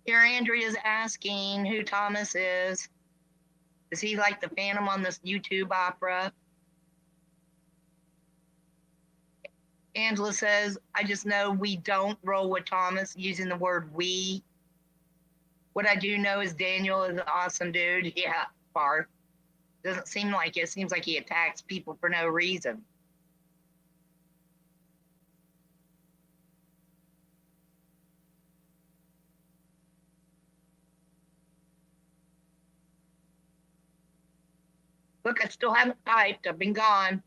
Here, Andrea's asking who Thomas is. Is he like the Phantom on this YouTube opera? Angela says, I just know we don't roll with Thomas, using the word we. What I do know is Daniel is an awesome dude. Yeah, far. Doesn't seem like it. Seems like he attacks people for no reason. Look, I still haven't typed. I've been gone.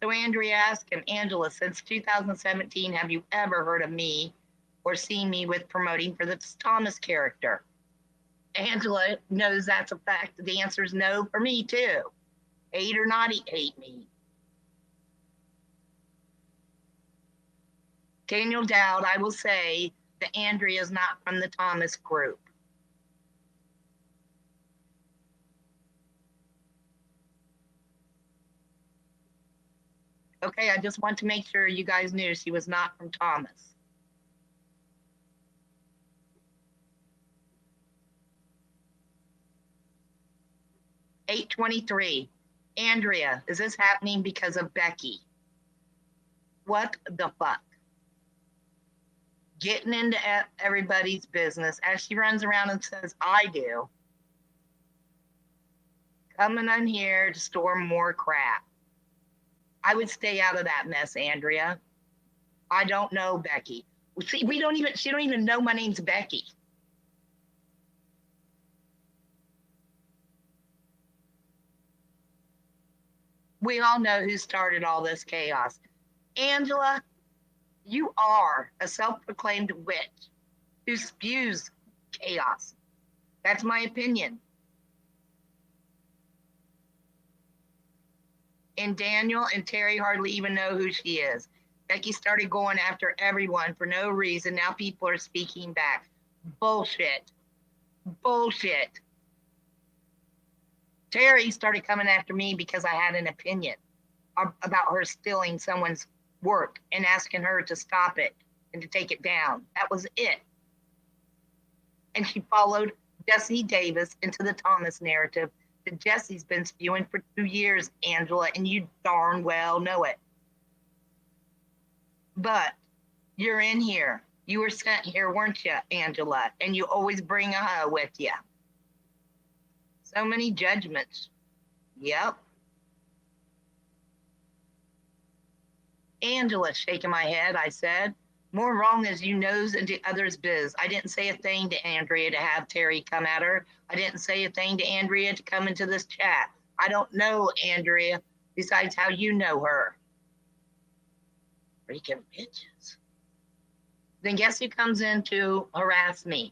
So Andrea asked him, Angela, since 2017, have you ever heard of me or seen me with promoting for the Thomas character? Angela knows that's a fact. The answer is no for me too. Hate or not hate me. Daniel Dowd, I will say that Andrea is not from the Thomas group. Okay, I just want to make sure you guys knew she was not from Thomas. $8:23. Andrea, is this happening because of Becky? What the fuck? Getting into everybody's business as she runs around and says, I do. Coming in here to store more crap. I would stay out of that mess, Andrea. I don't know Becky. See, she don't even know my name's Becky. We all know who started all this chaos. Angela, you are a self-proclaimed witch who spews chaos. That's my opinion. And Daniel and Terry hardly even know who she is. Becky started going after everyone for no reason. Now people are speaking back. Bullshit. Bullshit. Terry started coming after me because I had an opinion about her stealing someone's work and asking her to stop it and to take it down. That was it. And she followed Jesse Davis into the Thomas narrative that Jesse's been spewing for 2 years, Angela, and you darn well know it. But you're in here. You were sent here, weren't you, Angela? And you always bring a hoe with you. So many judgments. Yep. Angela, shaking my head, I said, more wrong as you nose into others' biz. I didn't say a thing to Andrea to have Terry come at her. I didn't say a thing to Andrea to come into this chat. I don't know Andrea besides how you know her. Freaking bitches. Then guess who comes in to harass me?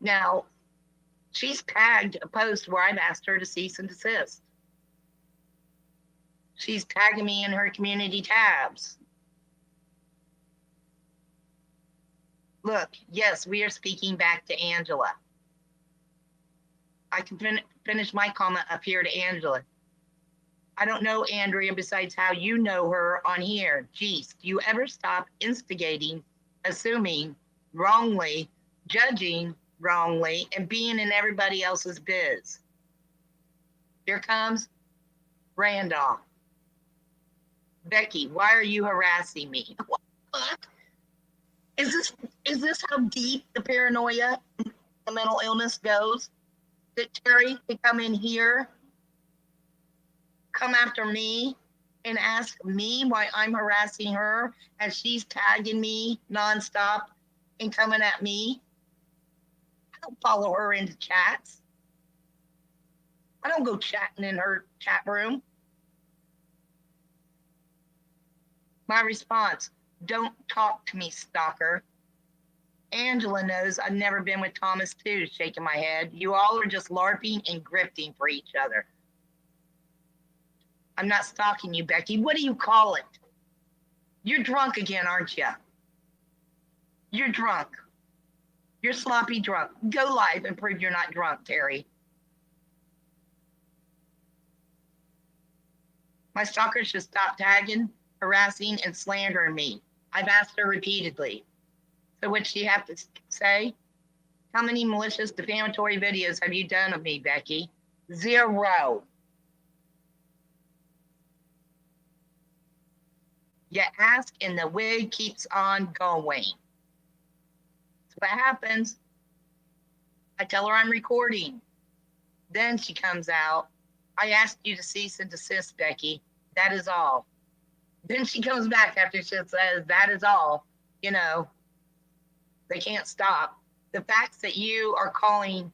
Now, she's tagged a post where I've asked her to cease and desist. She's tagging me in her community tabs. Look, yes, we are speaking back to Angela. I can finish my comment up here to Angela. I don't know Andrea besides how you know her on here. Geez, do you ever stop instigating, assuming wrongly, judging wrongly, and being in everybody else's biz? Here comes Randolph. Becky, why are you harassing me? What the fuck? Is this how deep the paranoia, the mental illness goes? That Terry could come in here, come after me, and ask me why I'm harassing her as she's tagging me nonstop and coming at me? I don't follow her into chats. I don't go chatting in her chat room. My response, don't talk to me, stalker. Angela knows I've never been with Thomas too, shaking my head. You all are just LARPing and grifting for each other. I'm not stalking you, Becky. What do you call it? You're drunk again, aren't you? You're drunk. You're sloppy drunk. Go live and prove you're not drunk, Terry. My stalker should stop tagging, harassing, and slandering me. I've asked her repeatedly. So what'd she have to say? How many malicious defamatory videos have you done of me, Becky? 0. You ask and the wig keeps on going. So what happens? I tell her I'm recording. Then she comes out. I asked you to cease and desist, Becky. That is all. Then she comes back after she says, that is all. You know, they can't stop. The facts that you are calling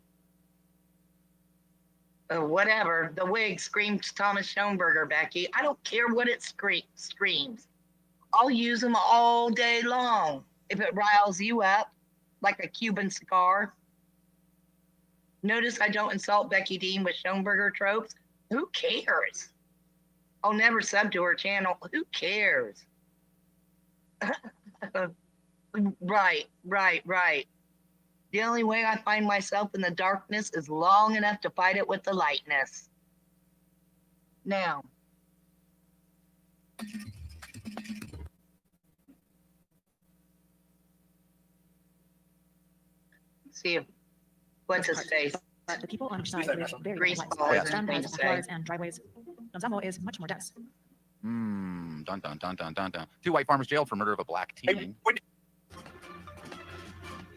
whatever, the wig screams Thomas Schoenberger, Becky. I don't care what it screams. I'll use them all day long if it riles you up like a Cuban cigar. Notice I don't insult Becky Dean with Schoenberger tropes. Who cares? I'll never sub to her channel. Who cares? Right. The only way I find myself in the darkness is long enough to fight it with the lightness. Now. See if, what's his face? The people on each side live very Grease different balls lives. and Roundabouts, things boulevards, and driveways. Donzamo is much more dense. Dun dun dun dun dun dun. 2 white farmers jailed for murder of a black teen.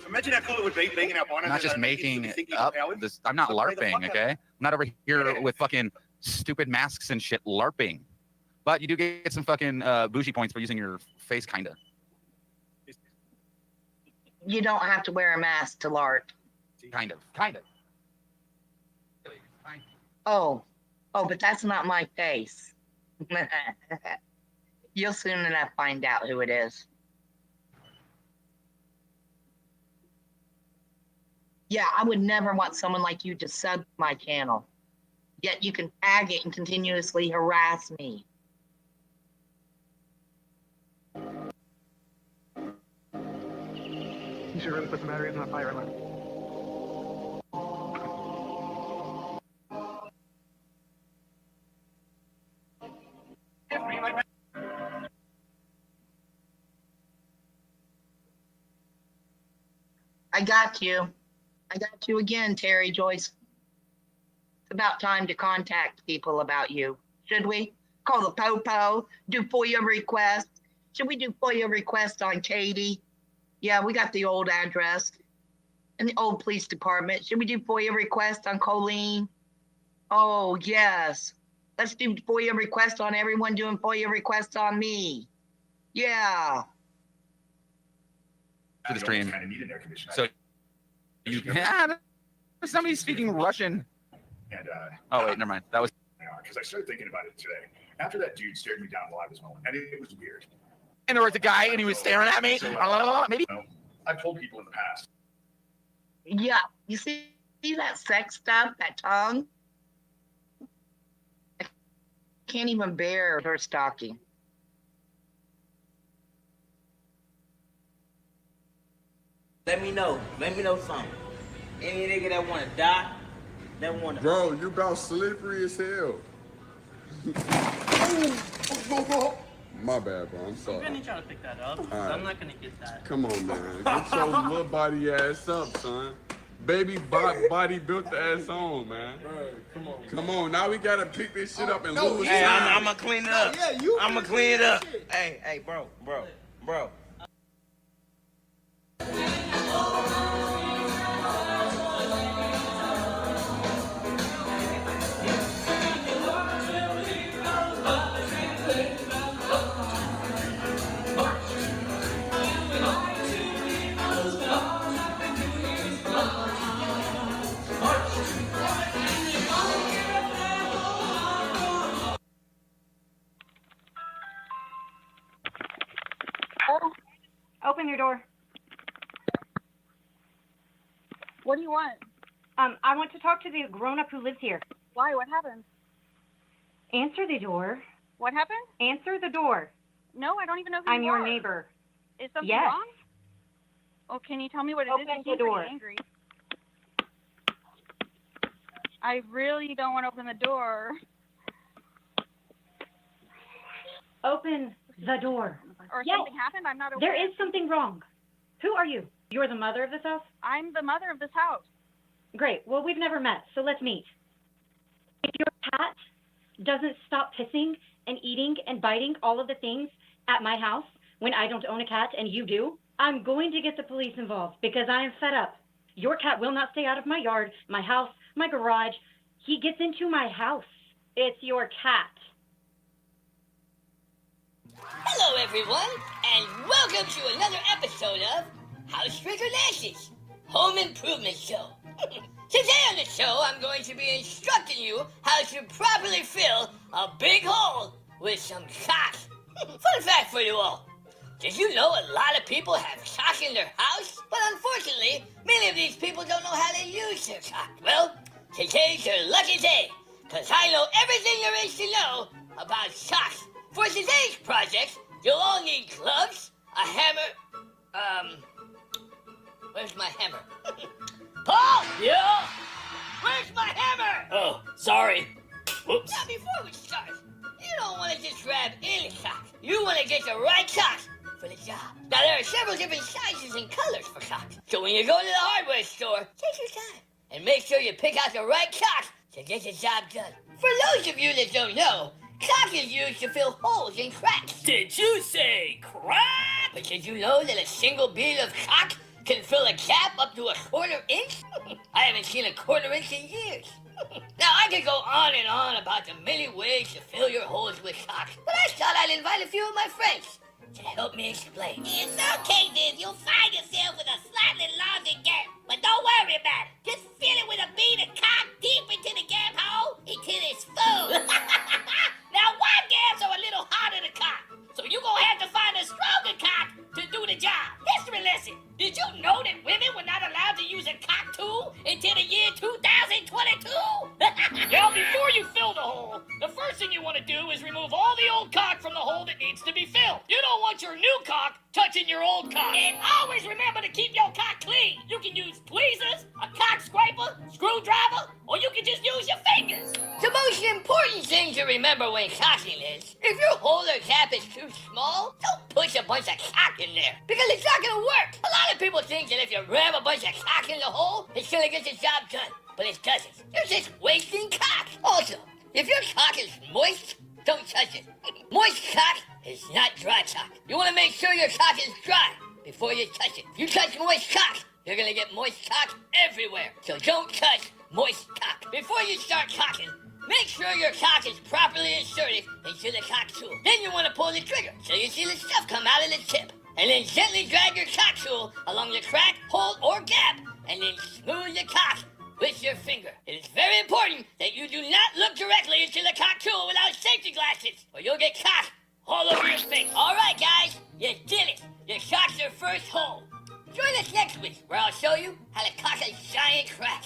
Imagine how cool it would be being up on it. I'm not just making up this. I'm not LARPing, okay? I'm not over here with fucking stupid masks and shit LARPing. But you do get some fucking bougie points for using your face, kinda. You don't have to wear a mask to LARP. Kind of. Oh, but that's not my face. You'll soon enough find out who it is. Yeah, I would never want someone like you to sub my channel. Yet you can tag it and continuously harass me. should really put some batteries in that fire alarm. I got you. I got you again, Terry Joyce. It's about time to contact people about you. Should we? Call the Popo, do FOIA requests. Should we do FOIA requests on Katie? Yeah, we got the old address and the old police department. Should we do FOIA requests on Colleen? Oh, yes. Let's do FOIA requests on everyone doing FOIA requests on me. Yeah. For the stream. So you somebody speaking Russian. And oh wait, never mind. That was because I started thinking about it today. After that dude stared me down while I was mowing, and it was weird. and there was a guy and he was staring at me. Maybe I've told people in the past. Yeah, you see that sex stuff, that tongue? I can't even bear her stalking. Let me know something. Any nigga that wanna die, that wanna. Bro, you about slippery as hell. My bad, bro. I'm sorry. I'm gonna try to pick that up. All right. I'm not gonna get that. Come on, man. Get your little body ass up, son. Baby body built the ass on, man. Come on. Come on. Now we gotta pick this shit up and lose. Hey, I'm gonna clean it up. I'm gonna clean it up. Hey, bro. Open your door. What do you want? I want to talk to the grown-up who lives here. Why? What happened? Answer the door. What happened? Answer the door. No, I don't even know who I'm you your are. neighbor. Is something Yes. wrong? Well, can you tell me what it is? Open You the seem pretty door. angry. I really don't want to open the door. Open the door. Or Yes. something happened? I'm not aware. There is something wrong. Who are you? You're the mother of this house? I'm the mother of this house. Great. Well, we've never met, so let's meet. If your cat doesn't stop pissing and eating and biting all of the things at my house when I don't own a cat and you do, I'm going to get the police involved because I am fed up. Your cat will not stay out of my yard, my house, my garage. He gets into my house. It's your cat. Hello, everyone, and welcome to another episode of House Breaker Nancy's Home Improvement Show. Today on the show, I'm going to be instructing you how to properly fill a big hole with some cock. Fun fact for you all. Did you know a lot of people have cock in their house? But unfortunately, many of these people don't know how to use their cock. Well, today's your lucky day, because I know everything there is to know about cocks. For today's project, you'll all need gloves, a hammer, where's my hammer? Paul! Yeah? Where's my hammer? Oh, sorry. Whoops. Now, before we start, you don't want to just grab any cock. You want to get the right cock for the job. Now, there are several different sizes and colors for cocks. So when you go to the hardware store, take your time and make sure you pick out the right cock to get the job done. For those of you that don't know, cock is used to fill holes and cracks. Did you say crack? But did you know that a single bead of cock can fill a gap up to a quarter inch? I haven't seen a quarter inch in years. Now, I could go on and on about the many ways to fill your holes with cock, but I thought I'd invite a few of my friends to help me explain. In some cases, you'll find yourself with a slightly larger gap, but don't worry about it. Just fill it with a bead of cock deep into the gap hole until it's full. Now, wide gaps are a little harder to cock, so you're gonna have to find a stronger cock to do the job. History lesson. Did you know that women were not allowed to use a cock tool until the year 2022? Now, before you fill the hole, the first thing you want to do is remove remove all the old cock from the hole that needs to be filled. You don't want your new cock touching your old cock. And always remember to keep your cock clean. You can use tweezers, a cock scraper, screwdriver, or you can just use your fingers. The most important thing to remember when cocking is, if your hole or cap is too small, don't push a bunch of cock in there, because it's not gonna work. A lot of people think that if you ram a bunch of cock in the hole, it's gonna get the job done, but it doesn't. You're just wasting cock. Also, if your cock is moist, don't touch it. Moist cock is not dry cock. You wanna make sure your cock is dry before you touch it. If you touch moist cock, you're gonna get moist cock everywhere. So don't touch moist cock. Before you start cocking, make sure your cock is properly inserted into the cock tool. Then you want to pull the trigger so you see the stuff come out of the tip. And then gently drag your cock tool along the crack, hole, or gap, and then smooth the cock with your finger. It is very important that you do not look directly into the cock tool without safety glasses, or you'll get cock all over your face. All right, guys, you did it. You cocked your first hole. Join us next week, where I'll show you how to cock a giant crack.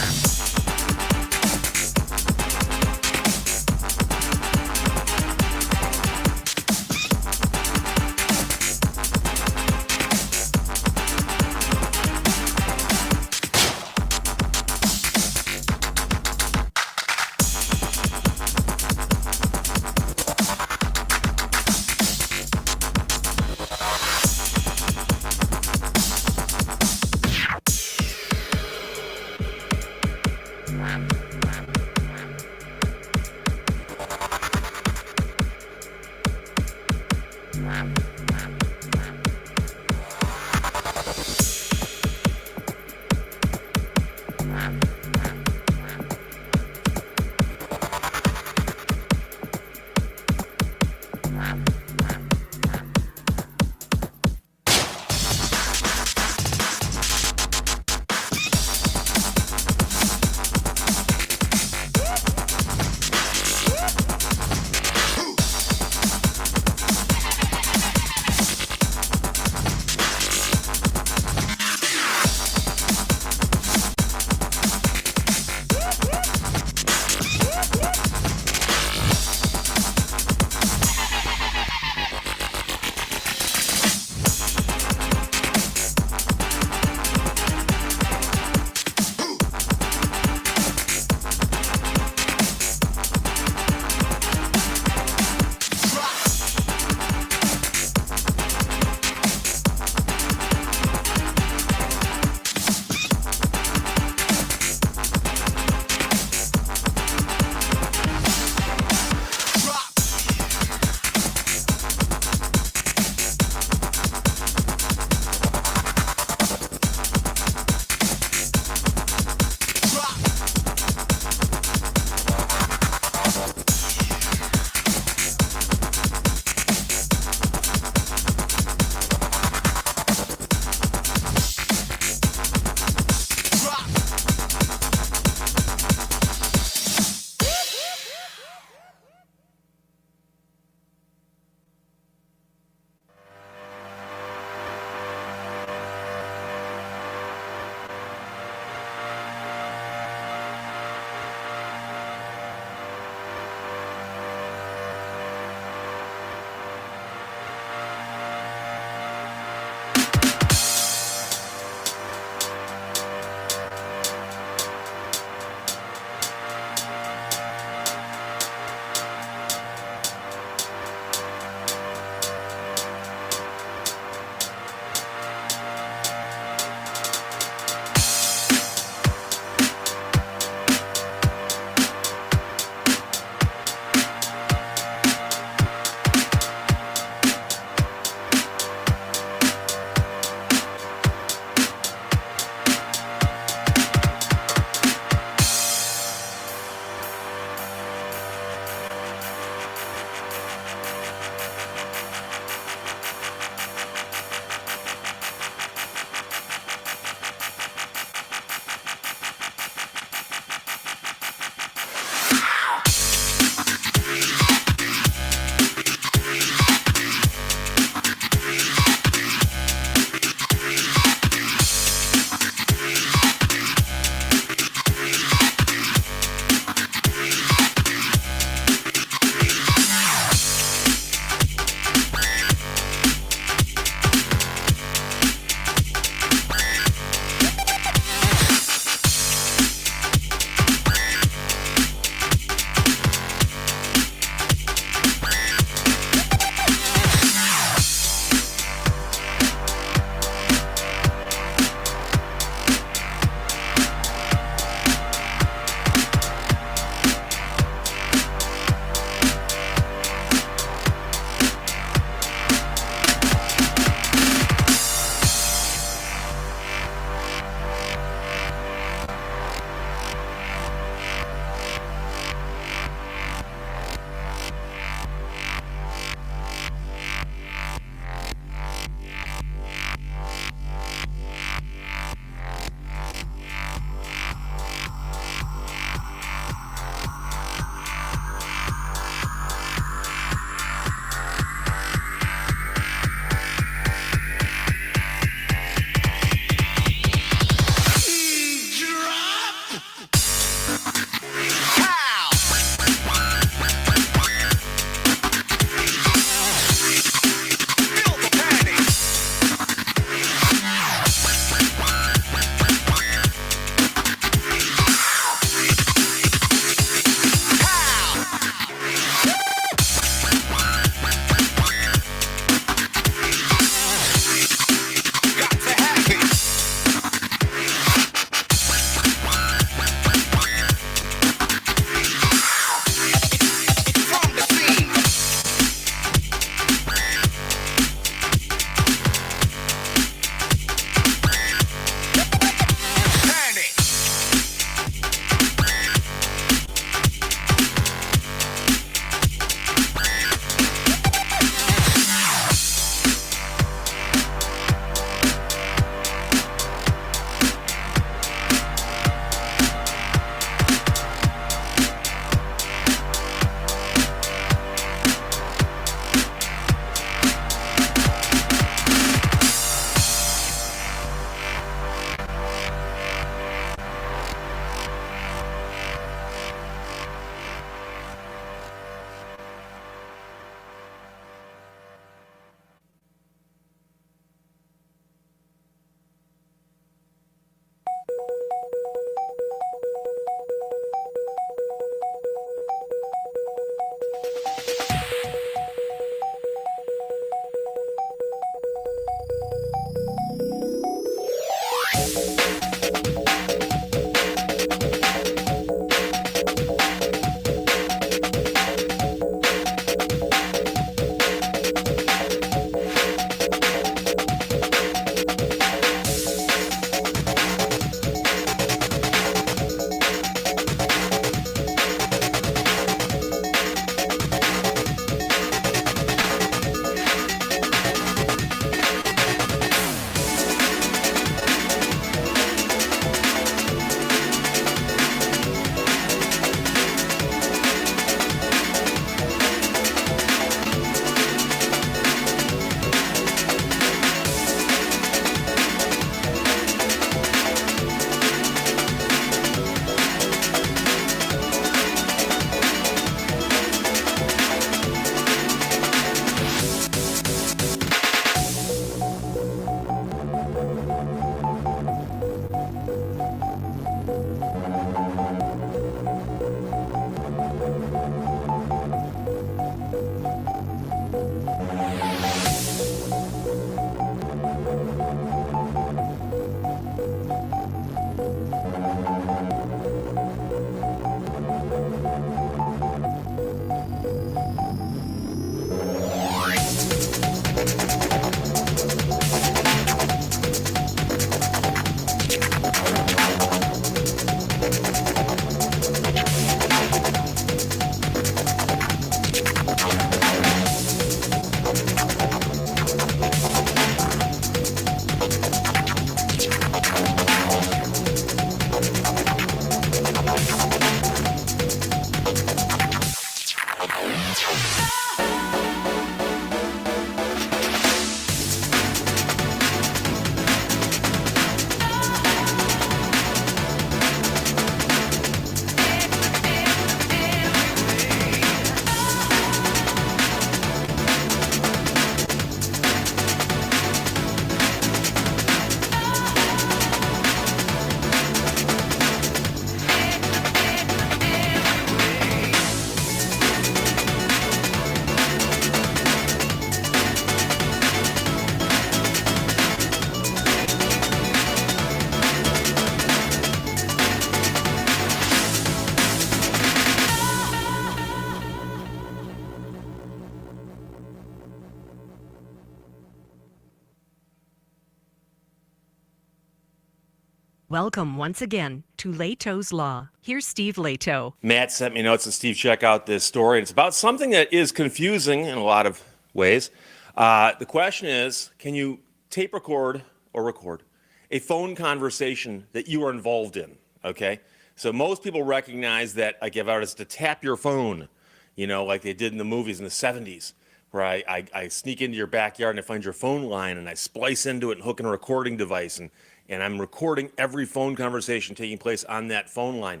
Welcome once again to Leto's Law. Here's Steve Leto. Matt sent me notes, and Steve, check out this story. It's about something that is confusing in a lot of ways. The question is, can you tape record or record a phone conversation that you are involved in? Okay, so most people recognize that, like, if I was to tap your phone, you know, like they did in the movies in the 70s, where I sneak into your backyard and I find your phone line and I splice into it and hook in a recording device, and I'm recording every phone conversation taking place on that phone line.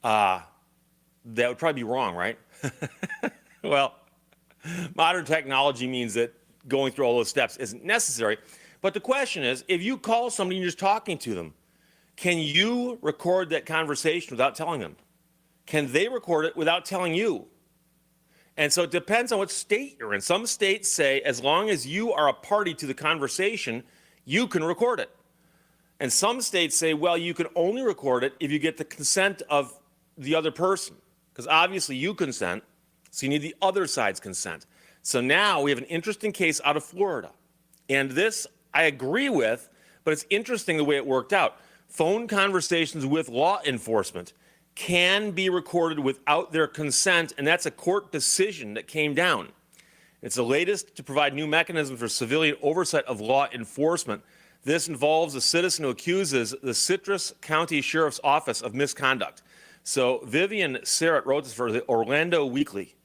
That would probably be wrong, right? Well, modern technology means that going through all those steps isn't necessary. But the question is, if you call somebody and you're just talking to them, can you record that conversation without telling them? Can they record it without telling you? And so it depends on what state you're in. Some states say as long as you are a party to the conversation, you can record it. And some states say, well, you can only record it if you get the consent of the other person. Because obviously you consent, so you need the other side's consent. So now we have an interesting case out of Florida. And this I agree with, but it's interesting the way it worked out. Phone conversations with law enforcement can be recorded without their consent, and that's a court decision that came down. It's the latest to provide new mechanisms for civilian oversight of law enforcement. This involves a citizen who accuses the Citrus County Sheriff's Office of misconduct. So Vivian Serrett wrote this for the Orlando Weekly,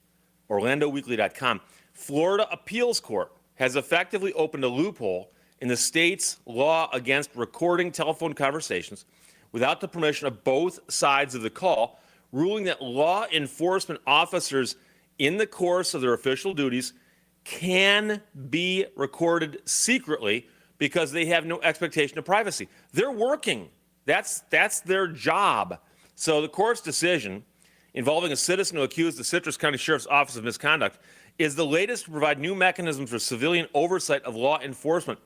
orlandoweekly.com. Florida Appeals Court has effectively opened a loophole in the state's law against recording telephone conversations without the permission of both sides of the call, ruling that law enforcement officers in the course of their official duties can be recorded secretly because they have no expectation of privacy. They're working. That's their job. So the court's decision involving a citizen who accused the Citrus County Sheriff's Office of misconduct is the latest to provide new mechanisms for civilian oversight of law enforcement,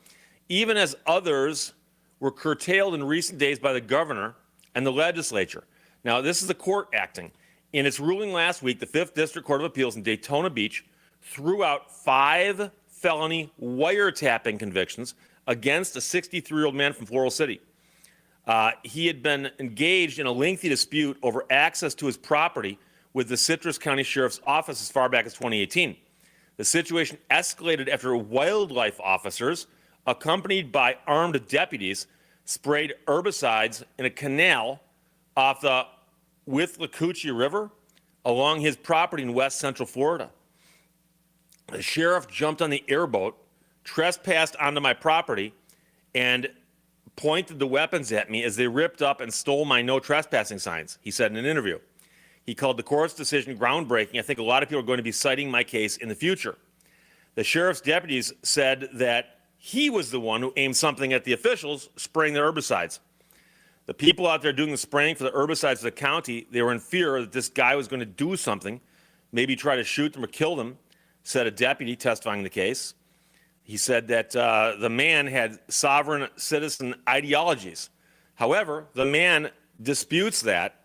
even as others were curtailed in recent days by the governor and the legislature. Now, this is the court acting. In its ruling last week, the 5th District Court of Appeals in Daytona Beach threw out 5 felony wiretapping convictions against a 63-year-old man from Floral City. He had been engaged in a lengthy dispute over access to his property with the Citrus County Sheriff's Office as far back as 2018. The situation escalated after wildlife officers, accompanied by armed deputies, sprayed herbicides in a canal off the Withlacoochee River along his property in west central Florida. The sheriff jumped on the airboat, trespassed onto my property, and pointed the weapons at me as they ripped up and stole my no trespassing signs, he said in an interview. He called the court's decision groundbreaking. I think a lot of people are going to be citing my case in the future. The sheriff's deputies said that he was the one who aimed something at the officials spraying the herbicides. The people out there doing the spraying for the herbicides of the county, they were in fear that this guy was going to do something, maybe try to shoot them or kill them, said a deputy testifying in the case. He said that the man had sovereign citizen ideologies. However, the man disputes that,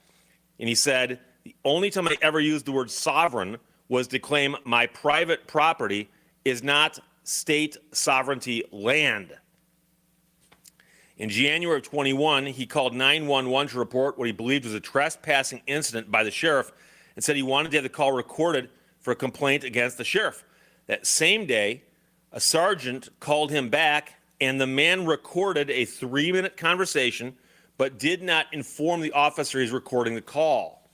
and he said, the only time I ever used the word sovereign was to claim my private property is not state sovereignty land. In January of 21, he called 911 to report what he believed was a trespassing incident by the sheriff and said he wanted to have the call recorded for a complaint against the sheriff. That same day, a sergeant called him back, and the man recorded a 3-minute conversation but did not inform the officer he's recording the call.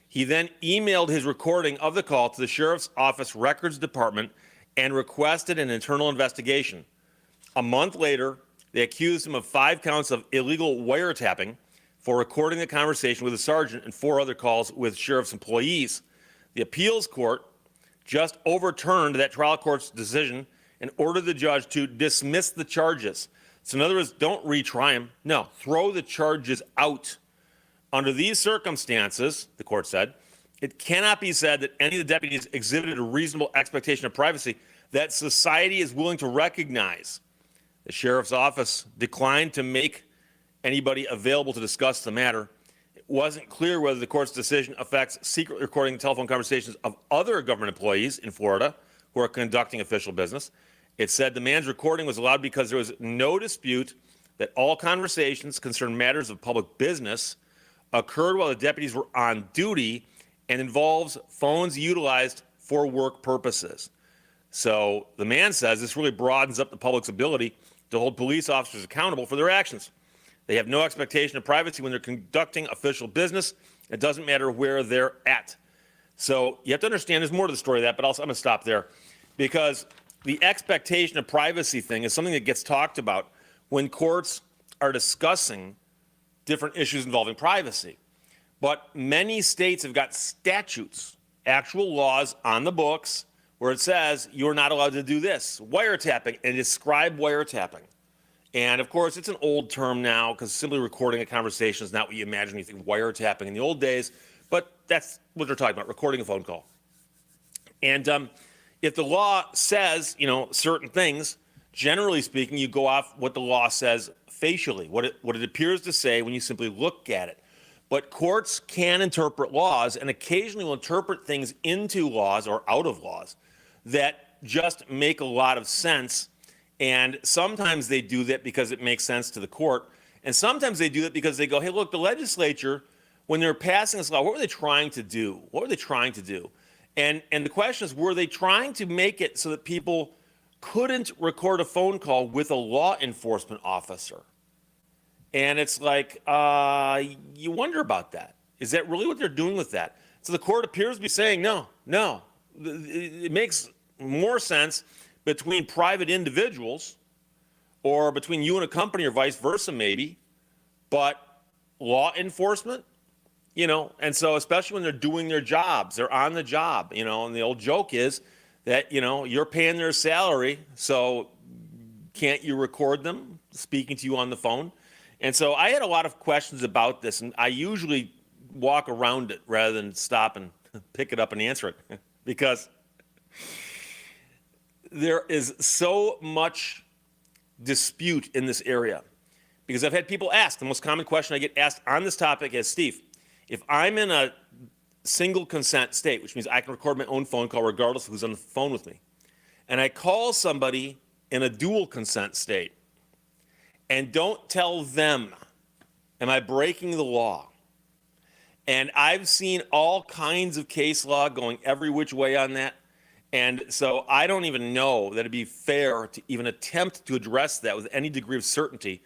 He then emailed his recording of the call to the sheriff's office records department and requested an internal investigation. A month later, they accused him of 5 counts of illegal wiretapping for recording the conversation with a sergeant and 4 other calls with sheriff's employees. The appeals court just overturned that trial court's decision and ordered the judge to dismiss the charges. So in other words, don't retry him. No, throw the charges out. Under these circumstances, the court said, it cannot be said that any of the deputies exhibited a reasonable expectation of privacy that society is willing to recognize. The sheriff's office declined to make anybody available to discuss the matter. It wasn't clear whether the court's decision affects secretly recording the telephone conversations of other government employees in Florida who are conducting official business. It said the man's recording was allowed because there was no dispute that all conversations concern matters of public business, occurred while the deputies were on duty, and involves phones utilized for work purposes. So the man says this really broadens up the public's ability to hold police officers accountable for their actions. They have no expectation of privacy when they're conducting official business. It doesn't matter where they're at. So you have to understand there's more to the story of that, but also I'm going to stop there because the expectation of privacy thing is something that gets talked about when courts are discussing different issues involving privacy. But many states have got statutes, actual laws on the books where it says you're not allowed to do this, wiretapping, and describe wiretapping. And of course, it's an old term now because simply recording a conversation is not what you imagine when you think wiretapping in the old days, but that's what they're talking about, recording a phone call. And if the law says, certain things, generally speaking, you go off what the law says facially, what it appears to say when you simply look at it. But courts can interpret laws and occasionally will interpret things into laws or out of laws that just make a lot of sense. And sometimes they do that because it makes sense to the court. And sometimes they do that because they go, hey, look, the legislature, when they're passing this law, what were they trying to do? What were they trying to do? And the question is, were they trying to make it so that people couldn't record a phone call with a law enforcement officer? And it's like, you wonder about that. Is that really what they're doing with that? So the court appears to be saying, no. It makes more sense between private individuals or between you and a company or vice versa maybe, but law enforcement, and so especially when they're doing their jobs, they're on the job, and the old joke is that, you're paying their salary, so can't you record them speaking to you on the phone? And so I had a lot of questions about this, and I usually walk around it rather than stop and pick it up and answer it because there is so much dispute in this area. Because I've had people ask, the most common question I get asked on this topic is, Steve, if I'm in a single consent state, which means I can record my own phone call regardless of who's on the phone with me, and I call somebody in a dual consent state and don't tell them, am I breaking the law? And I've seen all kinds of case law going every which way on that. And so I don't even know that it'd be fair to even attempt to address that with any degree of certainty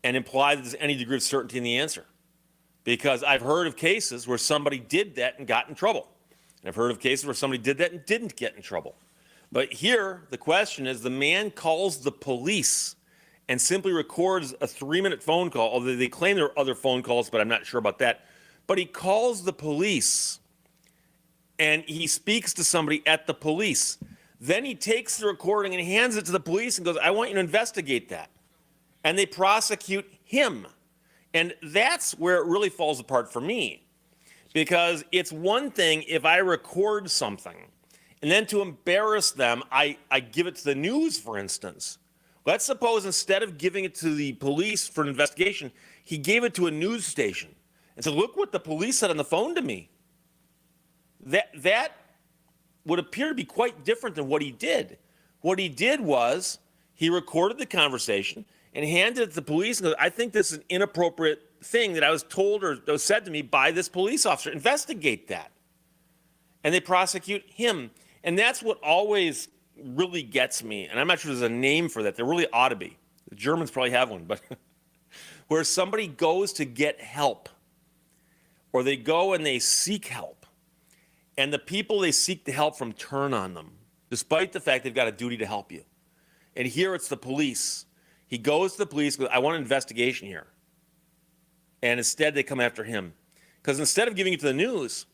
and imply that there's any degree of certainty in the answer. Because I've heard of cases where somebody did that and got in trouble. And I've heard of cases where somebody did that and didn't get in trouble. But here, the question is, the man calls the police and simply records a 3-minute phone call, although they claim there are other phone calls, but I'm not sure about that. But he calls the police and he speaks to somebody at the police. Then he takes the recording and hands it to the police and goes, I want you to investigate that. And they prosecute him. And that's where it really falls apart for me. Because it's one thing if I record something and then to embarrass them, I give it to the news, for instance. Let's suppose instead of giving it to the police for an investigation, he gave it to a news station and said, look what the police said on the phone to me. That would appear to be quite different than what he did. What he did was he recorded the conversation and handed it to the police and goes, I think this is an inappropriate thing that I was told or was said to me by this police officer. Investigate that. And they prosecute him. And that's what always really gets me. And I'm not sure there's a name for that. There really ought to be. The Germans probably have one. But where somebody goes to get help or they go and they seek help. And the people they seek the help from turn on them, despite the fact they've got a duty to help you. And here it's the police. He goes to the police, goes, I want an investigation here. And instead they come after him. Because instead of giving it to the news,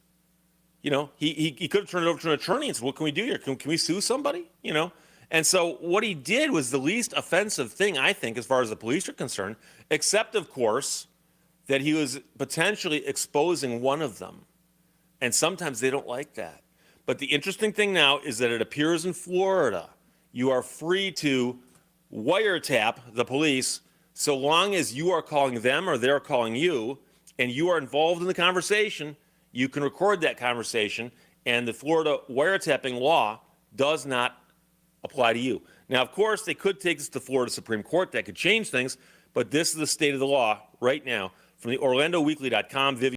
he could have turned it over to an attorney and said, what can we do here? Can we sue somebody? And so what he did was the least offensive thing, I think, as far as the police are concerned, except, of course, that he was potentially exposing one of them. And sometimes they don't like that. But the interesting thing now is that it appears in Florida, you are free to wiretap the police so long as you are calling them or they're calling you and you are involved in the conversation, you can record that conversation and the Florida wiretapping law does not apply to you. Now, of course, they could take this to the Florida Supreme Court. That could change things. But this is the state of the law right now from the OrlandoWeekly.com. Vivian